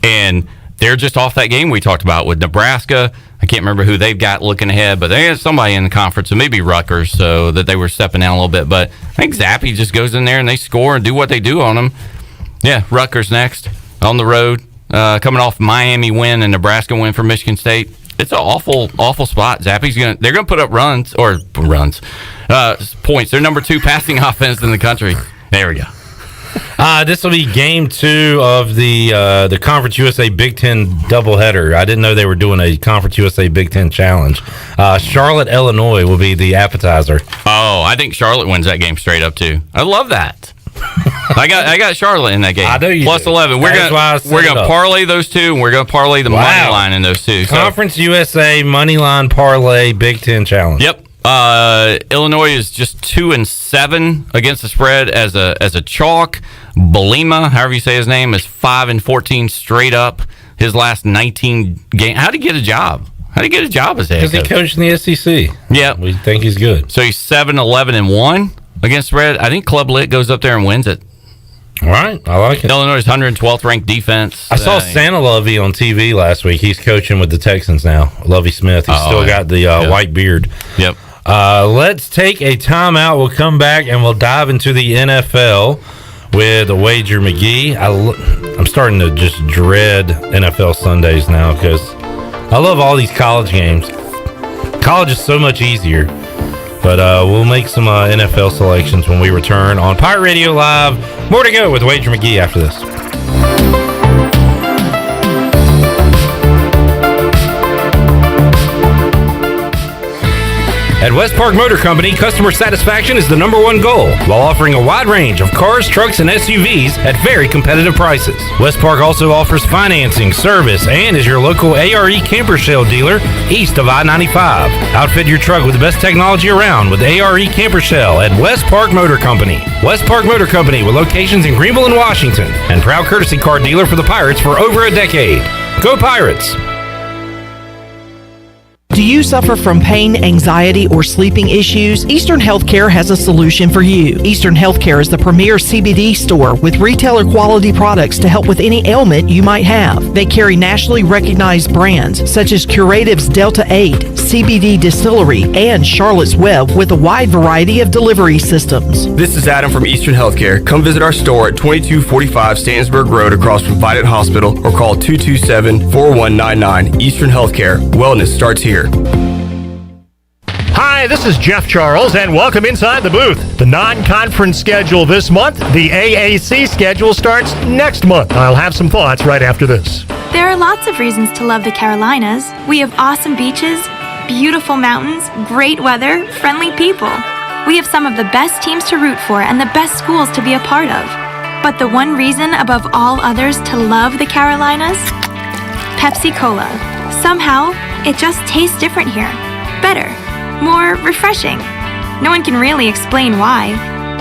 and they're just off that game we talked about with Nebraska. I can't remember who they've got looking ahead, but they had somebody in the conference, so maybe Rutgers, so that they were stepping down a little bit. But I think Zappe just goes in there and they score and do what they do on them. Yeah, Rutgers next on the road, coming off Miami win and Nebraska win for Michigan State. It's an awful spot. Zappe's they're gonna put up points. They're number 2 passing offense in the country. There we go. This will be game 2 of the Conference USA Big Ten doubleheader. I didn't know they were doing a Conference USA Big Ten challenge. Charlotte, Illinois will be the appetizer. Oh, I think Charlotte wins that game straight up too. I love that. I got Charlotte in that game. I know you plus do. 11. We're gonna parlay those two, and we're gonna parlay the money line in those two. Conference USA money line parlay Big Ten challenge. Yep. Illinois is just 2-7 against the spread as a chalk. Belima, however you say his name, is 5-14 straight up. His last 19 games. How'd he get a job? How'd he get a job as head coach? Because he coached in the SEC. Yeah, we think he's good. So he's 7-11-1 against spread. I think Club Lit goes up there and wins it. All right, I like it. Illinois' 112th ranked defense. I saw Santa Lovey on TV last week. He's coaching with the Texans now. Lovey Smith. He's still got the white beard. Yep. Let's take a timeout. We'll come back and we'll dive into the NFL with a Wager McGee. I'm starting to just dread NFL Sundays now because I love all these college games. College is so much easier. But we'll make some NFL selections when we return on Pirate Radio Live. More to go with Wager McGee after this. At West Park Motor Company, customer satisfaction is the #1 goal, while offering a wide range of cars, trucks, and SUVs at very competitive prices. West Park also offers financing, service, and is your local ARE camper shell dealer east of I-95. Outfit your truck with the best technology around with ARE Camper Shell at West Park Motor Company. West Park Motor Company with locations in Greenville and Washington, and proud courtesy car dealer for the Pirates for over a decade. Go Pirates! Do you suffer from pain, anxiety, or sleeping issues? Eastern Healthcare has a solution for you. Eastern Healthcare is the premier CBD store with retailer quality products to help with any ailment you might have. They carry nationally recognized brands such as Curative's Delta 8, CBD Distillery, and Charlotte's Web with a wide variety of delivery systems. This is Adam from Eastern Healthcare. Come visit our store at 2245 Stantonburg Road across from Vidant Hospital or call 227-4199. Eastern Healthcare. Wellness starts here. Hi, this is Jeff Charles, and welcome inside the booth. The non-conference schedule this month, the AAC schedule starts next month. I'll have some thoughts right after this. There are lots of reasons to love the Carolinas. We have awesome beaches, beautiful mountains, great weather, friendly people. We have some of the best teams to root for and the best schools to be a part of. But the one reason above all others to love the Carolinas? Pepsi Cola. Somehow, it just tastes different here. Better. More refreshing. No one can really explain why.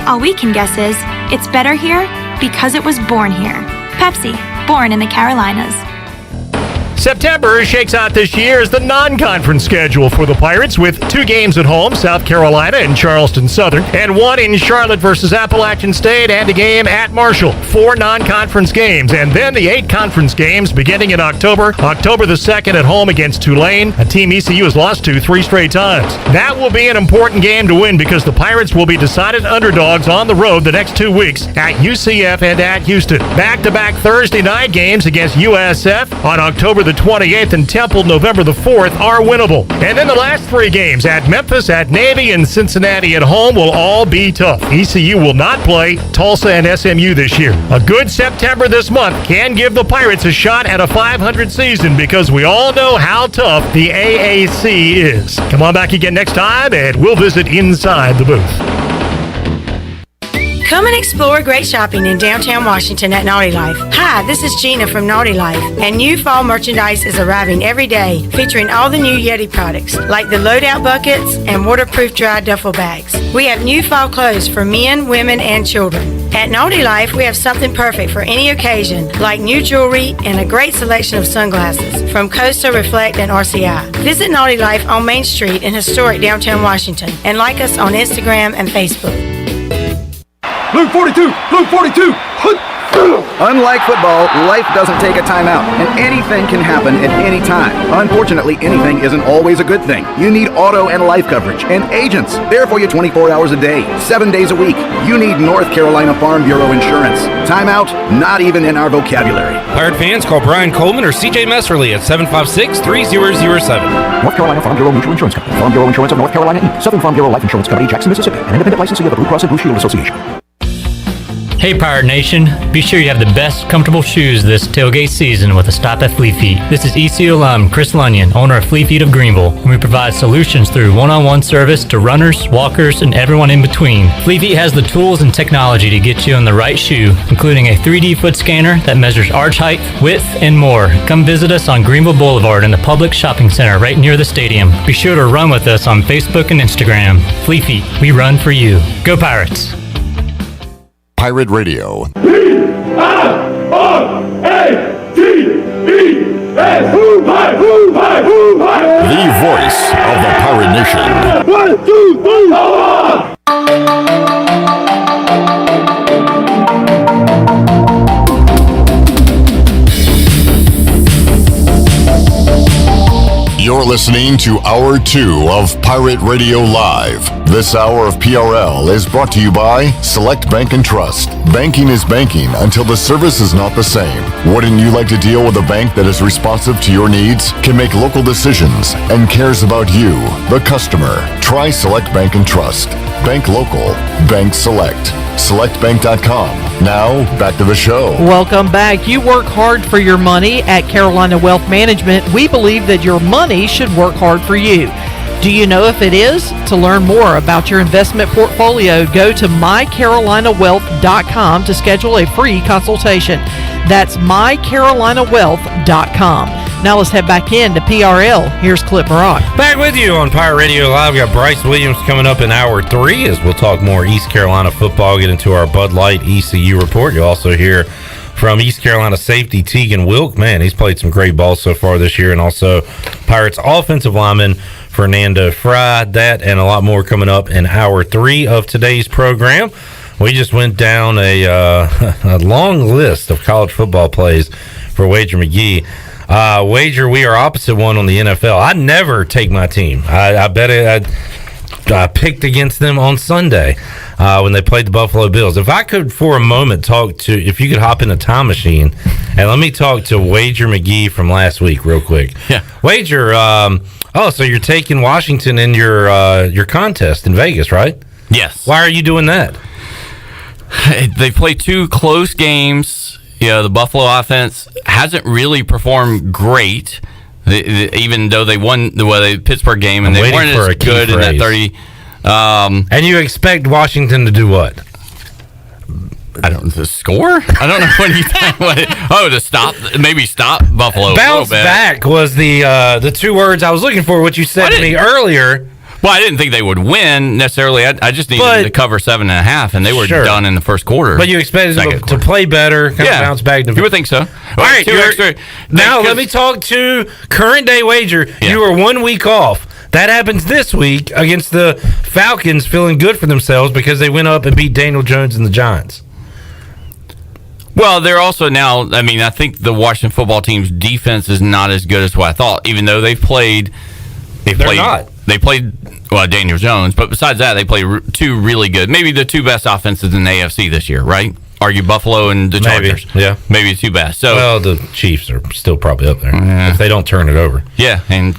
All we can guess is, it's better here because it was born here. Pepsi, born in the Carolinas. September shakes out this year as the non-conference schedule for the Pirates with 2 games at home, South Carolina and Charleston Southern, and 1 in Charlotte versus Appalachian State and a game at Marshall. 4 non-conference games, and then the 8 conference games beginning in October. October the 2nd at home against Tulane, a team ECU has lost to 3 straight times. That will be an important game to win because the Pirates will be decided underdogs on the road the next 2 weeks at UCF and at Houston. Back-to-back Thursday night games against USF on October the 28th and Temple November the 4th are winnable. And then the last 3 games at Memphis, at Navy, and Cincinnati at home will all be tough. ECU will not play Tulsa and SMU this year. A good September this month can give the Pirates a shot at a 500 season because we all know how tough the AAC is. Come on back again next time and we'll visit inside the booth. Come and explore great shopping in downtown Washington at Naughty Life. Hi, this is Gina from Naughty Life, and new fall merchandise is arriving every day, featuring all the new Yeti products, like the loadout buckets and waterproof dry duffel bags. We have new fall clothes for men, women, and children. At Naughty Life, we have something perfect for any occasion, like new jewelry and a great selection of sunglasses from Costa, Reflect, and RCI. Visit Naughty Life on Main Street in historic downtown Washington, and like us on Instagram and Facebook. Blue 42! Blue 42! Unlike football, life doesn't take a timeout, and anything can happen at any time. Unfortunately, anything isn't always a good thing. You need auto and life coverage, and agents. There for you 24 hours a day, 7 days a week. You need North Carolina Farm Bureau insurance. Timeout? Not even in our vocabulary. Pirate fans, call Brian Coleman or CJ Messerly at 756-3007. North Carolina Farm Bureau Mutual Insurance Company. Farm Bureau Insurance of North Carolina, Inc. Southern Farm Bureau Life Insurance Company, Jackson, Mississippi. An independent licensee of the Blue Cross and Blue Shield Association. Hey Pirate Nation, be sure you have the best comfortable shoes this tailgate season with a stop at Flea Feet. This is ECU alum Chris Lunyon, owner of Flea Feet of Greenville, and we provide solutions through one-on-one service to runners, walkers, and everyone in between. Flea Feet has the tools and technology to get you on the right shoe, including a 3D foot scanner that measures arch height, width, and more. Come visit us on Greenville Boulevard in the public shopping center right near the stadium. Be sure to run with us on Facebook and Instagram. Flea Feet, we run for you. Go Pirates! Pirate Radio. The voice of the Pirate Nation. 1, 2, 3, You're listening to Hour 2 of Pirate Radio Live. This hour of PRL is brought to you by Select Bank and Trust. Banking is banking until the service is not the same. Wouldn't you like to deal with a bank that is responsive to your needs, can make local decisions, and cares about you, the customer? Try Select Bank and Trust. Bank local. Bank select. SelectBank.com. Now, back to the show. Welcome back. You work hard for your money at Carolina Wealth Management. We believe that your money should work hard for you. Do you know if it is? To learn more about your investment portfolio, go to mycarolinawealth.com to schedule a free consultation. That's mycarolinawealth.com. Now let's head back into PRL. Here's Clip Brock. Back with you on Pirate Radio Live. We got Bryce Williams coming up in Hour 3 as we'll talk more East Carolina football, get into our Bud Light ECU report. You'll also hear from East Carolina safety Tegan Wilk. Man, he's played some great ball so far this year. And also Pirates offensive lineman Fernando Fry. That and a lot more coming up in hour 3 of today's program. We just went down a long list of college football plays for Wager McGee. Wager, we are opposite one on the NFL. I never take my team. I bet it. I picked against them on Sunday when they played the Buffalo Bills. If I could for a moment if you could hop in a time machine and let me talk to Wager McGee from last week real quick. Yeah. Wager, so you're taking Washington in your contest in Vegas, right? Yes. Why are you doing that? They played 2 close games. The Buffalo offense hasn't really performed great. Even though they won the Pittsburgh game and they weren't as good in that 30. And you expect Washington to do what? I don't know, the score? I don't know to stop Buffalo. Bounce back was the 2 words I was looking for, what you said to me earlier. Well, I didn't think they would win necessarily. I just needed them to cover 7.5, and they were done in the first quarter. But you expected them to play better, kind of bounce back. You would think so. All right, now let me talk to current day Wager. Yeah. You were 1 week off. That happens this week against the Falcons, feeling good for themselves because they went up and beat Daniel Jones and the Giants. Well, they're also now, I think the Washington football team's defense is not as good as what I thought, even though they've played. They're not. They played, Daniel Jones, but besides that, they played 2 really good, maybe the 2 best offenses in the AFC this year, right? Argue Buffalo and the Chargers. Maybe the 2 best. So, the Chiefs are still probably up there if they don't turn it over. Yeah, and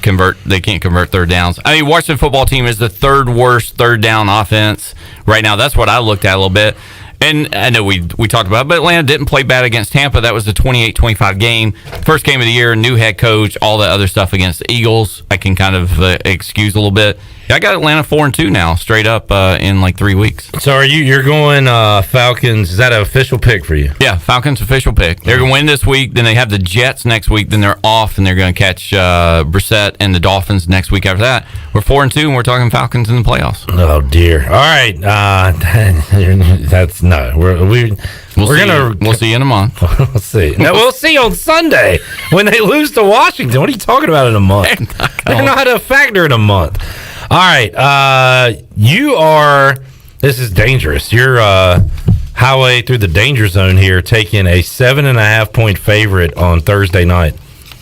they can't convert third downs. Washington football team is the 3rd worst third down offense right now. That's what I looked at a little bit. And I know we talked about it, but Atlanta didn't play bad against Tampa. That was the 28-25 game. First game of the year, new head coach, all that other stuff against the Eagles. I can kind of excuse a little bit. I got Atlanta 4-2 now, straight up in like 3 weeks. So you're going Falcons? Is that an official pick for you? Yeah, Falcons official pick. They're going to win this week. Then they have the Jets next week. Then they're off, and they're going to catch Brissett and the Dolphins next week after that. We're 4-2, and we're talking Falcons in the playoffs. Oh dear! All right, that's no. We'll see you in a month. We'll see. No, we'll see on Sunday when they lose to Washington. What are you talking about in a month? They're not a factor in a month. All right, this is dangerous. You're highway through the danger zone here, taking a 7.5 point favorite on Thursday night.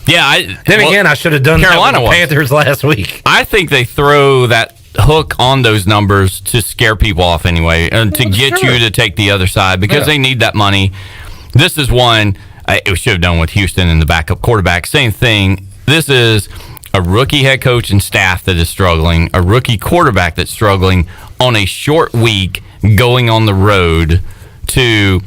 Yeah, I should have done Carolina that with the Panthers last week. I think they throw that hook on those numbers to scare people off anyway, and to get you to take the other side because they need that money. This is one it should have done with Houston and the backup quarterback. Same thing. This is a rookie head coach and staff that is struggling, a rookie quarterback that's struggling on a short week going on the road to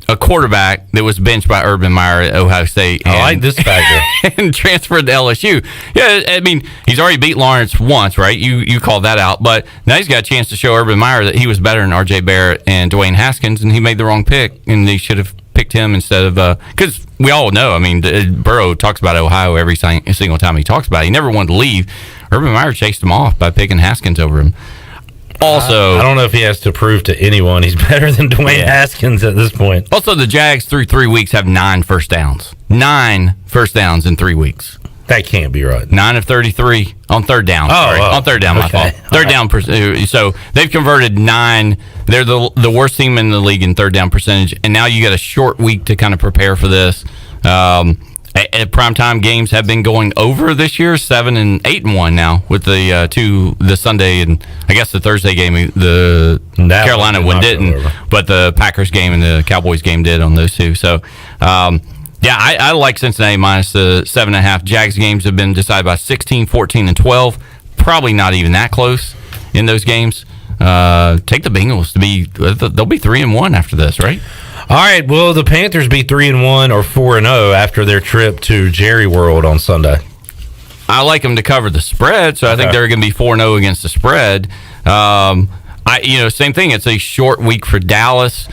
a quarterback that was benched by Urban Meyer at Ohio State. I like this factor. And transferred to LSU. Yeah, he's already beat Lawrence once, right? You called that out. But now he's got a chance to show Urban Meyer that he was better than R.J. Barrett and Dwayne Haskins, and he made the wrong pick, and they should have picked him instead of because we all know, Burrow talks about Ohio every single time he talks about it. He never wanted to leave. Urban Meyer chased him off by picking Haskins over him. Also, I don't know if he has to prove to anyone he's better than Dwayne Haskins at this point. Also, the Jags through 3 weeks have 9 first downs. 9 first downs in 3 weeks. That can't be right. 9 of 33 on third down. On third down, my fault. Third down. So they've converted 9. They're the worst team in the league in third down percentage. And now you got a short week to kind of prepare for this. Primetime games have been going over this year, 7 and 8-1 now with the Sunday and I guess the Thursday game. The Carolina one didn't, but the Packers game and the Cowboys game did on those two. So, I like Cincinnati minus the 7.5. Jags games have been decided by 16, 14, and 12. Probably not even that close in those games. Take the Bengals they'll be 3-1 after this, right? All right, will the Panthers be 3-1 or 4-0 after their trip to Jerry World on Sunday? I like them to cover the spread, so I think they're going to be 4-0 against the spread. Same thing. It's a short week for Dallas.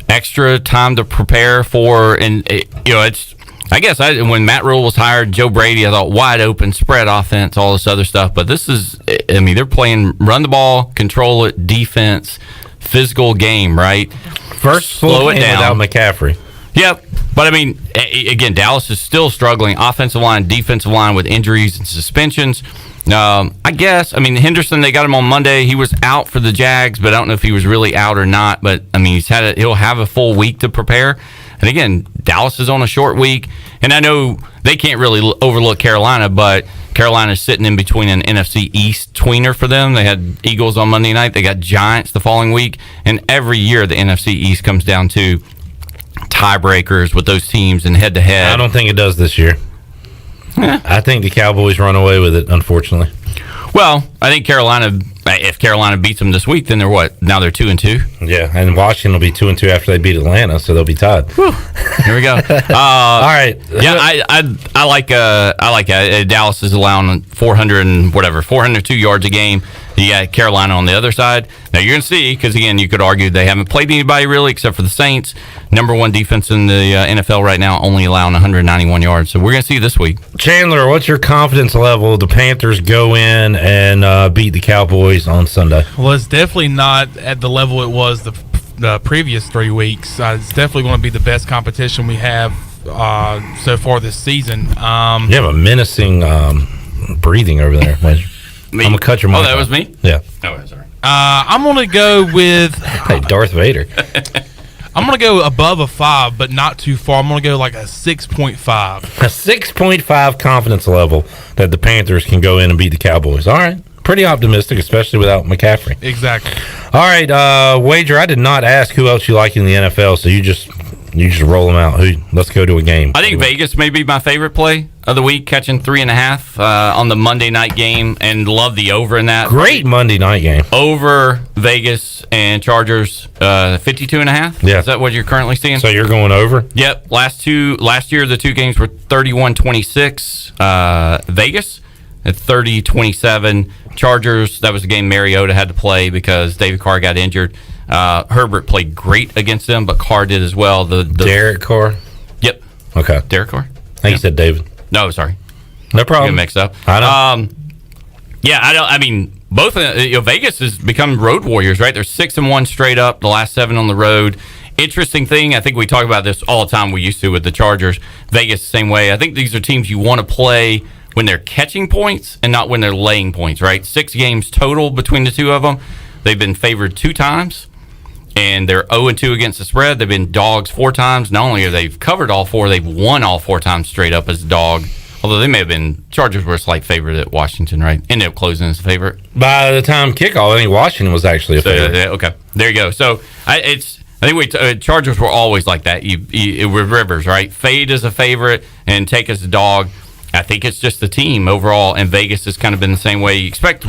Extra time to prepare for, and it's. I guess when Matt Rule was hired, Joe Brady, I thought wide open spread offense, all this other stuff. But this is, they're playing run the ball, control it, defense, physical game, right? First slow it down without McCaffrey. Yep. But, I mean, again, Dallas is still struggling. Offensive line, defensive line with injuries and suspensions. I guess, I mean, Henderson, they got him on Monday. He was out for the Jags, but I don't know if he was really out or not. But, I mean, he'll have a full week to prepare. And, again, Dallas is on a short week. And I know they can't really overlook Carolina, but Carolina's sitting in between an NFC East tweener for them. They had Eagles on Monday night. They got Giants the following week. And every year the NFC East comes down to tiebreakers with those teams and head-to-head. I don't think it does this year. I think the Cowboys run away with it, unfortunately. Well, I think if Carolina beats them this week, then they're what? Now they're 2-2. Yeah, and Washington will be 2-2 after they beat Atlanta, so they'll be tied. Here we go. All right. Yeah, I like Dallas is allowing 402 yards a game. You got Carolina on the other side. Now you're going to see, because again, you could argue they haven't played anybody really except for the Saints. Number one defense in the NFL right now, only allowing 191 yards. So we're going to see this week. Chandler, what's your confidence level? The Panthers go in and beat the Cowboys on Sunday. Well, it's definitely not at the level it was the previous 3 weeks. It's definitely going to be the best competition we have so far this season. You have a menacing breathing over there. I'm going to cut your mic. Oh, that was me? Yeah. Oh, sorry. I'm going to go with... Hey, Darth Vader. I'm going to go above a 5, but not too far. I'm going to go like a 6.5. A 6.5 confidence level that the Panthers can go in and beat the Cowboys. All right. Pretty optimistic, especially without McCaffrey. Exactly. All right, Wager, I did not ask who else you like in the NFL, so you just roll them out. Let's go to a game. I think Vegas may be my favorite play of the week, catching 3.5 on the Monday night game, and love the over in that. Great Monday night game. Over Vegas and Chargers, 52.5. Yeah. Is that what you're currently seeing? So you're going over? Yep. Last year, the two games were 31-26 Vegas at 30-27 Chargers. That was a game Mariota had to play because David Carr got injured. Herbert played great against them, but Carr did as well. The Derek Carr? Yep. Okay. Derek Carr? I think you said David. No, sorry. No problem. Get mixed up. I know. Yeah, I mean, both Vegas has become road warriors, right? They're 6-1 straight up, the last 7 on the road. Interesting thing, I think we talk about this all the time. We used to with the Chargers. Vegas, same way. I think these are teams you want to play when they're catching points and not when they're laying points, right? 6 games total between the two of them. They've been favored 2 times, and they're 0-2 against the spread. They've been dogs 4 times. Not only have they covered all 4, they've won all 4 times straight up as a dog. Although they may have been, Chargers were a slight favorite at Washington, right? Ended up closing as a favorite. By the time kickoff, I think Washington was actually a favorite. Okay, there you go. So I think Chargers were always like that. With Rivers, right? Fade as a favorite and take as a dog. I think it's just the team overall, and Vegas has kind of been the same way. You expect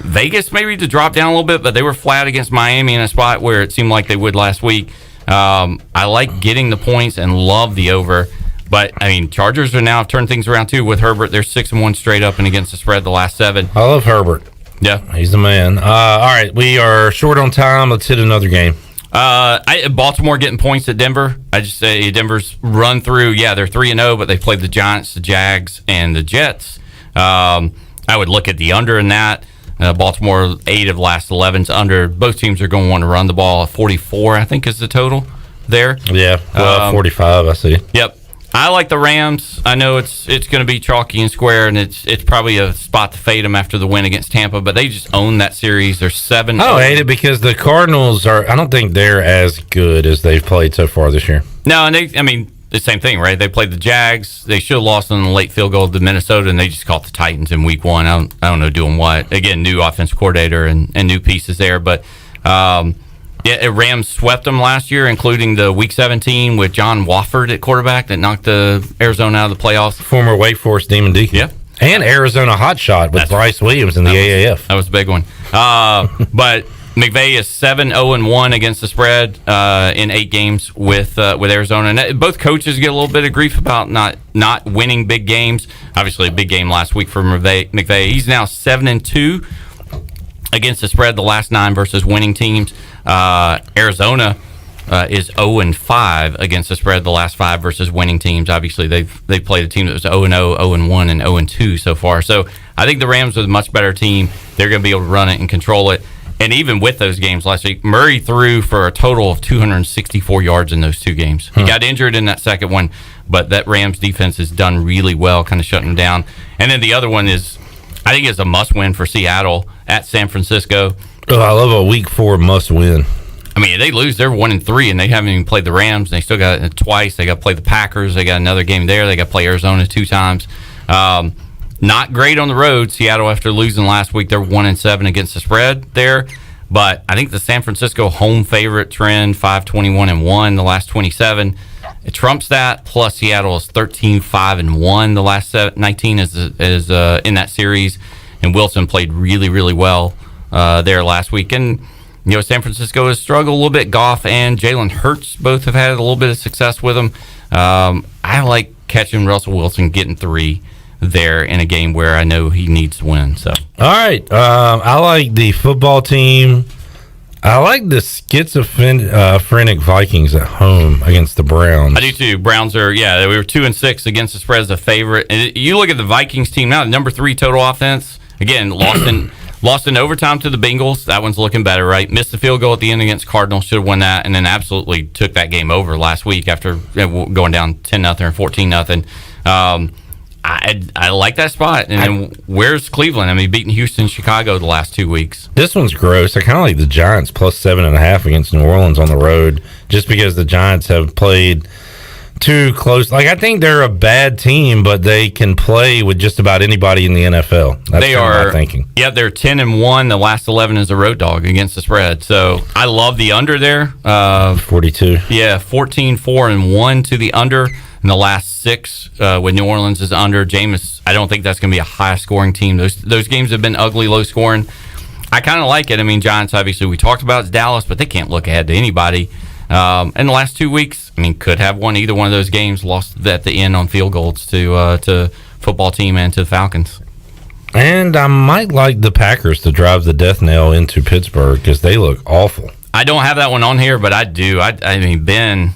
Vegas maybe to drop down a little bit, but they were flat against Miami in a spot where it seemed like they would last week. I like getting the points and love the over. But, I mean, Chargers are now turned things around, too, with Herbert. They're 6-1 straight up and against the spread the last 7. I love Herbert. Yeah. He's the man. All right, we are short on time. Let's hit another game. Baltimore getting points at Denver. I just say Denver's run through. Yeah, they're 3-0, but they played the Giants, the Jags, and the Jets. I would look at the under in that. Baltimore, 8 of last 11's under. Both teams are going to want to run the ball. 44, I think, is the total there. Yeah, 45, I see. Yep. I like the Rams. I know it's going to be chalky and square, and it's probably a spot to fade them after the win against Tampa, but they just own that series. They're 7. I hate it because the Cardinals I don't think they're as good as they've played so far this year. No, and the same thing, right? They played the Jags. They should have lost on the late field goal to Minnesota, and they just caught the Titans in week 1. I don't know doing what. Again, new offensive coordinator and new pieces there, but Rams swept them last year, including the Week 17 with John Wofford at quarterback that knocked the Arizona out of the playoffs. Former Wake Forest Demon Deacon. Yeah. And Arizona hotshot with Bryce Williams in the AAF. That was a big one. But McVay is 7-0-1 against the spread in 8 games with Arizona. And both coaches get a little bit of grief about not winning big games. Obviously, a big game last week for McVay. He's now 7-2 against the spread the last 9 versus winning teams. Arizona is 0-5 against the spread the last 5 versus winning teams. Obviously, they've played a team that was 0-0, 0-1, and 0-2 so far. So I think the Rams are the much better team. They're going to be able to run it and control it. And even with those games last week, Murray threw for a total of 264 yards in those two games. He got injured in that second one, but that Rams defense has done really well, kind of shutting them down. And then the other one is, I think, is a must-win for Seattle at San Francisco. Oh, I love a Week 4 must-win. I mean, they lose, they're 1-3, and they haven't even played the Rams. They still got it twice. They got to play the Packers. They got another game there. They got to play Arizona 2 times. Not great on the road. Seattle, after losing last week, they're 1-7 against the spread there. But I think the San Francisco home favorite trend, 5-21-1 the last 27, it trumps that. Plus, Seattle is 13-5-1 the last 19 is in that series. And Wilson played really, really well there last week. And San Francisco has struggled a little bit. Goff and Jalen Hurts both have had a little bit of success with them. I like catching Russell Wilson getting 3 there in a game where I know he needs to win. So, all right, I like the football team. I like the schizophrenic Vikings at home against the Browns. I do too. Browns are, we were 2-6 against the spread as a favorite. And you look at the Vikings team now, number 3 total offense. Again, lost in overtime to the Bengals. That one's looking better, right? Missed the field goal at the end against Cardinals. Should have won that, and then absolutely took that game over last week after going down 10-0 or 14-0. I like that spot. And then where's Cleveland? I mean, beating Houston, Chicago the last 2 weeks. This one's gross. I kind of like the Giants plus 7.5 against New Orleans on the road, just because the Giants have played too close. Like, I think they're a bad team, but they can play with just about anybody in the NFL. That's they are my thinking. Yeah, they're 10-1. The last 11 is a road dog against the spread. So I love the under there. 42. Yeah, 14-4-1 to the under. In the last 6, when New Orleans is under, Jameis, I don't think that's going to be a high-scoring team. Those games have been ugly, low-scoring. I kind of like it. I mean, Giants, obviously, we talked about it's Dallas, but they can't look ahead to anybody. In the last 2 weeks, I mean, could have won either one of those games, lost at the end on field goals to football team and to the Falcons. And I might like the Packers to drive the death nail into Pittsburgh because they look awful. I don't have that one on here, but I do. I mean, Ben,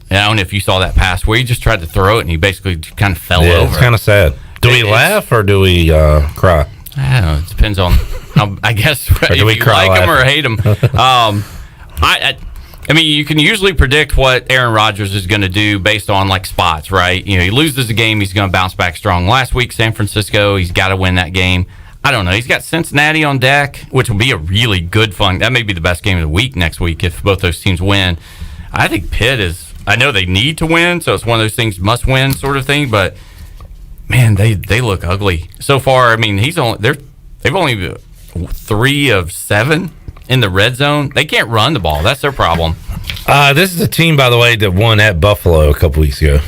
I don't know if you saw that pass where he just tried to throw it and he basically kind of fell over. It's kind of sad. Do we laugh or do we cry? I don't know. It depends on, I guess, if you like him or hate him. I mean, you can usually predict what Aaron Rodgers is going to do based on, like, spots, right? He loses a game, he's going to bounce back strong. Last week, San Francisco, he's got to win that game. I don't know. He's got Cincinnati on deck, which will be a really good fun. That may be the best game of the week next week if both those teams win. I think Pitt is, I know they need to win, so it's one of those things must win sort of thing, but man, they look ugly so far. I mean, they've only 3 of 7 in the red zone. They can't run the ball. That's their problem. This is a team, by the way, that won at Buffalo a couple weeks ago.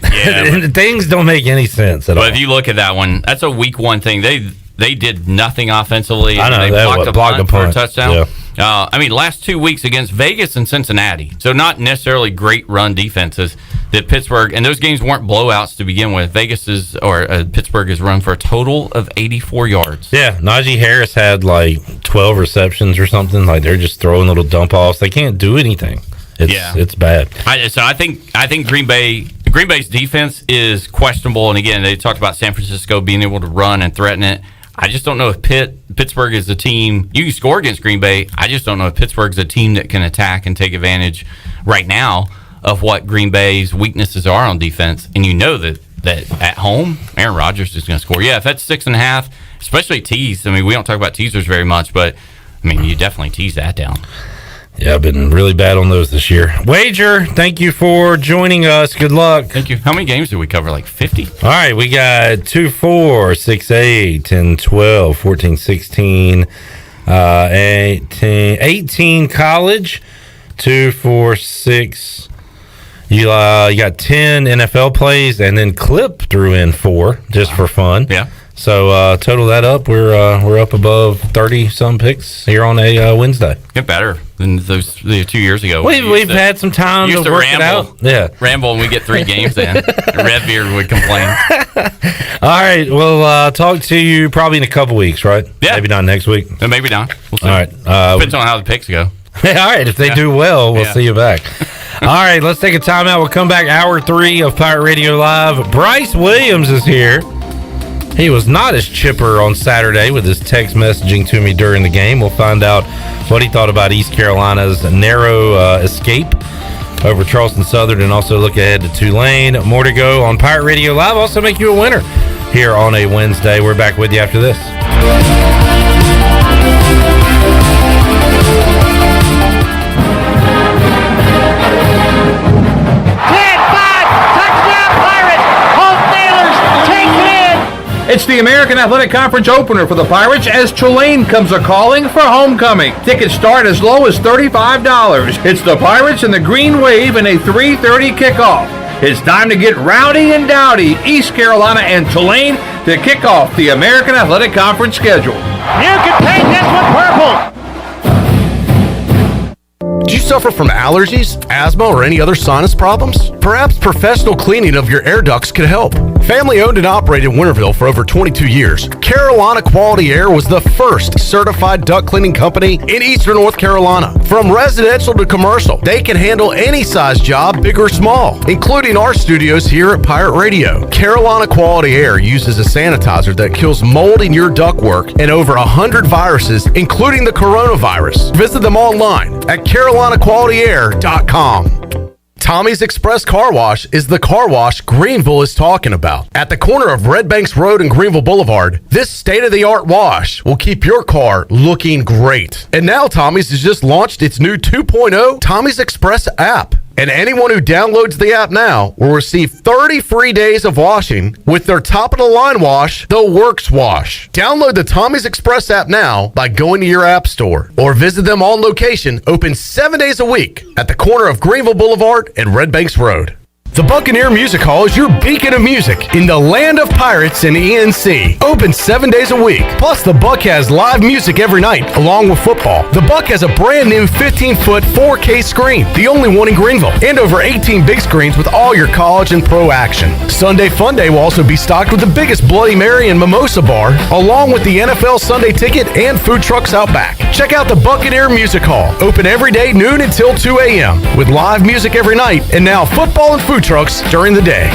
Yeah, things don't make any sense at all. But if you look at that one, that's a week 1 thing. They did nothing offensively. I know, they blocked a punt for a touchdown. Yeah. I mean, last 2 weeks against Vegas and Cincinnati, so not necessarily great run defenses. That Pittsburgh, and those games weren't blowouts to begin with. Pittsburgh has run for a total of 84 yards. Yeah, Najee Harris had like 12 receptions or something. Like, they're just throwing little dump offs. They can't do anything. It's bad. I think Green Bay's defense is questionable. And again, they talked about San Francisco being able to run and threaten it. I just don't know if Pittsburgh is a team. You can score against Green Bay. I just don't know if Pittsburgh's a team that can attack and take advantage right now of what Green Bay's weaknesses are on defense. And you know that at home, Aaron Rodgers is going to score. Yeah, if that's 6.5, especially tease. I mean, we don't talk about teasers very much, but I mean, you definitely tease that down. Yeah, I've been really bad on those this year. Wager, thank you for joining us. Good luck. Thank you. How many games did we cover? Like 50? All right, we got 2, 4, 6, 8, 10, 12, 14, 16, 18 college, 2, 4, 6. You got 10 NFL plays, and then Clip threw in 4 just for fun. Yeah. So total that up, we're up above 30-some picks here on a Wednesday. Get better than those 2 years ago. We've had some time to work it out. Yeah, ramble, and we get 3 games in. Redbeard would complain. All right, we'll talk to you probably in a couple weeks, right? Yeah, maybe not next week. Maybe not. We'll see. All right, depends on how the picks go. All right, if they do well, we'll see you back. All right, let's take a timeout. We'll come back hour 3 of Pirate Radio Live. Bryce Williams is here. He was not as chipper on Saturday with his text messaging to me during the game. We'll find out what he thought about East Carolina's narrow escape over Charleston Southern, and also look ahead to Tulane. More to go on Pirate Radio Live. Also make you a winner here on a Wednesday. We're back with you after this. It's the American Athletic Conference opener for the Pirates as Tulane comes a-calling for homecoming. Tickets start as low as $35. It's the Pirates and the Green Wave in a 3:30 kickoff. It's time to get rowdy and dowdy. East Carolina and Tulane to kick off the American Athletic Conference schedule. You can paint this one purple. Do you suffer from allergies, asthma, or any other sinus problems? Perhaps professional cleaning of your air ducts could help. Family owned and operated in Winterville for over 22 years, Carolina Quality Air was the first certified duct cleaning company in Eastern North Carolina. From residential to commercial, they can handle any size job, big or small, including our studios here at Pirate Radio. Carolina Quality Air uses a sanitizer that kills mold in your ductwork and over 100 viruses, including the coronavirus. Visit them online at carolinaqualityair.com. Tommy's Express Car Wash is the car wash Greenville is talking about. At the corner of Red Banks Road and Greenville Boulevard, this state-of-the-art wash will keep your car looking great. And now Tommy's has just launched its new 2.0 Tommy's Express app. And anyone who downloads the app now will receive 30 free days of washing with their top-of-the-line wash, the Works Wash. Download the Tommy's Express app now by going to your app store or visit them on location, open 7 days a week at the corner of Greenville Boulevard and Red Banks Road. The Buccaneer Music Hall is your beacon of music in the land of pirates and ENC. Open 7 days a week. Plus, the Buck has live music every night, along with football. The Buck has a brand new 15-foot 4K screen, the only one in Greenville, and over 18 big screens with all your college and pro action. Sunday Fun Day will also be stocked with the biggest Bloody Mary and Mimosa bar, along with the NFL Sunday Ticket and food trucks out back. Check out the Buccaneer Music Hall, open every day, noon until 2 a.m., with live music every night, and now football and food trucks during the day.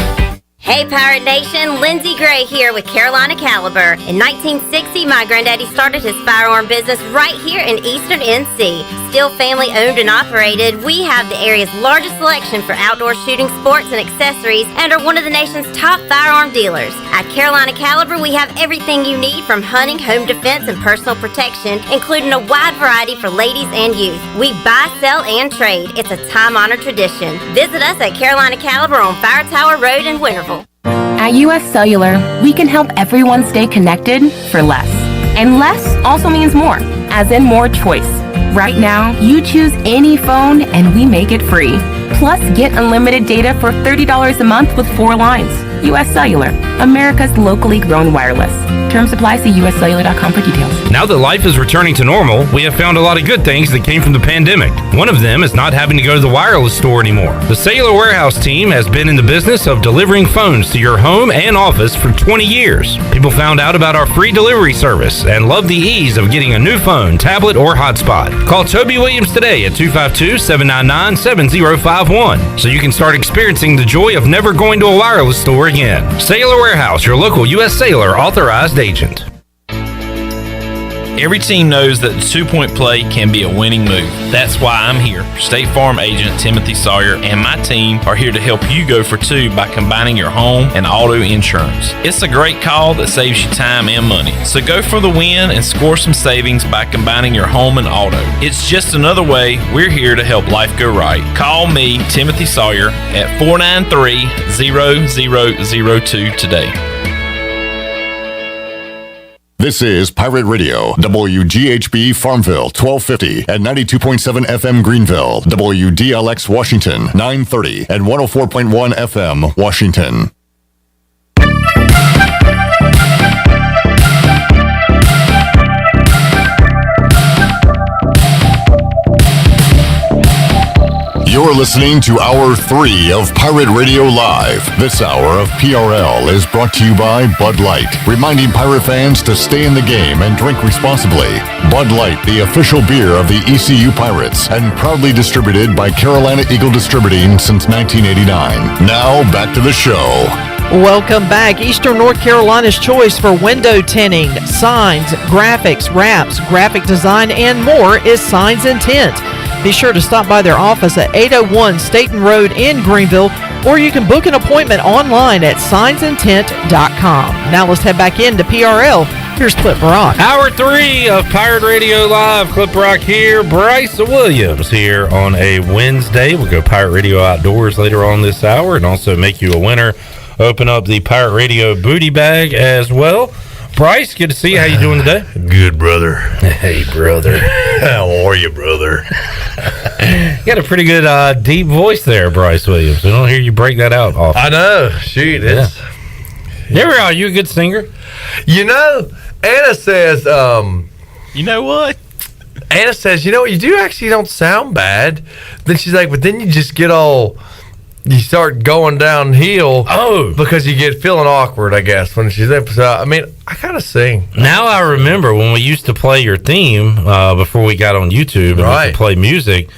Hey Pirate Nation, Lindsay Gray here with Carolina Caliber. In 1960, my granddaddy started his firearm business right here in Eastern NC. Still family owned and operated, we have the area's largest selection for outdoor shooting sports and accessories and are one of the nation's top firearm dealers. At Carolina Caliber, we have everything you need from hunting, home defense, and personal protection, including a wide variety for ladies and youth. We buy, sell, and trade. It's a time-honored tradition. Visit us at Carolina Caliber on Fire Tower Road in Winterville. At US Cellular, we can help everyone stay connected for less. And less also means more, as in more choice. Right now, you choose any phone and we make it free. Plus, get unlimited data for $30 a month with 4 lines. US Cellular, America's locally grown wireless. Terms apply. See uscellular.com for details. Now that life is returning to normal, we have found a lot of good things that came from the pandemic. One of them is not having to go to the wireless store anymore. The Cellular Warehouse team has been in the business of delivering phones to your home and office for 20 years. People found out about our free delivery service and love the ease of getting a new phone, tablet, or hotspot. Call Toby Williams today at 252-799-7051 so you can start experiencing the joy of never going to a wireless store again. Cellular Warehouse, your local U.S. Cellular authorized agent. Every team knows that the 2-point play can be a winning move. That's why I'm here. State Farm agent Timothy Sawyer and my team are here to help you go for 2 by combining your home and auto insurance. It's a great call that saves you time and money. So go for the win and score some savings by combining your home and auto. It's just another way we're here to help life go right. Call me, Timothy Sawyer, at 493-0002 today. This is Pirate Radio, WGHB Farmville, 1250 and 92.7 FM Greenville, WDLX Washington, 930 and 104.1 FM Washington. You're listening to Hour 3 of Pirate Radio Live. This hour of PRL is brought to you by Bud Light, reminding pirate fans to stay in the game and drink responsibly. Bud Light, the official beer of the ECU Pirates, and proudly distributed by Carolina Eagle Distributing since 1989. Now, back to the show. Welcome back. Eastern North Carolina's choice for window tinting, signs, graphics, wraps, graphic design, and more is Signs and Tint. Be sure to stop by their office at 801 Staten Road in Greenville, or you can book an appointment online at signsandtint.com. Now let's head back into PRL. Here's Clip Rock. Hour 3 of Pirate Radio Live. Clip Rock here. Bryce Williams here on a Wednesday. We'll go Pirate Radio Outdoors later on this hour and also make you a winner. Open up the Pirate Radio booty bag as well. Bryce, good to see you. How you doing today? Good, brother. Hey, brother. How are you, brother? You got a pretty good deep voice there, Bryce Williams. I don't hear you break that out often. I know. Shoot, it's... There we are. You a good singer? You know, Anna says, you know what? Anna says, you know what, you do actually don't sound bad. Then she's like, but then you just get all... You start going downhill because you get feeling awkward, I guess, when she's there. So, I mean, I kind of sing. Now I remember when we used to play your theme before we got on YouTube and we could play music,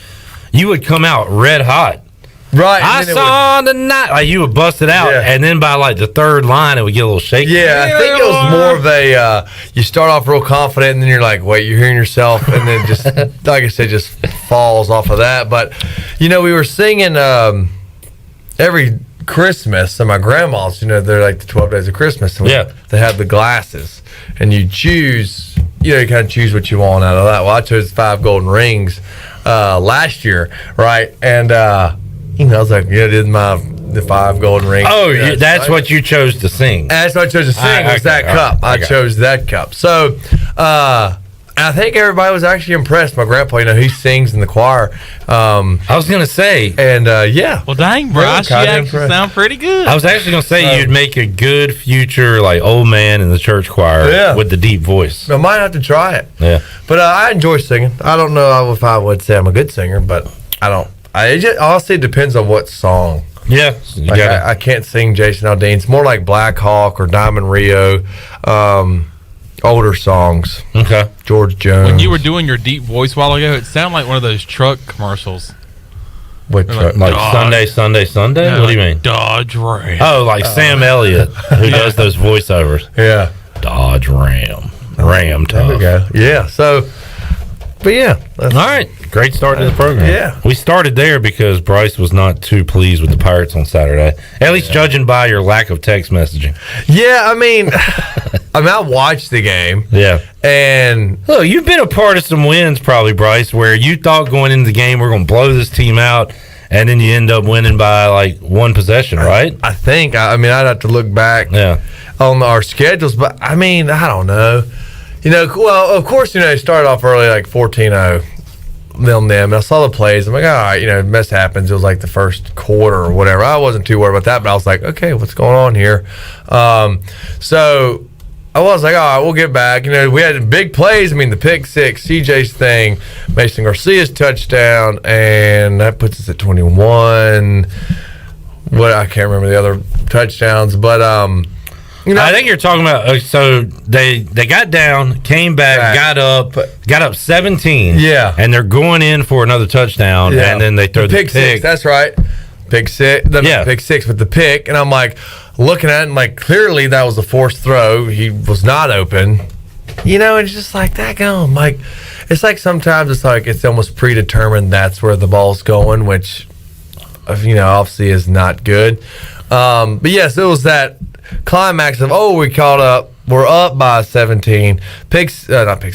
you would come out red hot. Right. I saw the night. Like you would bust it out, and then by like the third line, it would get a little shaky. Yeah, I think it was more of a, you start off real confident, and then you're like, wait, you're hearing yourself, and then just, like I said, just falls off of that. But, you know, we were singing... every Christmas, and my grandma's, you know, they're like the 12 days of Christmas. And they have the glasses, and you choose, you know, you kind of choose what you want out of that. Well, I chose 5 golden rings last year, right? And, you know, I was like, yeah, did the 5 golden rings. Oh, that's what you chose to sing. That's what I chose to sing was that cup. I chose that cup. So, I think everybody was actually impressed. My grandpa, you know, he sings in the choir. I was going to say. And, yeah. Well, dang, Bryce, you actually sound pretty good. I was actually going to say you'd make a good future, like, old man in the church choir with the deep voice. I might have to try it. Yeah. But I enjoy singing. I don't know if I would say I'm a good singer, but I don't. It just, honestly, it depends on what song. Yeah. Like I can't sing Jason Aldean. It's more like Black Hawk or Diamond Rio. Older songs. Okay. George Jones. When you were doing your deep voice a while ago, it sounded like one of those truck commercials. What truck? Like Sunday? No, what do you mean? Dodge Ram. Oh, like Sam Elliott, who does those voiceovers. Yeah. Dodge Ram. Ram tough. There we go. Yeah. So, but yeah. All right. Great start to the program. Yeah. We started there because Bryce was not too pleased with the Pirates on Saturday. At least judging by your lack of text messaging. Yeah, I mean, I watched the game. Yeah. And look, you've been a part of some wins probably, Bryce, where you thought going into the game we're going to blow this team out, and then you end up winning by like one possession, right? I think. I mean, I'd have to look back on our schedules, but I mean, I don't know. You know, well, of course, you know, they started off early like 14-0. Them, and I saw the plays. I'm like, all right, you know, mess happens. It was like the first quarter or whatever. I wasn't too worried about that, but I was like, okay, what's going on here? So I was like, all right, we'll get back. You know, we had big plays. I mean, the pick six, CJ's thing, Mason Garcia's touchdown, and that puts us at 21. What I can't remember the other touchdowns, but you know, I think you're talking about. So they got down, came back, got up 17. Yeah, and they're going in for another touchdown, and then they throw the pick six. That's right, pick six. Pick six with the pick, and I'm like looking at it, and like clearly that was a forced throw. He was not open. You know, it's just like that going. Like it's like sometimes it's like it's almost predetermined that's where the ball's going, which you know obviously is not good. But yes, it was that climax of we caught up, we're up by 17. Not picks.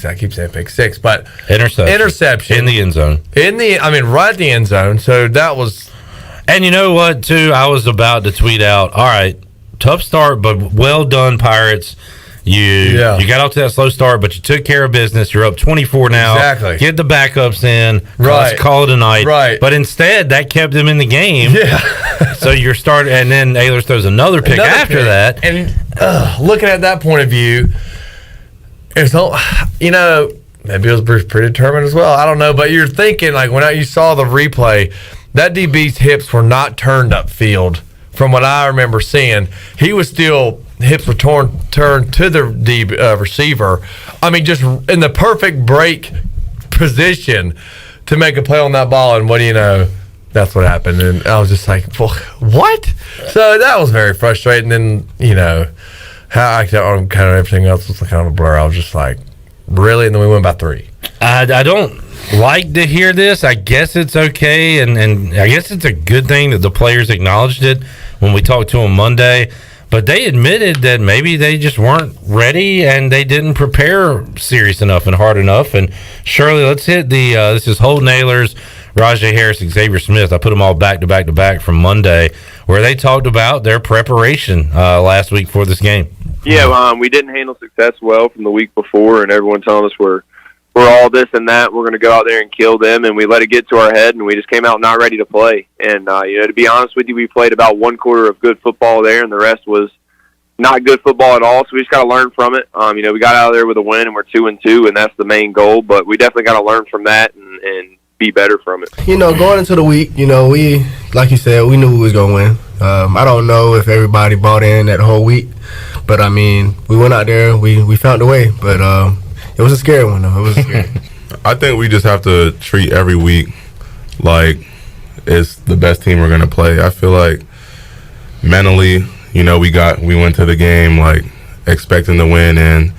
I keep saying pick six, but interception in the end zone. Right at the end zone. So that was. And you know what? Too, I was about to tweet out. All right, tough start, but well done, Pirates. You got off to that slow start, but you took care of business. You're up 24 now. Exactly. Get the backups in. Right. Call it a night. Right. But instead, that kept them in the game. Yeah. So you're starting, and then Ahlers throws another pick after that. And looking at that point of view, it's all, you know, maybe it was predetermined as well. I don't know, but you're thinking like when you saw the replay, that DB's hips were not turned upfield. From what I remember seeing, he was still. Hips were turned to the receiver. I mean, just in the perfect break position to make a play on that ball. And what do you know? that's what happened. And I was just like, well, what? So that was very frustrating. And then, how I kind of everything else was kind of a blur. I was just like, really? And then we went by 3. I don't like to hear this. I guess it's okay. And I guess it's a good thing that the players acknowledged it when we talked to them Monday. But they admitted that maybe they just weren't ready and they didn't prepare serious enough and hard enough. And Shirley, let's hit this is Holt Nailers, Rajay Harris, Xavier Smith. I put them all back to back to back from Monday, where they talked about their preparation last week for this game. Yeah, we didn't handle success well from the week before, and everyone telling us we're all this and that. We're going to go out there and kill them, and we let it get to our head, and we just came out not ready to play. And to be honest with you, we played about 1 quarter of good football there, and the rest was not good football at all. So we just got to learn from it. We got out of there with a win, and we're 2-2, and that's the main goal. But we definitely got to learn from that and be better from it. Going into the week, we, like you said, we knew we was going to win. I don't know if everybody bought in that whole week, but we went out there, we found a way. But it was a scary one, though. It was scary. I think we just have to treat every week like it's the best team we're going to play. I feel like mentally, we went to the game like expecting to win, and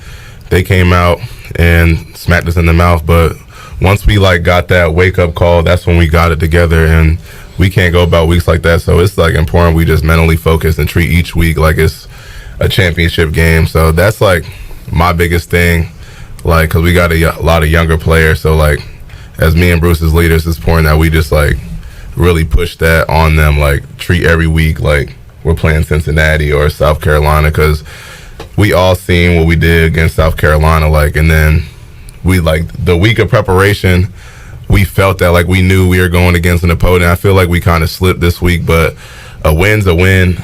they came out and smacked us in the mouth. But once we got that wake up call, that's when we got it together, and we can't go about weeks like that. So it's important we just mentally focus and treat each week like it's a championship game. So that's my biggest thing, because we got a lot of younger players. So as me and Bruce as leaders, it's important that we just really push that on them. Treat every week like we're playing Cincinnati or South Carolina, because we all seen what we did against South Carolina. And then we the week of preparation, we felt that we knew we were going against an opponent. I feel like we kind of slipped this week, but a win's a win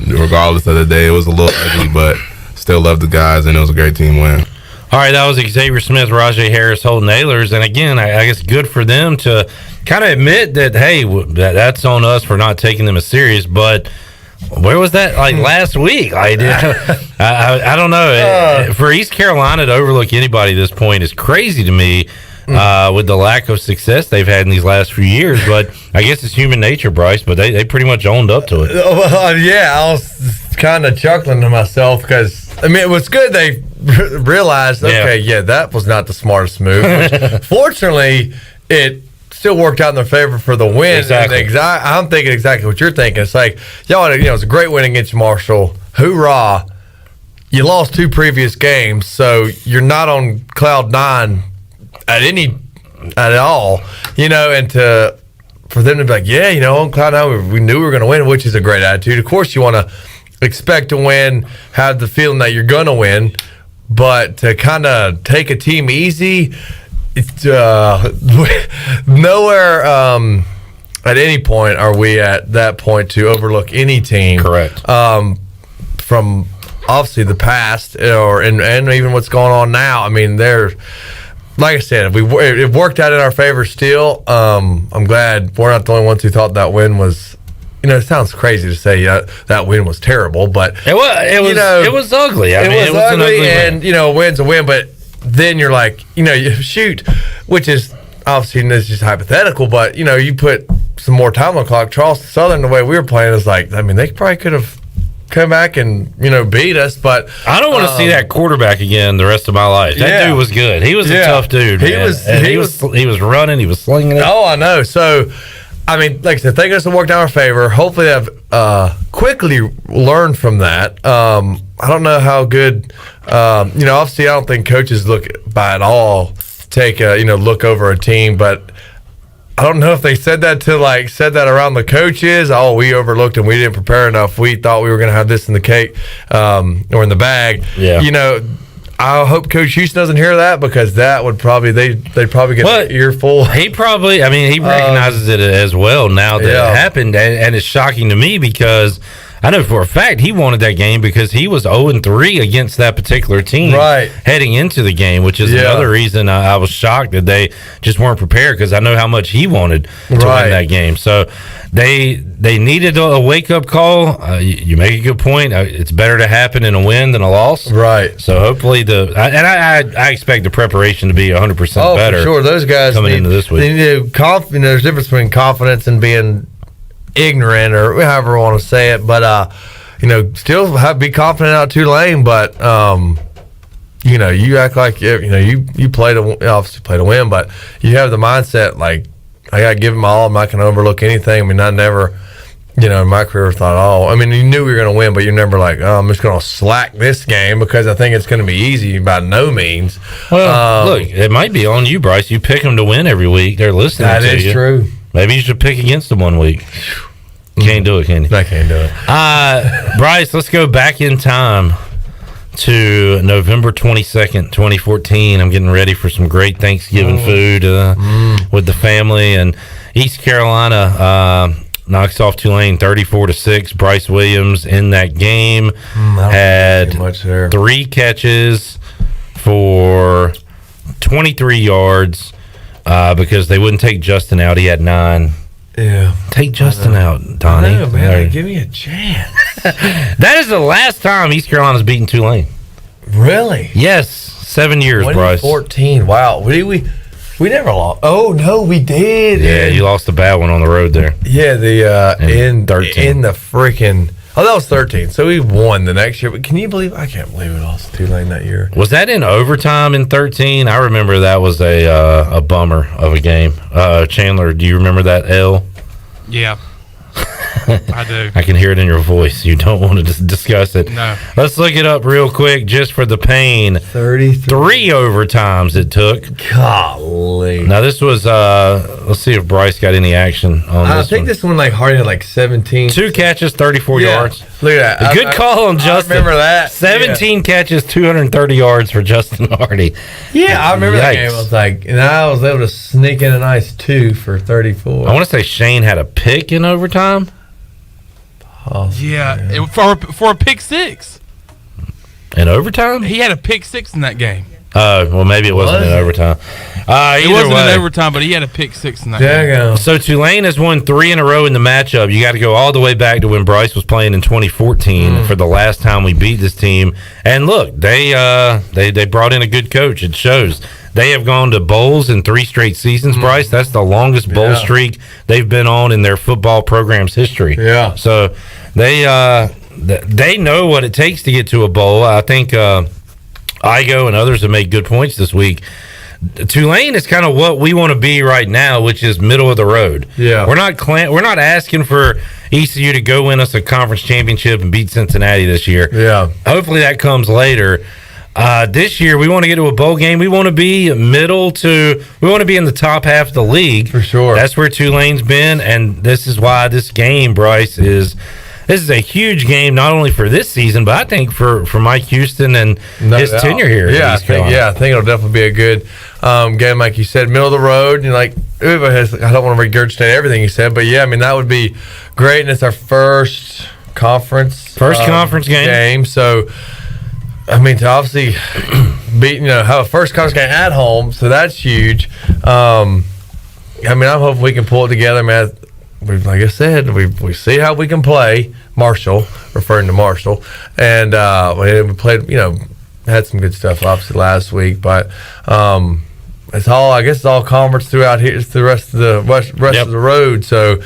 regardless of the day. It was a little ugly, but still love the guys, and it was a great team win. All right, that was Xavier Smith, Rajay Harris, Holt Nailers. And again, I guess good for them to kind of admit that, hey, that's on us for not taking them as serious. But where was that last week? I don't know. For East Carolina to overlook anybody at this point is crazy to me. With the lack of success they've had in these last few years. But I guess it's human nature, Bryce, but they pretty much owned up to it. I was kind of chuckling to myself because, it was good they realized, that was not the smartest move. Which, fortunately, it still worked out in their favor for the win. Exactly. I'm thinking exactly what you're thinking. It's it's a great win against Marshall. Hoorah. You lost 2 previous games, so you're not on cloud 9 at all, and for them to be on cloud 9, we knew we were going to win, which is a great attitude. Of course, you want to expect to win, have the feeling that you're going to win, but to kind of take a team easy, it's nowhere at any point are we at that point to overlook any team. Correct. From obviously the past and even what's going on now. They're, like I said, it worked out in our favor still. I'm glad we're not the only ones who thought that win was, it sounds crazy to say that win was terrible, but it was ugly. It was ugly, and a win's a win. But then you're you shoot, which is obviously this is just hypothetical, but you put some more time on the clock. Charleston Southern, the way we were playing, is they probably could have come back and beat us, but I don't want to see that quarterback again the rest of my life. That dude was good. He was a tough dude. He was running. He was slinging it. Oh, I know. So, like I said, things have worked out in our favor. Hopefully, they've quickly learned from that. I don't know how good. Obviously, I don't think coaches look take a look over a team, but I don't know if they said that around the coaches. Oh, we overlooked and we didn't prepare enough. We thought we were going to have this in the cake or in the bag. Yeah. I hope Coach Houston doesn't hear that, because that would probably they'd probably get an earful. He probably, he recognizes it as well now that it happened, and it's shocking to me because I know for a fact he wanted that game because he was 0-3 against that particular team heading into the game, which is another reason I was shocked that they just weren't prepared, because I know how much he wanted to win that game. So they needed a wake-up call. You make a good point. It's better to happen in a win than a loss. Right. So hopefully I expect the preparation to be 100% better. For sure. Those guys coming into this week. There's a difference between confidence and being ignorant, or however you want to say it, but still be confident out Tulane, but you act like you play to obviously play to win, but you have the mindset like, I gotta give them all. I'm not gonna overlook anything. I mean, I never, in my career thought, I mean, you knew we were gonna win, but you're never like, I'm just gonna slack this game because I think it's gonna be easy. By no means. Well, look, it might be on you, Bryce. You pick them to win every week. They're listening to you. That is true. Maybe you should pick against them one week. Can't do it, can you? I can't do it. Bryce, let's go back in time to November 22nd, 2014. I'm getting ready for some great Thanksgiving food with the family. And East Carolina knocks off Tulane 34-6. Bryce Williams in that game had 3 catches for 23 yards because they wouldn't take Justin out. He had 9. Yeah. Take Justin out, Donnie. I know, man. Give me a chance. That is the last time East Carolina's beaten Tulane. Really? Yes. 7 years, Bryce. 2014. Wow. We never lost. Oh, no, we did. Yeah, you lost a bad one on the road there. Yeah, in 13. In the freaking... Oh, that was 13. So we won the next year. But can you believe... I can't believe we lost to Tulane that year. Was that in overtime in 13? I remember that was a bummer of a game. Chandler, do you remember that L? Yeah. I do. I can hear it in your voice. You don't want to discuss it. No. Let's look it up real quick just for the pain. 33 overtimes it took. Golly. Now this was let's see if Bryce got any action on this. I think this one Hardy had like 17. 2 catches, 34 yards. Look at that. A good call on Justin. I remember that. 17 catches, 230 yards for Justin Hardy. Yeah, I remember that game. I was like, and I was able to sneak in a nice 2 for 34. I want to say Shane had a pick in overtime. Yeah, for a pick 6. In overtime? He had a pick 6 in that game. Well, maybe it wasn't in overtime. It wasn't in overtime, but he had a pick 6 in that game. So Tulane has won 3 in a row in the matchup. You got to go all the way back to when Bryce was playing in 2014 for the last time we beat this team. And look, they brought in a good coach. It shows. They have gone to bowls in 3 straight seasons, Bryce. That's the longest bowl streak they've been on in their football program's history. Yeah. So they know what it takes to get to a bowl. I think Igo and others have made good points this week. Tulane is kind of what we want to be right now, which is middle of the road. Yeah. We're not asking for ECU to go win us a conference championship and beat Cincinnati this year. Yeah. Hopefully that comes later. This year we want to get to a bowl game. We want to be we want to be in the top half of the league. For sure. That's where Tulane's been, and this is why this game, Bryce, is a huge game, not only for this season, but I think for Mike Houston and his tenure here. Yeah, I think it'll definitely be a good game, like you said, middle of the road. And like, I don't want to regurgitate everything you said, but yeah, I mean, that would be great. And it's our first conference game. So, I mean, to obviously beat, have a first conference game at home, so that's huge. I mean, I'm hoping we can pull it together, man. Like I said, we see how we can play Marshall, referring to Marshall, and we played, had some good stuff obviously last week, but it's all conference throughout here. It's the rest of the of the road. So,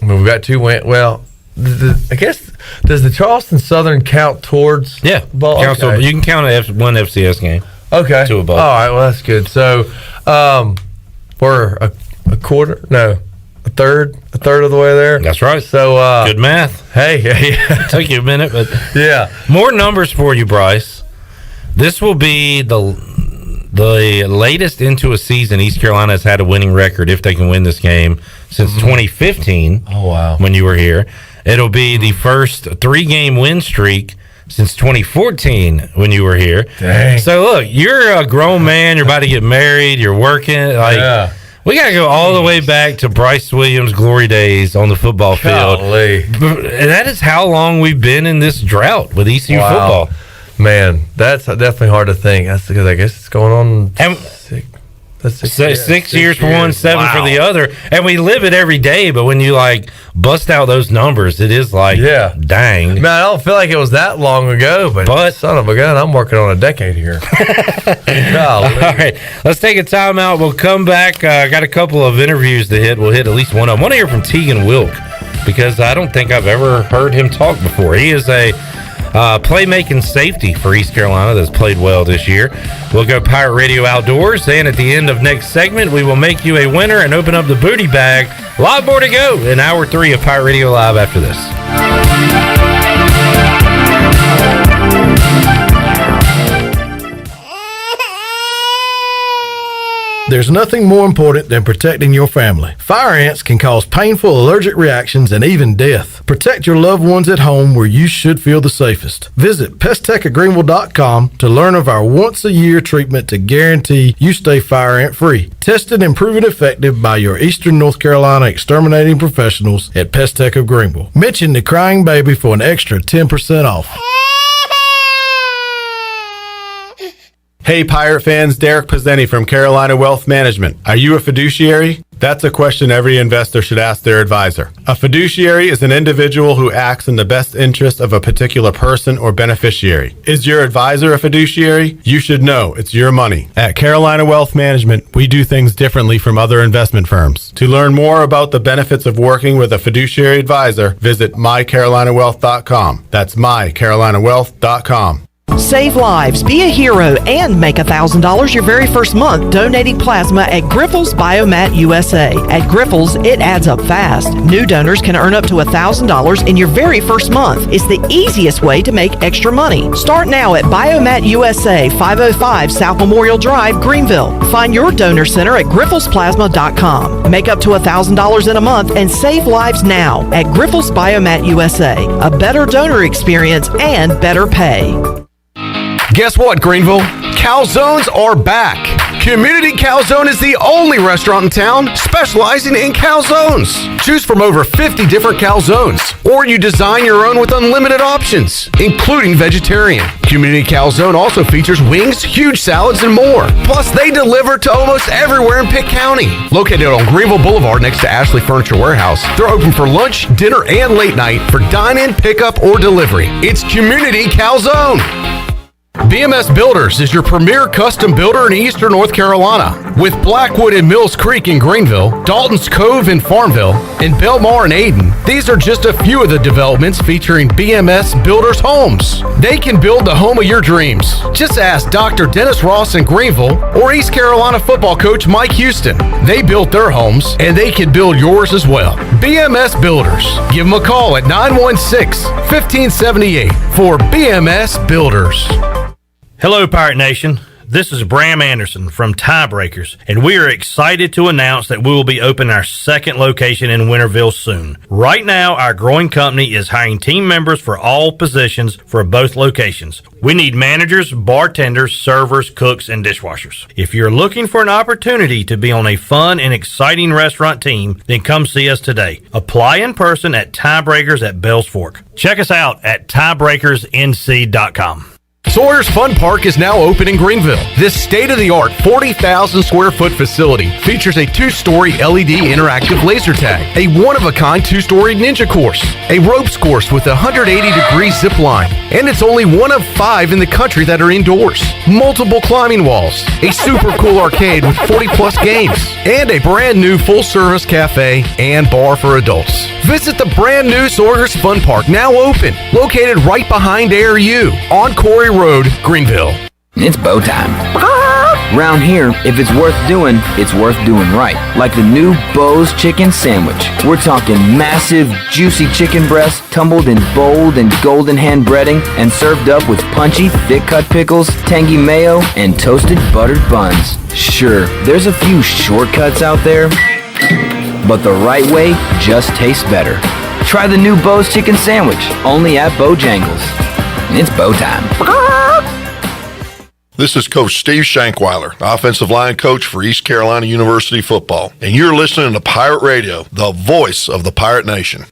we've got 2 wins. Well, I guess, does the Charleston Southern count towards? Yeah, ball? Okay. You can count one FCS game. Okay, to a bowl. All right, well that's good. So, we're a quarter, no, a third of the way there. That's right. So, good math. Hey, yeah. Took you a minute, but yeah. More numbers for you, Bryce. This will be the latest into a season East Carolina has had a winning record if they can win this game since 2015. Oh wow! When you were here, it'll be the first 3-game win streak since 2014 when you were here. Dang. So look, you're a grown man. You're about to get married. You're working. We got to go all the way back to Bryce Williams' glory days on the football field. Golly. And that is how long we've been in this drought with ECU football. Man, that's definitely hard to think. That's because I guess it's going on six years for one, 7 for the other. And we live it every day, but when you bust out those numbers, it is dang. Man, I don't feel like it was that long ago, but son of a gun, I'm working on a decade here. All right, let's take a timeout. We'll come back. Got a couple of interviews to hit. We'll hit at least one of them. I want to hear from Tegan Wilk because I don't think I've ever heard him talk before. He is a playmaking safety for East Carolina that's played well this year. We'll go Pirate Radio Outdoors, and at the end of next segment, we will make you a winner and open up the booty bag. A lot more to go in Hour 3 of Pirate Radio Live after this. There's nothing more important than protecting your family. Fire ants can cause painful allergic reactions and even death. Protect your loved ones at home where you should feel the safest. Visit pesttechofgreenville.com to learn of our once-a-year treatment to guarantee you stay fire ant free. Tested and proven effective by your Eastern North Carolina exterminating professionals at Pest Tech of Greenville. Mention the crying baby for an extra 10% off. Hey Pirate fans, Derek Pizzeni from Carolina Wealth Management. Are you a fiduciary? That's a question every investor should ask their advisor. A fiduciary is an individual who acts in the best interest of a particular person or beneficiary. Is your advisor a fiduciary? You should know it's your money. At Carolina Wealth Management, we do things differently from other investment firms. To learn more about the benefits of working with a fiduciary advisor, visit mycarolinawealth.com. That's mycarolinawealth.com. Save lives, be a hero, and make $1,000 your very first month donating plasma at Grifols Biomat USA. At Grifols, it adds up fast. New donors can earn up to $1,000 in your very first month. It's the easiest way to make extra money. Start now at Biomat USA, 505 South Memorial Drive, Greenville. Find your donor center at grifolsplasma.com. Make up to $1,000 in a month and save lives now at Grifols Biomat USA. A better donor experience and better pay. Guess what, Greenville? Calzones are back. Community Calzone is the only restaurant in town specializing in calzones. Choose from over 50 different calzones, or you design your own with unlimited options, including vegetarian. Community Calzone also features wings, huge salads, and more. Plus, they deliver to almost everywhere in Pitt County. Located on Greenville Boulevard next to Ashley Furniture Warehouse, they're open for lunch, dinner, and late night for dine-in, pickup, or delivery. It's Community Calzone. BMS Builders is your premier custom builder in Eastern North Carolina. With Blackwood and Mills Creek in Greenville, Dalton's Cove in Farmville, and Belmar and Ayden, these are just a few of the developments featuring BMS Builders homes. They can build the home of your dreams. Just ask Dr. Dennis Ross in Greenville or East Carolina football coach Mike Houston. They built their homes, and they can build yours as well. BMS Builders. Give them a call at 916-1578 for BMS Builders. Hello, Pirate Nation. This is Bram Anderson from Tiebreakers, and we are excited to announce that we will be opening our second location in Winterville soon. Right now, our growing company is hiring team members for all positions for both locations. We need managers, bartenders, servers, cooks, and dishwashers. If you're looking for an opportunity to be on a fun and exciting restaurant team, then come see us today. Apply in person at Tiebreakers at Bells Fork. Check us out at tiebreakersnc.com. Sawyer's Fun Park is now open in Greenville. This state-of-the-art 40,000 square foot facility features a 2-story LED interactive laser tag, a one-of-a-kind 2-story ninja course, a ropes course with a 180-degree zip line, and it's only one of 5 in the country that are indoors. Multiple climbing walls, a super cool arcade with 40-plus games, and a brand-new full-service cafe and bar for adults. Visit the brand-new Sawyer's Fun Park, now open, located right behind ARU on Corey Road, Greenville. It's bow time. Round here, if it's worth doing right. Like the new Bo's Chicken Sandwich. We're talking massive, juicy chicken breasts, tumbled in bold and golden hand breading, and served up with punchy, thick-cut pickles, tangy mayo, and toasted buttered buns. Sure, there's a few shortcuts out there, but the right way just tastes better. Try the new Bo's Chicken Sandwich, only at Bojangles. It's bow time. This is Coach Steve Shankweiler, offensive line coach for East Carolina University football, and you're listening to Pirate Radio, the voice of the Pirate Nation.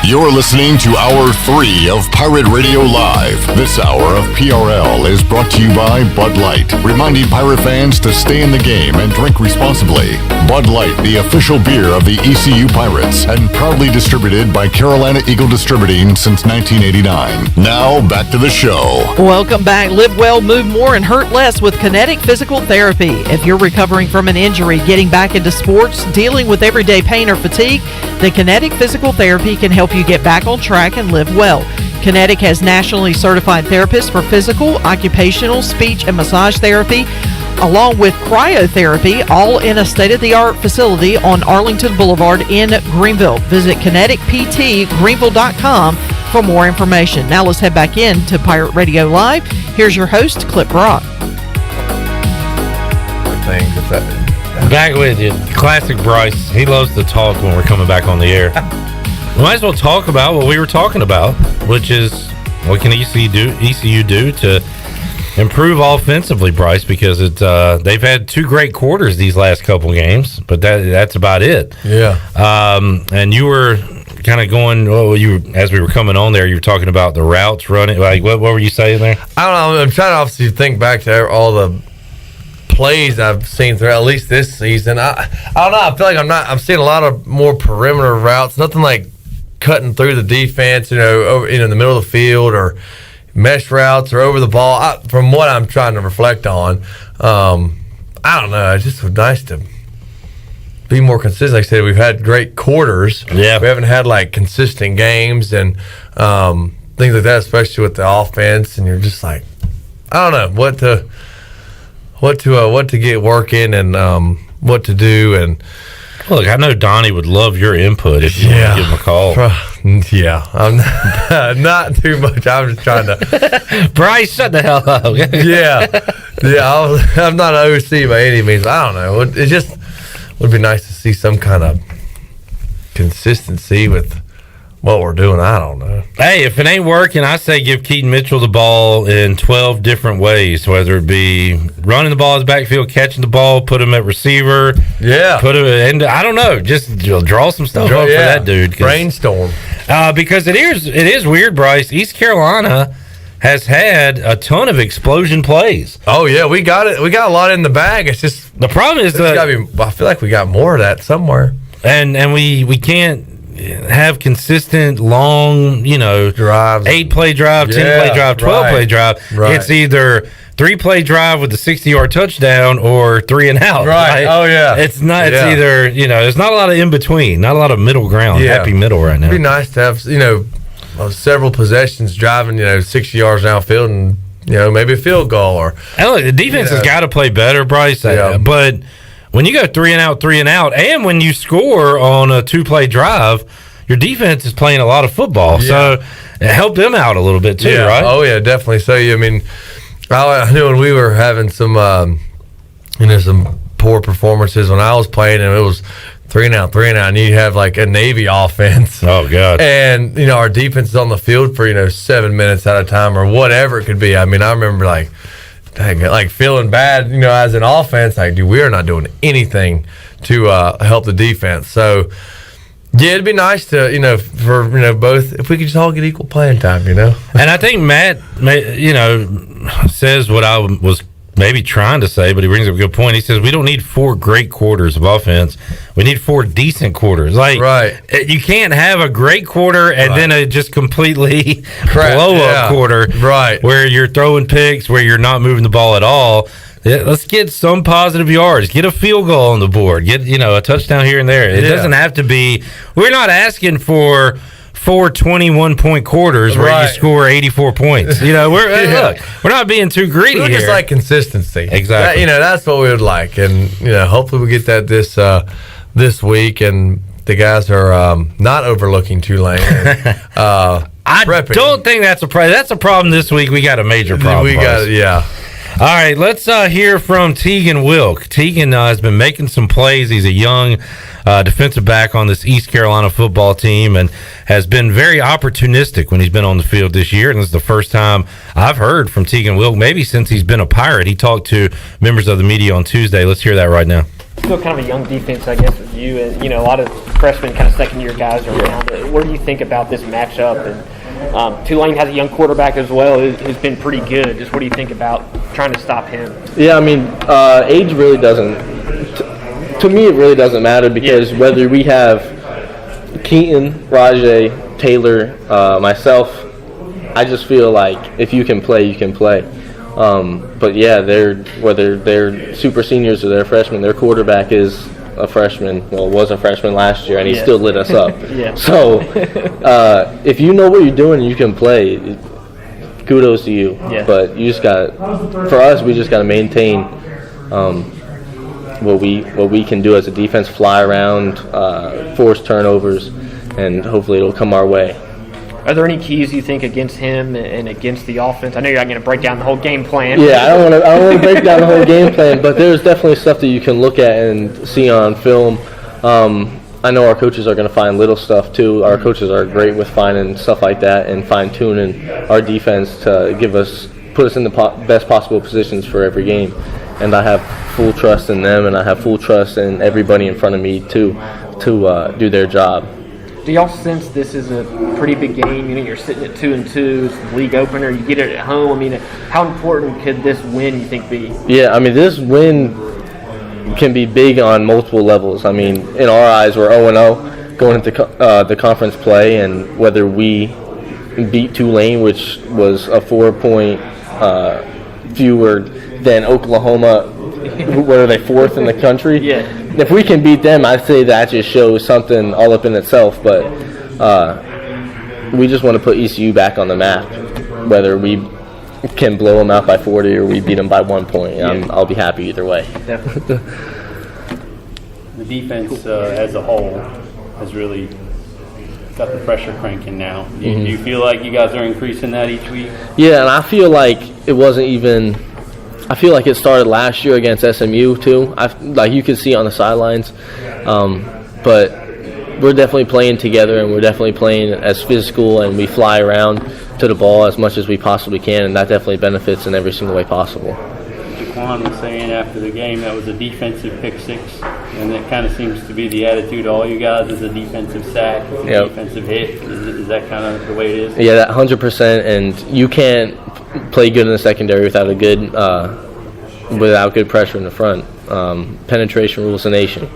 You're listening to Hour 3 of Pirate Radio Live. This hour of PRL is brought to you by Bud Light, reminding Pirate fans to stay in the game and drink responsibly. Bud Light, the official beer of the ECU Pirates, and proudly distributed by Carolina Eagle Distributing since 1989. Now, back to the show. Welcome back. Live well, move more, and hurt less with Kinetic Physical Therapy. If you're recovering from an injury, getting back into sports, dealing with everyday pain or fatigue, then Kinetic Physical Therapy can help you get back on track and live well. Kinetic has nationally certified therapists for physical, occupational, speech, and massage therapy, along with cryotherapy, all in a state-of-the-art facility on Arlington Boulevard in Greenville. Visit kineticptgreenville.com for more information. Now let's head back in to Pirate Radio Live. Here's your host, Clip Brock. Back with you. Classic Bryce. He loves to talk when we're coming back on the air. We might as well talk about what we were talking about, which is what can ECU do to improve offensively, Bryce, because they've had 2 great quarters these last couple games, but that's about it. Yeah. And you were kind of going, as we were coming on there, you were talking about the routes running. Like, what were you saying there? I don't know. I'm trying to obviously think back to all the plays I've seen throughout at least this season. I don't know. I feel like I'm seeing a lot of more perimeter routes. Nothing like cutting through the defense, over, in the middle of the field, or mesh routes, or over the ball. From what I'm trying to reflect on, I don't know. It's just nice to be more consistent. Like I said, we've had great quarters. Yeah, we haven't had like consistent games and things like that, especially with the offense. And you're just like, I don't know what to get working and what to do. And look, I know Donnie would love your input if you want to give him a call. Yeah, I'm not too much. I'm just trying to. Bryce, shut the hell up. I'm not an OC by any means. I don't know. It just would be nice to see some kind of consistency with what we're doing. I don't know. Hey, if it ain't working, I say give Keaton Mitchell the ball in 12 different ways, whether it be running the ball in the backfield, catching the ball, put him at receiver. Yeah. Put him in, I don't know, just draw some stuff up for that dude. Brainstorm. Because it is weird, Bryce. East Carolina has had a ton of explosion plays. Oh, yeah, we got it. We got a lot in the bag. It's just the problem is I feel like we got more of that somewhere. And we can't have consistent long, drives, 8-play drive, 10-play drive, 12-play drive. Right. It's either 3-play drive with a 60-yard touchdown or 3 and out. Right. Oh yeah. It's not. It's either there's not a lot of in between, not a lot of middle ground. Happy middle right now. It'd be nice to have several possessions driving 60 yards downfield and maybe a field goal or. And look, the defense has got to play better, Bryce. But when you go 3 and out, and when you score on a 2-play drive, your defense is playing a lot of football. So it helped them out a little bit too, right? Oh yeah, definitely. So I mean, I knew when we were having some, some poor performances when I was playing, and it was 3 and out, and you have like a Navy offense. Oh God! And our defense is on the field for 7 minutes at a time or whatever it could be. I mean, I remember like feeling bad, as an offense, like, dude, we are not doing anything to help the defense. So, yeah, it'd be nice to, for both, if we could just all get equal playing time, And I think Matt, says what I was maybe trying to say, but he brings up a good point. He says we don't need 4 great quarters of offense. We need 4 decent quarters. Like, you can't have a great quarter and then a just completely blow-up quarter where you're throwing picks, where you're not moving the ball at all. Let's get some positive yards. Get a field goal on the board. Get, a touchdown here and there. It doesn't have to be – we're not asking for 4 21-point quarters where you score 84 points. Look, we're not being too greedy here. We just like consistency. Exactly. That's what we would like, and hopefully we get that this week, and the guys are not overlooking Tulane. I don't think that's a problem. That's a problem this week. We got a major problem. All right, let's hear from Tegan Wilk. Tegan has been making some plays. He's a young defensive back on this East Carolina football team and has been very opportunistic when he's been on the field this year. And this is the first time I've heard from Tegan Wilk, maybe since he's been a Pirate. He talked to members of the media on Tuesday. Let's hear that right now. Still kind of a young defense, I guess, with you, and a lot of freshmen, kind of second-year guys around. What do you think about this matchup? And Tulane has a young quarterback as well, who's been pretty good. Just what do you think about trying to stop him? Yeah, I mean, age really doesn't. To me, it really doesn't matter because whether we have Keaton, Rajay, Taylor, myself, I just feel like if you can play, you can play. But yeah, whether they're super seniors or they're freshmen, their quarterback is a freshman. Well, was a freshman last year, and he still lit us up. So if you know what you're doing and you can play, kudos to you. But you just for us, we just got to maintain what we can do as a defense, fly around, force turnovers, and hopefully it'll come our way. Are there any keys you think against him and against the offense? I know you're not going to break down the whole game plan. Yeah, I don't want to break down the whole game plan, but there's definitely stuff that you can look at and see on film. I know our coaches are going to find little stuff too. Our coaches are great with finding stuff like that and fine-tuning our defense to put us in the best possible positions for every game. And I have full trust in them, and I have full trust in everybody in front of me to do their job. Do y'all sense this is a pretty big game? You're sitting at 2-2. It's the league opener. You get it at home. I mean, how important could this win, you think, be? Yeah, I mean, this win can be big on multiple levels. I mean, in our eyes, we're 0-0 going into the conference play, and whether we beat Tulane, which was a 4-point fewer than Oklahoma, what are they, fourth in the country? Yeah. If we can beat them, I'd say that just shows something all up in itself. But we just want to put ECU back on the map, whether we can blow them out by 40 or we beat them by 1 point. I'll be happy either way. Definitely. The defense as a whole has really got the pressure cranking now. Do you feel like you guys are increasing that each week? Yeah, and I feel like it wasn't even... I feel like it started last year against SMU too. Like you could see on the sidelines, but we're definitely playing together, and we're definitely playing as physical, and we fly around to the ball as much as we possibly can, and that definitely benefits in every single way possible. Jaquan was saying after the game that was a defensive pick six, and it kind of seems to be the attitude of all you guys is a defensive sack, it's a defensive hit. Is that kind of the way it is? Yeah, that 100%, and you can't play good in the secondary without good pressure in the front. Penetration rules the nation,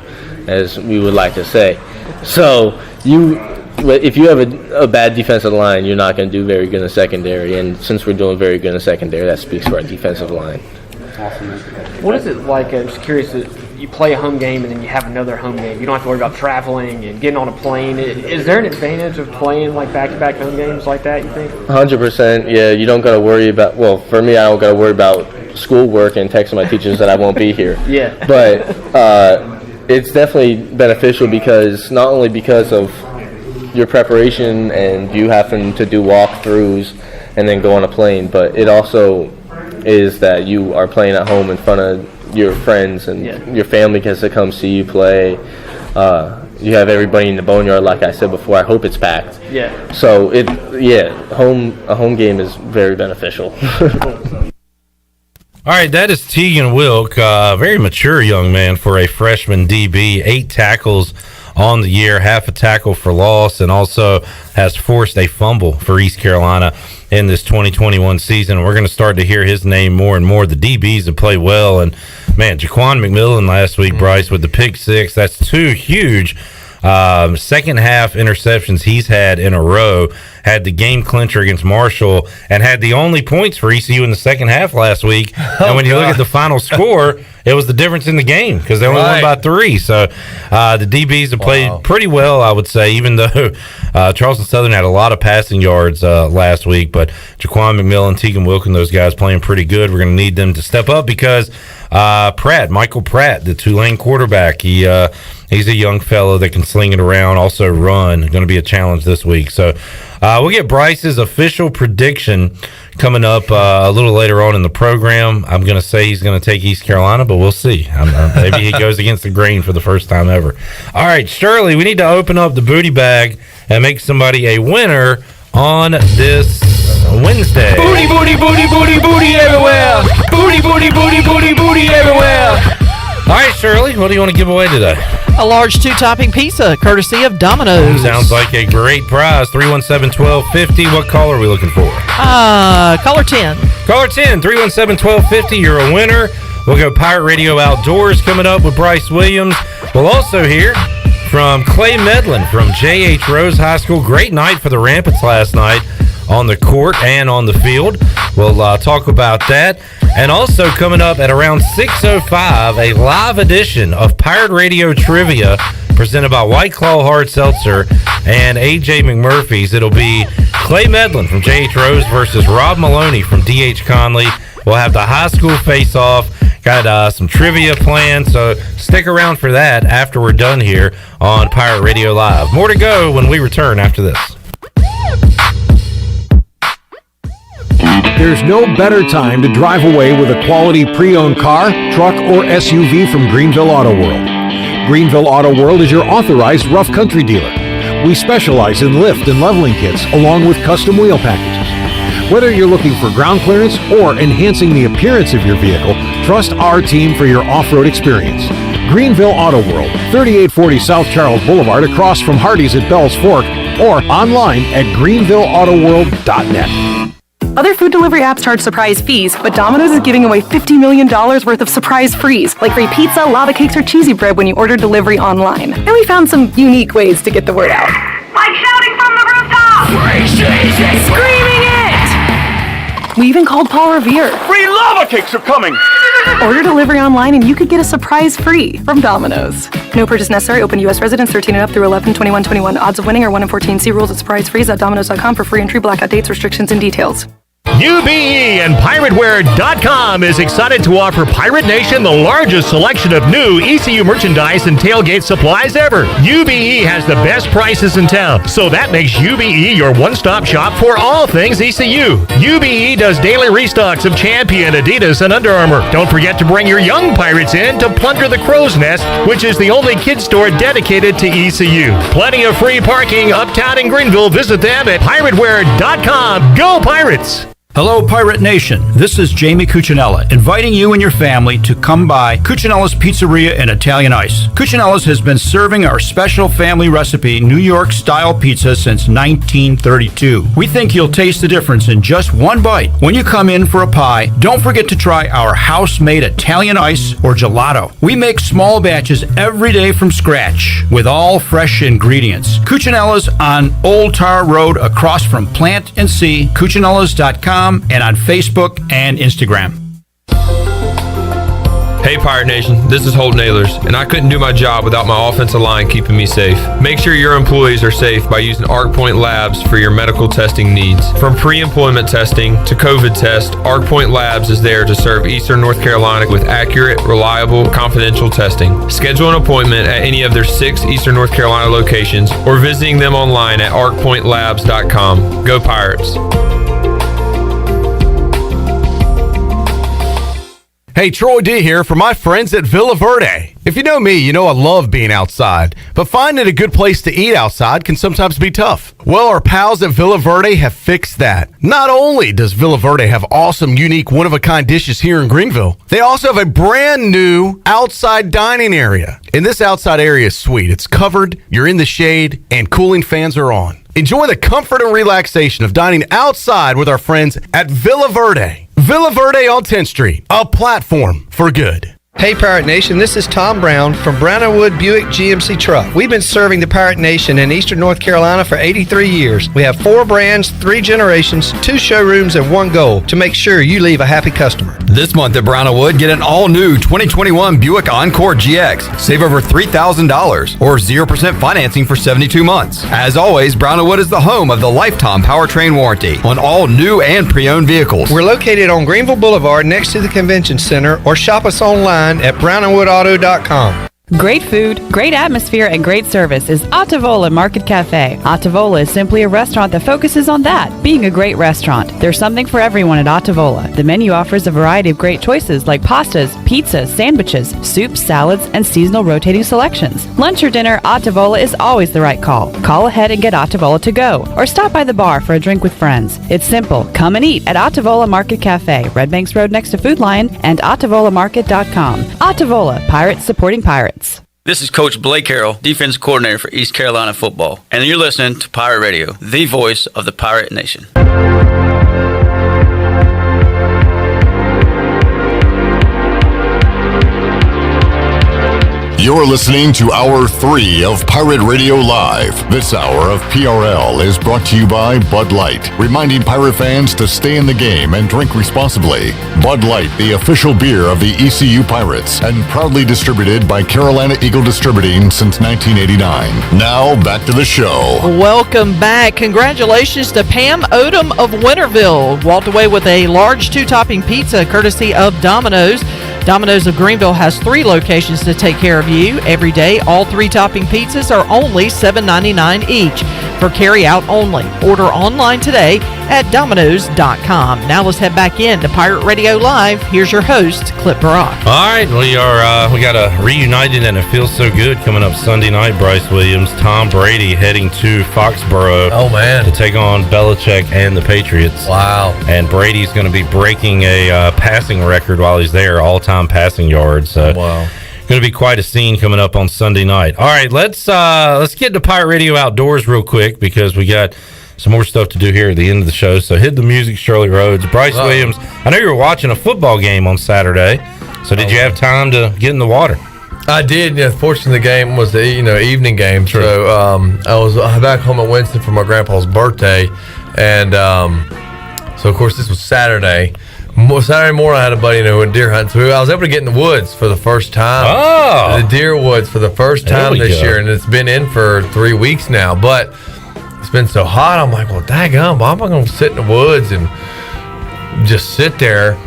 as we would like to say. So if you have a bad defensive line, you're not going to do very good in the secondary. And since we're doing very good in the secondary, that speaks for our defensive line. Awesome. What is it like? I'm just curious. You play a home game and then you have another home game. You don't have to worry about traveling and getting on a plane. Is there an advantage of playing like back-to-back home games like that, you think? 100%. Yeah, you don't got to worry about. Well, for me, I don't got to worry about schoolwork and texting my teachers that I won't be here. Yeah. But it's definitely beneficial not only because of your preparation and you having to do walkthroughs and then go on a plane, but it also is that you are playing at home in front of your friends and your family gets to come see you play. You have everybody in the boneyard, like I said before. I hope it's packed. Yeah. So a home game is very beneficial. All right, that is Tegan Wilk, very mature young man for a freshman DB, 8 tackles on the year, half a tackle for loss, and also has forced a fumble for East Carolina in this 2021 season. We're going to start to hear his name more and more. The DBs have played well, and man, Jaquan McMillan last week, Bryce, with the pick 6, that's 2 huge second half interceptions he's had in a row. Had the game clincher against Marshall and had the only points for ECU in the second half last week. And when you look at the final score, it was the difference in the game because they only won by 3. So the DBs have played pretty well, I would say, even though Charleston Southern had a lot of passing yards last week. But Jaquan McMillan, Tegan Wilkin, those guys playing pretty good. We're going to need them to step up because Michael Pratt, the Tulane quarterback, he's a young fellow that can sling it around, also run. Going to be a challenge this week. So we'll get Bryce's official prediction coming up a little later on in the program. I'm going to say he's going to take East Carolina, but we'll see. Maybe he goes against the grain for the first time ever. All right, Shirley, we need to open up the booty bag and make somebody a winner on this Wednesday. Booty, booty, booty, booty, booty everywhere. Booty, booty, booty, booty, booty everywhere. All right, Shirley, what do you want to give away today? A large 2-topping pizza, courtesy of Domino's. Sounds like a great prize. 317-1250. What caller are we looking for? Caller 10. Caller 10, 317-1250. You're a winner. We'll go Pirate Radio Outdoors coming up with Bryce Williams. We'll also hear from Clay Medlin from J.H. Rose High School. Great night for the Rampants last night on the court and on the field. We'll talk about that. And also coming up at around 6:05, a live edition of Pirate Radio Trivia presented by White Claw Hard Seltzer and A.J. McMurphy's. It'll be Clay Medlin from J.H. Rose versus Rob Maloney from D.H. Conley. We'll have the high school face-off. Got some trivia planned, so stick around for that after we're done here on Pirate Radio Live. More to go when we return after this. There's no better time to drive away with a quality pre-owned car, truck, or SUV from Greenville Auto World. Greenville Auto World is your authorized rough country dealer. We specialize in lift and leveling kits along with custom wheel packages. Whether you're looking for ground clearance or enhancing the appearance of your vehicle, trust our team for your off-road experience. Greenville Auto World, 3840 South Charles Boulevard across from Hardee's at Bell's Fork, or online at greenvilleautoworld.net. Other food delivery apps charge surprise fees, but Domino's is giving away $50 million worth of surprise frees, like free pizza, lava cakes, or cheesy bread when you order delivery online. And we found some unique ways to get the word out. Like shouting from the rooftop! Free cheese! Screaming it! We even called Paul Revere. Free lava cakes are coming! Order delivery online and you could get a surprise free from Domino's. No purchase necessary. Open U.S. residents 13 and up through 11/21/21. Odds of winning are 1 in 14. See rules at surprisefrees.domino's.com for free entry, blackout dates, restrictions, and details. UBE and PirateWear.com is excited to offer Pirate Nation the largest selection of new ECU merchandise and tailgate supplies ever. UBE has the best prices in town, so that makes UBE your one-stop shop for all things ECU. UBE does daily restocks of Champion, Adidas, and Under Armour. Don't forget to bring your young Pirates in to plunder the Crow's Nest, which is the only kid store dedicated to ECU. Plenty of free parking uptown in Greenville. Visit them at PirateWear.com. Go Pirates! Hello, Pirate Nation. This is Jamie Cucinella, inviting you and your family to come by Cucinella's Pizzeria and Italian Ice. Cucinella's has been serving our special family recipe New York-style pizza since 1932. We think you'll taste the difference in just one bite. When you come in for a pie, don't forget to try our house-made Italian Ice or gelato. We make small batches every day from scratch with all fresh ingredients. Cucinella's on Old Tar Road across from Plant and Sea, Cucinellas.com, and on Facebook and Instagram. Hey Pirate Nation, this is Holt Nailers, and I couldn't do my job without my offensive line keeping me safe. Make sure your employees are safe by using ArcPoint Labs for your medical testing needs. From pre-employment testing to COVID test, ArcPoint Labs is there to serve Eastern North Carolina with accurate, reliable, confidential testing. Schedule an appointment at any of their 6 Eastern North Carolina locations or visiting them online at arcpointlabs.com. Go Pirates! Hey, Troy D here for my friends at Villa Verde. If you know me, you know I love being outside, but finding a good place to eat outside can sometimes be tough. Well, our pals at Villa Verde have fixed that. Not only does Villa Verde have awesome, unique, one-of-a-kind dishes here in Greenville, they also have a brand new outside dining area. And this outside area is sweet. It's covered, you're in the shade, and cooling fans are on. Enjoy the comfort and relaxation of dining outside with our friends at Villa Verde. Villa Verde on 10th Street, a platform for good. Hey Pirate Nation, this is Tom Brown from Brown & Wood Buick GMC Truck. We've been serving the Pirate Nation in Eastern North Carolina for 83 years. We have 4 brands, 3 generations, 2 showrooms, and 1 goal to make sure you leave a happy customer. This month at Brown & Wood, get an all-new 2021 Buick Encore GX. Save over $3,000 or 0% financing for 72 months. As always, Brown & Wood is the home of the lifetime powertrain warranty on all new and pre-owned vehicles. We're located on Greenville Boulevard next to the Convention Center, or shop us online at brownandwoodauto.com. Great food, great atmosphere, and great service is Ottavola Market Cafe. Ottavola is simply a restaurant that focuses on that, being a great restaurant. There's something for everyone at Ottavola. The menu offers a variety of great choices like pastas, pizzas, sandwiches, soups, salads, and seasonal rotating selections. Lunch or dinner, Ottavola is always the right call. Call ahead and get Ottavola to go, or stop by the bar for a drink with friends. It's simple. Come and eat at Ottavola Market Cafe, Red Banks Road next to Food Lion, and OttavolaMarket.com. Ottavola, Pirates supporting Pirates. This is Coach Blake Carroll, defense coordinator for East Carolina football, and you're listening to Pirate Radio, the voice of the Pirate Nation. You're listening to Hour 3 of Pirate Radio Live. This hour of PRL is brought to you by Bud Light, reminding Pirate fans to stay in the game and drink responsibly. Bud Light, the official beer of the ECU Pirates, and proudly distributed by Carolina Eagle Distributing since 1989. Now, back to the show. Welcome back. Congratulations to Pam Odom of Winterville. Walked away with a large 2-topping pizza courtesy of Domino's. Domino's of Greenville has 3 locations to take care of you every day. All 3-topping pizzas are only $7.99 each for carry-out only. Order online today at Domino's.com. Now let's head back in to Pirate Radio Live. Here's your host, Clip Brock. All right, we got a reunited and it feels so good coming up Sunday night. Bryce Williams, Tom Brady heading to Foxborough. Oh man, to take on Belichick and the Patriots. Wow! And Brady's going to be breaking a passing record while he's there, all-time passing yards. So wow. Going to be quite a scene coming up on Sunday night. All right, let's get into Pirate Radio Outdoors real quick because we got some more stuff to do here at the end of the show. So hit the music, Shirley Rhodes. Bryce Williams, I know you were watching a football game on Saturday. So did you have time to get in the water? I did. Yeah, fortunately, the game was the evening game. True. So I was back home at Winston for my grandpa's birthday, and so of course this was Saturday. Saturday morning, I had a buddy who went deer hunting, so I was able to get in the woods for the first time. Oh, the deer woods for the first time this year, and it's been in for 3 weeks now. But it's been so hot, I'm like, well, daggum, why am I going to sit in the woods and just sit there,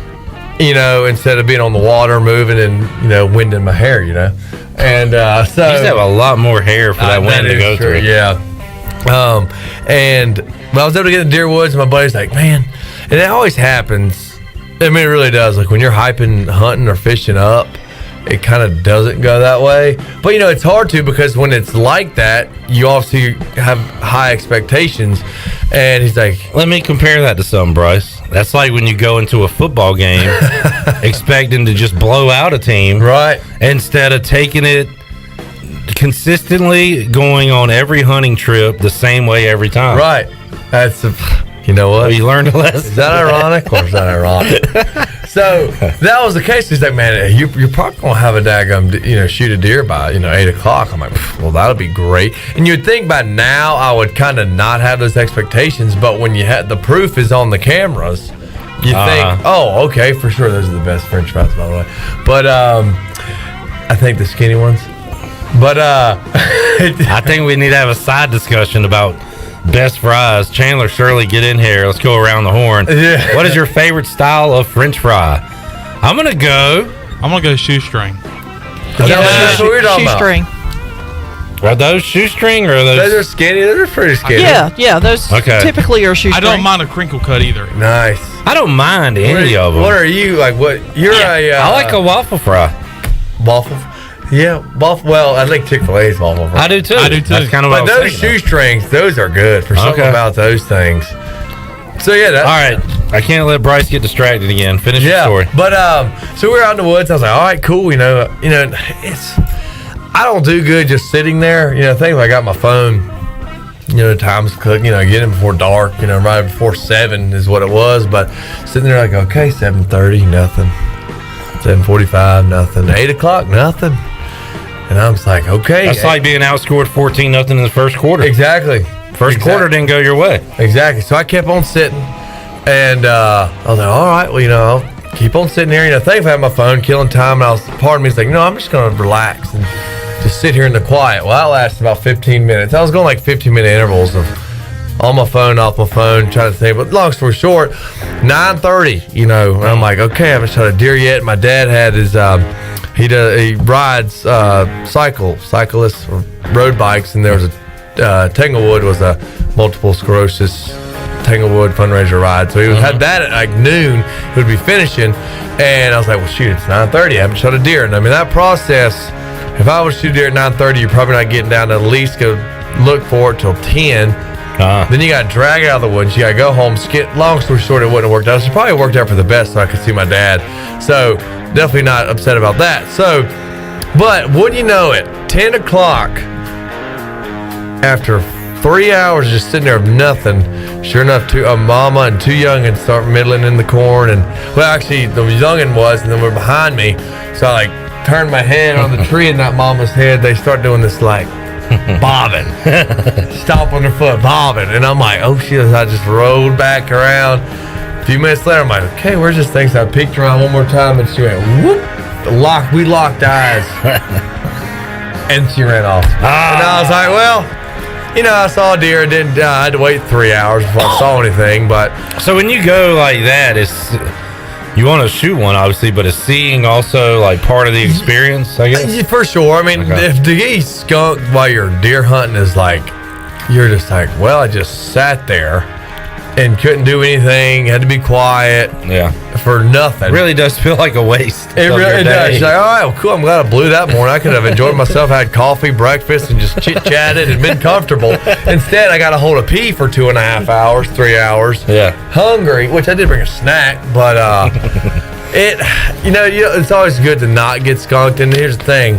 instead of being on the water, moving and winding my hair, And so you have a lot more hair for that wind to go through. Yeah. But I was able to get in the deer woods, and my buddy's like, man, and it always happens. I mean, it really does. Like when you're hyping, hunting, or fishing up, it kind of doesn't go that way. But it's hard to, because when it's like that, you obviously have high expectations. And he's like, let me compare that to something, Bryce. That's like when you go into a football game expecting to just blow out a team, right? Instead of taking it consistently, going on every hunting trip the same way every time, right? That's you know what? You learned a lesson. Is that ironic or is that ironic? So that was the case. He's like, man, you're probably gonna have a daggum, shoot a deer by 8 o'clock. I'm like, well, that'll be great. And you'd think by now I would kind of not have those expectations, but when you had the proof is on the cameras, you think, oh, okay, for sure, those are the best French fries, by the way. But I think the skinny ones. But I think we need to have a side discussion about best fries. Chandler, Shirley, get in here. Let's go around the horn. Yeah. What is your favorite style of French fry? I'm gonna go shoestring. Shoestring. Are those shoestring or are those? Those are skinny. Those are pretty skinny. Yeah. Those typically are shoestring. I don't mind a crinkle cut either. Nice. I don't mind any of them. What are you like? What you're I like a waffle fry. Waffle. Yeah, well, I think Chick-fil-A's waffle fry. I do too. That's kind of what but those shoestrings, those are good for something about those things. So yeah, all right. I can't let Bryce get distracted again. Finish your story. But so we were out in the woods. I was like, all right, cool. It's I don't do good just sitting there. I think if I got my phone, time's cook. Get in before dark. Right before 7 is what it was. But sitting there like, okay, 7:30, nothing. 7:45, nothing. 8 o'clock, nothing. And I was like, okay. That's like being outscored 14-0 in the first quarter. Exactly. First quarter didn't go your way. Exactly. So I kept on sitting. And I was like, all right, well, I'll keep on sitting here. Thankfully I had my phone, killing time. And part of me was like, I'm just going to relax and just sit here in the quiet. Well, that lasted about 15 minutes. I was going like 15-minute intervals of on my phone, off my phone, trying to think. But long story short, 9:30, and I'm like, okay, I haven't shot a deer yet. My dad had his He rides cyclists or road bikes, and there was a Tanglewood was a multiple sclerosis Tanglewood fundraiser ride. So he had that at like noon. He would be finishing, and I was like, well, shoot, it's 9:30. I haven't shot a deer. And I mean, that process, if I was to shoot a deer at 9:30, you're probably not getting down to at least go look for it till 10. Then you got to drag it out of the woods. You got to go home. Long story short, it wouldn't have worked out. It probably worked out for the best so I could see my dad. So definitely not upset about that. So, but wouldn't you know it, 10 o'clock, after 3 hours just sitting there of nothing, sure enough, a mama and two youngins start middling in the corn. And, well, actually, the youngin was, and then we're behind me. So I, like, turned my head on the tree in that mama's head. They start doing this, like, bobbing, stomping their foot, bobbing, and I'm like, oh shit! I just rolled back around. A few minutes later, I'm like, okay, where's this thing? So I peeked around one more time, and she went whoop. We locked eyes, and she ran off. And I was like, well, I saw a deer. I had to wait 3 hours before I saw anything. But so when you go like that, you want to shoot one, obviously, but is seeing also like part of the experience, I guess? For sure. I mean, if the geese skunk while you're deer hunting is like, you're just like, well, I just sat there and couldn't do anything, had to be quiet. Yeah. For nothing. It really does feel like a waste. It really does. She's like, all right, well, cool. I'm glad I blew that morning. I could have enjoyed myself, had coffee, breakfast, and just chit-chatted and been comfortable. Instead, I got to hold a pee for 2.5 hours, 3 hours. Yeah. Hungry, which I did bring a snack, but it's always good to not get skunked. And here's the thing.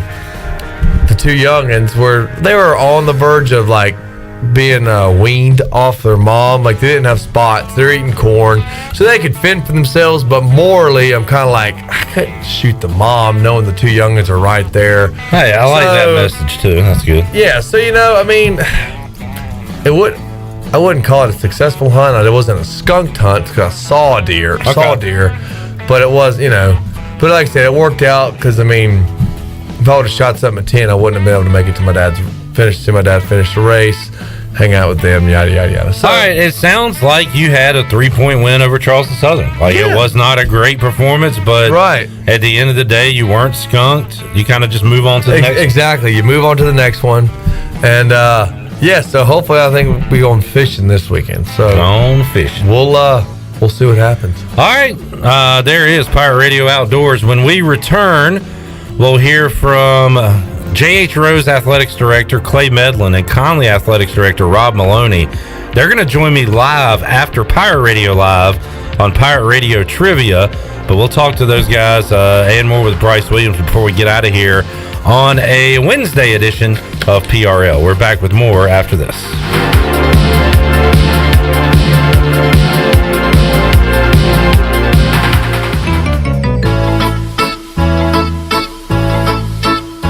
The two youngins were on the verge of like being weaned off their mom. Like they didn't have spots. They're eating corn, so they could fend for themselves. But morally, I'm kind of like, I couldn't shoot the mom knowing the two youngins are right there. Hey, I like that message too. That's good. Yeah, so I mean, I wouldn't call it a successful hunt. It wasn't a skunked hunt because I saw a deer, but it was, but like I said, it worked out because I mean, if I would have shot something at 10, I wouldn't have been able to make it to my dad finish the race, hang out with them, yada yada yada. So, all right, it sounds like you had a 3-point win over Charleston Southern. Like it was not a great performance, but at the end of the day, you weren't skunked. You kind of just move on to the next. Exactly, you move on to the next one, and so hopefully I think we're going fishing this weekend. So on fishing, we'll see what happens. All right, there is Pirate Radio Outdoors. When we return, we'll hear from J.H. Rose Athletics Director Clay Medlin and Conley Athletics Director Rob Maloney. They're going to join me live after Pirate Radio Live on Pirate Radio Trivia, but we'll talk to those guys and more with Bryce Williams before we get out of here on a Wednesday edition of PRL. We're back with more after this.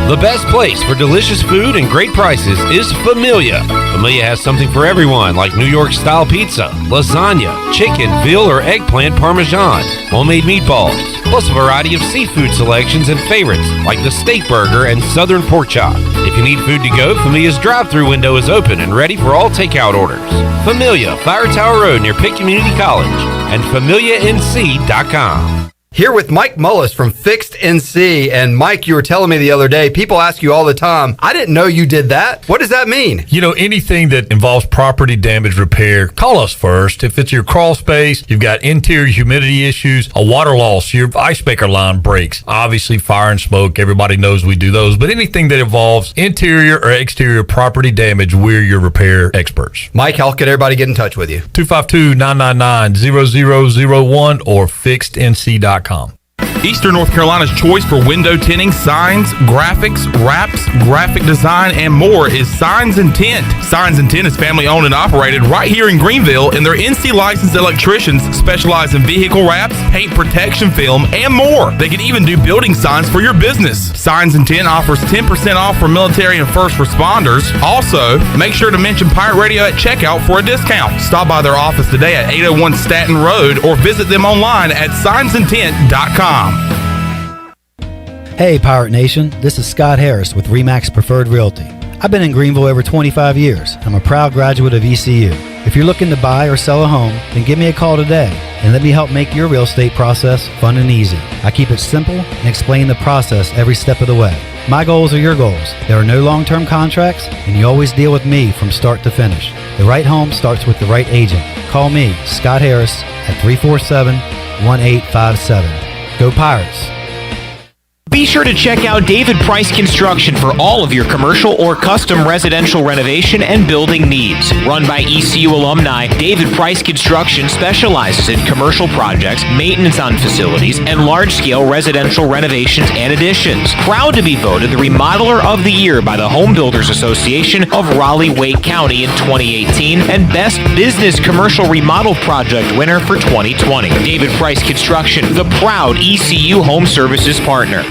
The best place for delicious food and great prices is Familia. Familia has something for everyone, like New York-style pizza, lasagna, chicken, veal, or eggplant parmesan, homemade meatballs, plus a variety of seafood selections and favorites, like the steak burger and southern pork chop. If you need food to go, Familia's drive-thru window is open and ready for all takeout orders. Familia, Fire Tower Road near Pitt Community College, and FamiliaNC.com. Here with Mike Mullis from Fixed NC. And Mike, you were telling me the other day, people ask you all the time, I didn't know you did that. What does that mean? Anything that involves property damage repair, call us first. If it's your crawl space, you've got interior humidity issues, a water loss, your ice maker line breaks, obviously fire and smoke, everybody knows we do those. But anything that involves interior or exterior property damage, we're your repair experts. Mike, how can everybody get in touch with you? 252-999-0001 or fixednc.com. Eastern North Carolina's choice for window tinting, signs, graphics, wraps, graphic design, and more is Signs and Tint. Signs and Tint is family owned and operated right here in Greenville, and their NC licensed electricians specialize in vehicle wraps, paint protection film, and more. They can even do building signs for your business. Signs and Tint offers 10% off for military and first responders. Also, make sure to mention Pirate Radio at checkout for a discount. Stop by their office today at 801 Staten Road or visit them online at signsandtint.com. Hey Pirate Nation, this is Scott Harris with RE/MAX Preferred Realty. I've been in Greenville over 25 years. I'm a proud graduate of ECU. If you're looking to buy or sell a home, then give me a call today and let me help make your real estate process fun and easy. I keep it simple and explain the process every step of the way. My goals are your goals. There are no long-term contracts, and you always deal with me from start to finish. The right home starts with the right agent. Call me, Scott Harris, at 347-1857. Go Pirates! Be sure to check out David Price Construction for all of your commercial or custom residential renovation and building needs. Run by ECU alumni, David Price Construction specializes in commercial projects, maintenance on facilities, and large-scale residential renovations and additions. Proud to be voted the Remodeler of the Year by the Home Builders Association of Raleigh-Wake County in 2018 and Best Business Commercial Remodel Project winner for 2020. David Price Construction, the proud ECU Home Services partner.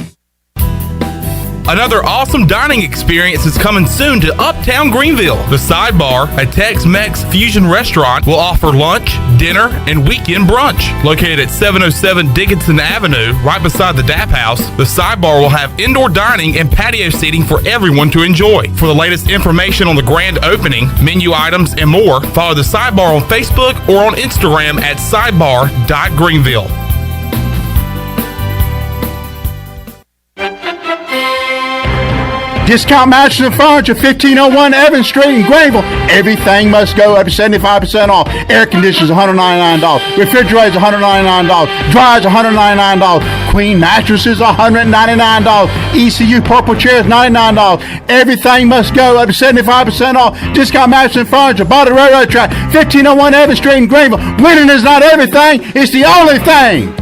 Another awesome dining experience is coming soon to Uptown Greenville. The Sidebar, a Tex-Mex fusion restaurant, will offer lunch, dinner, and weekend brunch. Located at 707 Dickinson Avenue, right beside the DAP House, the Sidebar will have indoor dining and patio seating for everyone to enjoy. For the latest information on the grand opening, menu items, and more, follow the Sidebar on Facebook or on Instagram at sidebar.greenville. Discount Mattress and Furniture, 1501 Evans Street in Greenville. Everything must go up to 75% off. Air conditioners, $199. Refrigerators, $199. Dryers, $199. Queen mattresses, $199. ECU purple chairs, $99. Everything must go up to 75% off. Discount Mattress and Furniture, by the railroad track, 1501 Evans Street in Greenville. Winning is not everything, it's the only thing.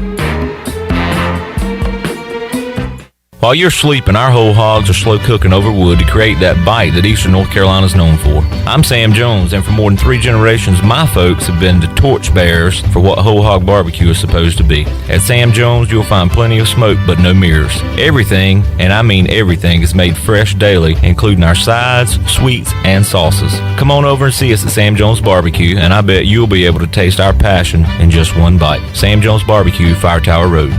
While you're sleeping, our whole hogs are slow cooking over wood to create that bite that Eastern North Carolina is known for. I'm Sam Jones, and for more than 3 generations, my folks have been the torchbearers for what whole hog barbecue is supposed to be. At Sam Jones, you'll find plenty of smoke, but no mirrors. Everything, and I mean everything, is made fresh daily, including our sides, sweets, and sauces. Come on over and see us at Sam Jones Barbecue, and I bet you'll be able to taste our passion in just one bite. Sam Jones Barbecue, Fire Tower Road.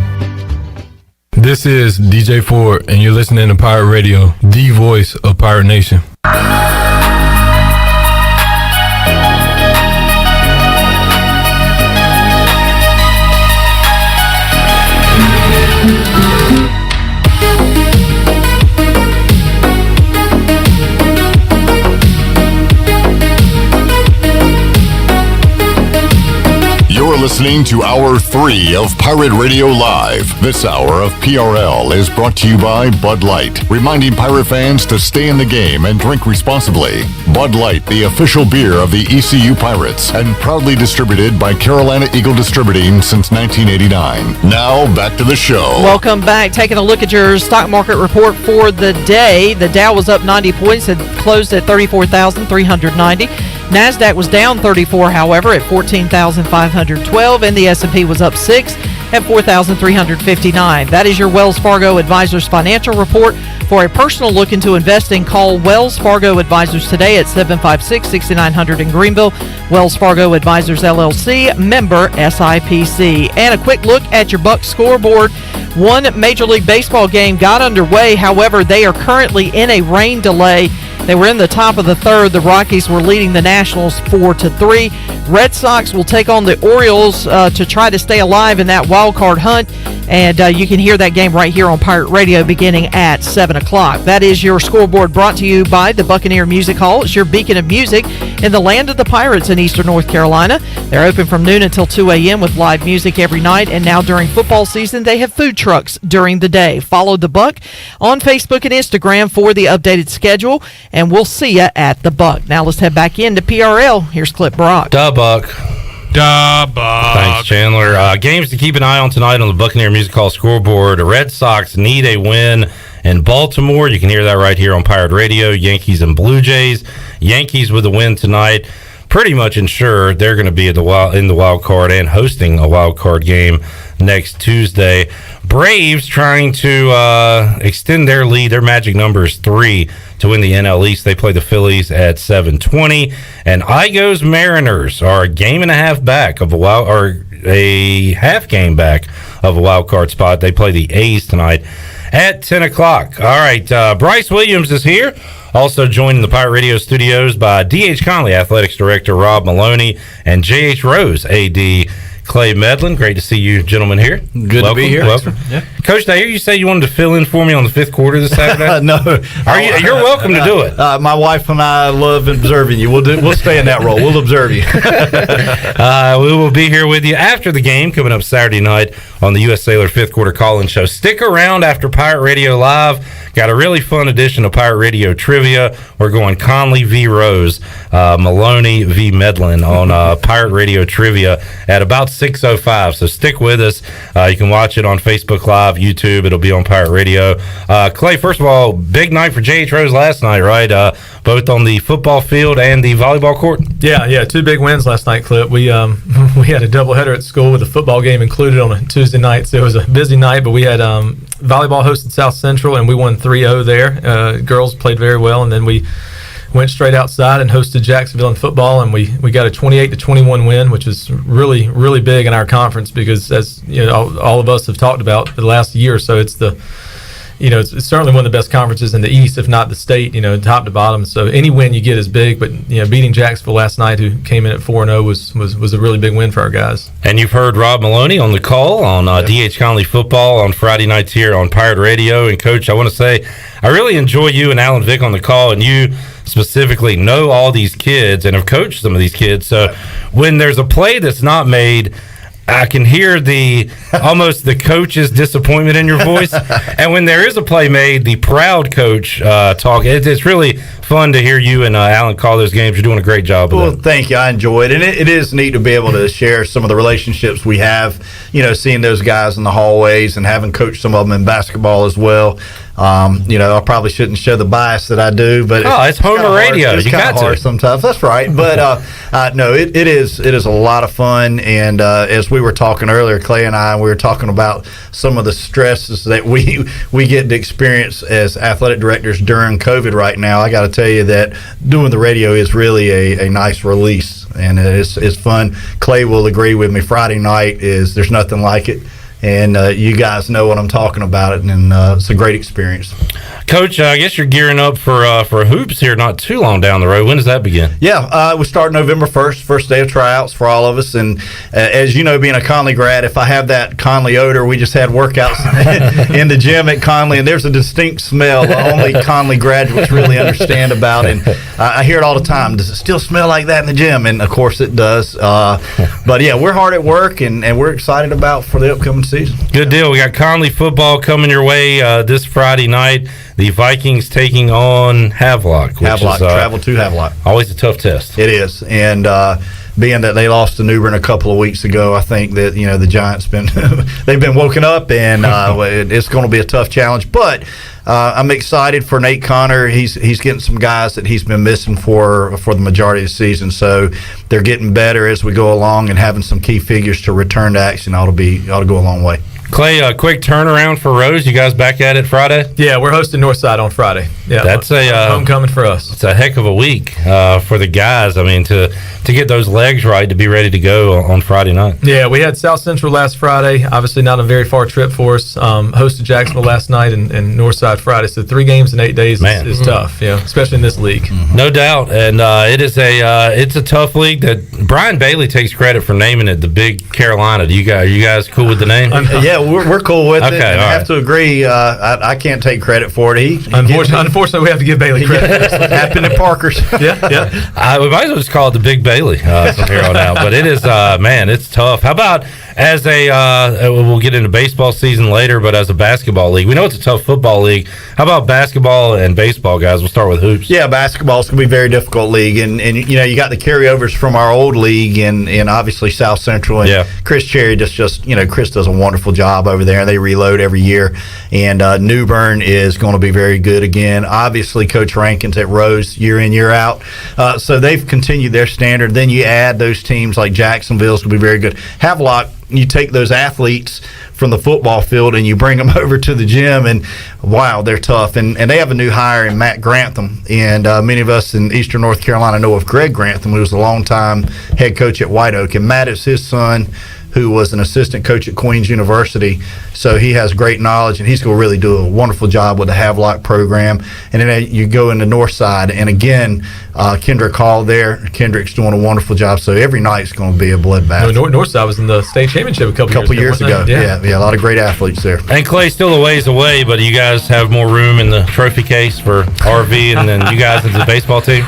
This is DJ Ford, and you're listening to Pirate Radio, the voice of Pirate Nation. You're listening to Hour 3 of Pirate Radio Live. This hour of PRL is brought to you by Bud Light, reminding pirate fans to stay in the game and drink responsibly. Bud Light, the official beer of the ECU Pirates, and proudly distributed by Carolina Eagle Distributing since 1989. Now, back to the show. Welcome back. Taking a look at your stock market report for the day. The Dow was up 90 points and closed at 34,390. NASDAQ was down 34, however, at 14,512, and the S&P was up 6 at 4,359. That is your Wells Fargo Advisors financial report. For a personal look into investing, call Wells Fargo Advisors today at 756-6900 in Greenville. Wells Fargo Advisors, LLC, member SIPC. And a quick look at your Bucs scoreboard. One Major League Baseball game got underway. However, they are currently in a rain delay. They were in the top of the third. The Rockies were leading the Nationals 4-3. Red Sox will take on the Orioles to try to stay alive in that wild card hunt. And you can hear that game right here on Pirate Radio beginning at 7 o'clock. That is your scoreboard brought to you by the Buccaneer Music Hall. It's your beacon of music in the land of the Pirates in Eastern North Carolina. They're open from noon until 2 a.m. with live music every night. And now during football season, they have food trucks during the day. Follow the Buck on Facebook and Instagram for the updated schedule. And we'll see you at the Buck. Now let's head back into PRL. Here's Clip Brock. Duh, Buck. Thanks, Chandler. Games to keep an eye on tonight on the Buccaneer Music Hall scoreboard. The Red Sox need a win in Baltimore. You can hear that right here on Pirate Radio. Yankees and Blue Jays. Yankees with a win tonight pretty much ensure they're going to be in the wild card and hosting a wild card game next Tuesday. Braves trying to extend their lead. Their magic number is 3 to win the NL East. They play the Phillies at 7:20. And Igo's Mariners are a game and a half back of a half game back of a wild card spot. They play the A's tonight at 10 o'clock. All right, Bryce Williams is here. Also joined in the Pirate Radio studios by D.H. Conley, Athletics Director Rob Maloney, and J.H. Rose, A.D. Clay Medlin. Great to see you gentlemen here. Good to be here. Welcome. Yeah. Coach, did I hear you say you wanted to fill in for me on the fifth quarter this Saturday? No. You're welcome to do it. My wife and I love observing you. We'll stay in that role. We'll observe you. We will be here with you after the game coming up Saturday night on the U.S. Sailor fifth quarter call-in show. Stick around after Pirate Radio Live. Got a really fun edition of Pirate Radio Trivia. We're going Conley v. Rose, Maloney v. Medlin on Pirate Radio Trivia at about 6:05. So stick with us. You can watch it on Facebook Live, YouTube. It'll be on Pirate Radio. Clay, first of all, big night for J.H. Rose last night, right? Both on the football field and the volleyball court. Yeah, 2 big wins last night, Clip. We had a doubleheader at school with a football game included on a Tuesday night, so it was a busy night. But we had volleyball hosted South Central, and we won 3-0 there. Girls played very well, and then we went straight outside and hosted Jacksonville in football, and we got a 28-21 win, which is really, really big in our conference because, as you know, all of us have talked about for the last year or so, it's it's certainly one of the best conferences in the East, if not the state, top to bottom. So any win you get is big, but beating Jacksonville last night, who came in at 4-0, was a really big win for our guys. And you've heard Rob Maloney on the call on D.H. Conley football on Friday nights here on Pirate Radio. And Coach, I want to say I really enjoy you and Alan Vick on the call, and you specifically know all these kids and have coached some of these kids. So when there's a play that's not made, I can hear almost the coach's disappointment in your voice. And when there is a play made, the proud coach talk. It's really fun to hear you and Alan call those games. You're doing a great job of that. Thank you. I enjoy it. And it is neat to be able to share some of the relationships we have, seeing those guys in the hallways and having coached some of them in basketball as well. I probably shouldn't show the bias that I do, but it's Homer radio. It's kind of hard sometimes. That's right. But no, it is a lot of fun. And as we were talking earlier, Clay and I, we were talking about some of the stresses that we get to experience as athletic directors during COVID right now. I got to tell you that doing the radio is really a nice release, and it's fun. Clay will agree with me. Friday night there's nothing like it. And you guys know what I'm talking about, and it's a great experience. Coach, I guess you're gearing up for hoops here not too long down the road. When does that begin? Yeah, we start November 1st, first day of tryouts for all of us. And as you know, being a Conley grad, if I have that Conley odor, we just had workouts in the gym at Conley, and there's a distinct smell only Conley graduates really understand about. And I hear it all the time. Does it still smell like that in the gym? And, of course, it does. But, yeah, we're hard at work, and we're excited about for the upcoming season. Good deal. We got Conley football coming your way this Friday night. The Vikings taking on Havelock. Travel to Havelock. Always a tough test. It is. And being that they lost to New Bern a couple of weeks ago, I think that the Giants they've been woken up, and it's going to be a tough challenge. But I'm excited for Nate Connor. He's getting some guys that he's been missing for the majority of the season. So they're getting better as we go along, and having some key figures to return to action ought to go a long way. Clay, a quick turnaround for Rose. You guys back at it Friday? Yeah, we're hosting Northside on Friday. Yeah, that's a homecoming for us. It's a heck of a week for the guys. I mean, to get those legs right to be ready to go on Friday night. Yeah, we had South Central last Friday. Obviously, not a very far trip for us. Hosted Jacksonville last night and Northside Friday. So 3 games in 8 days is tough. Especially in this league. No doubt, and it is it's a tough league. That Brian Bailey takes credit for naming it the Big Carolina. Are you guys cool with the name? Yeah. We're cool with it. Okay, I have to agree. I can't take credit for it. Unfortunately, we have to give Bailey credit. Happened at Parker's. Yeah. We might as well just call it the Big Bailey from here on out. But it is, it's tough. How about as we'll get into baseball season later, but as a basketball league, we know it's a tough football league. How about basketball and baseball, guys? We'll start with hoops. Yeah, basketball's going to be a very difficult league, and you got the carryovers from our old league, and obviously South Central, and Chris Cherry Chris does a wonderful job over there. They reload every year, and New Bern is going to be very good again. Obviously, Coach Rankin's at Rose year in, year out, so they've continued their standard. Then you add those teams like Jacksonville's going to be very good. Havelock, you take those athletes from the football field and you bring them over to the gym, and wow, they're tough. And they have a new hire in Matt Grantham, and many of us in Eastern North Carolina know of Greg Grantham, who was a longtime head coach at White Oak, and Matt is his son, who was an assistant coach at Queens University. So he has great knowledge, and he's going to really do a wonderful job with the Havelock program. And then you go in the north side, and again, Kendrick Hall there. Kendrick's doing a wonderful job. So every night's going to be a bloodbath. North side was in the state championship a couple years ago. Yeah, a lot of great athletes there. And Clay's still a ways away, but you guys have more room in the trophy case for RV, and then you guys into the baseball team.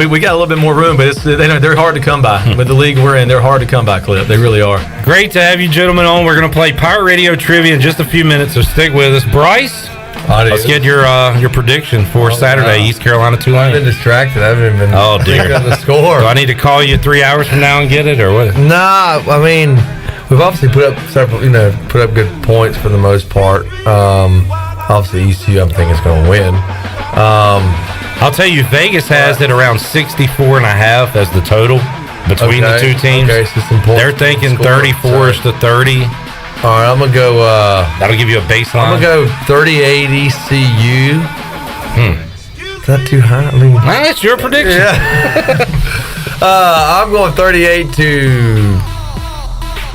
We got a little bit more room, but they're hard to come by. With the league we're in, they're hard to come by, Clip. They really are. Great to have you gentlemen on. We're going to play Pirate Radio Trivia in just a few minutes, so stick with us. Bryce, let's get your prediction for Saturday, East Carolina Tulane. I've been distracted. I haven't even thinking of the score. Do I need to call you 3 hours from now and get it, or what? Nah, I mean, we've obviously put up good points for the most part. Obviously, ECU, I'm thinking, is going to win. I'll tell you, Vegas has it around 64.5 as the total between the two teams. Okay, so it's important. They're thinking 34-30. All right, I'm gonna go. That'll give you a baseline. I'm gonna go 38 ECU. Is that too high? I mean, that's your prediction. Yeah. I'm going 38 to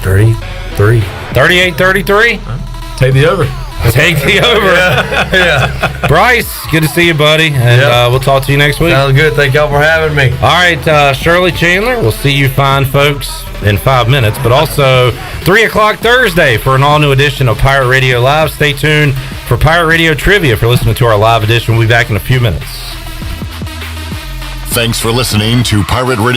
33. 38-33. Take the over. Take the over. Yeah. Bryce, good to see you, buddy. And we'll talk to you next week. Sounds good. Thank y'all for having me. All right, Shirley Chandler, we'll see you fine folks in 5 minutes, but also 3 o'clock Thursday for an all-new edition of Pirate Radio Live. Stay tuned for Pirate Radio Trivia if you're listening to our live edition. We'll be back in a few minutes. Thanks for listening to Pirate Radio.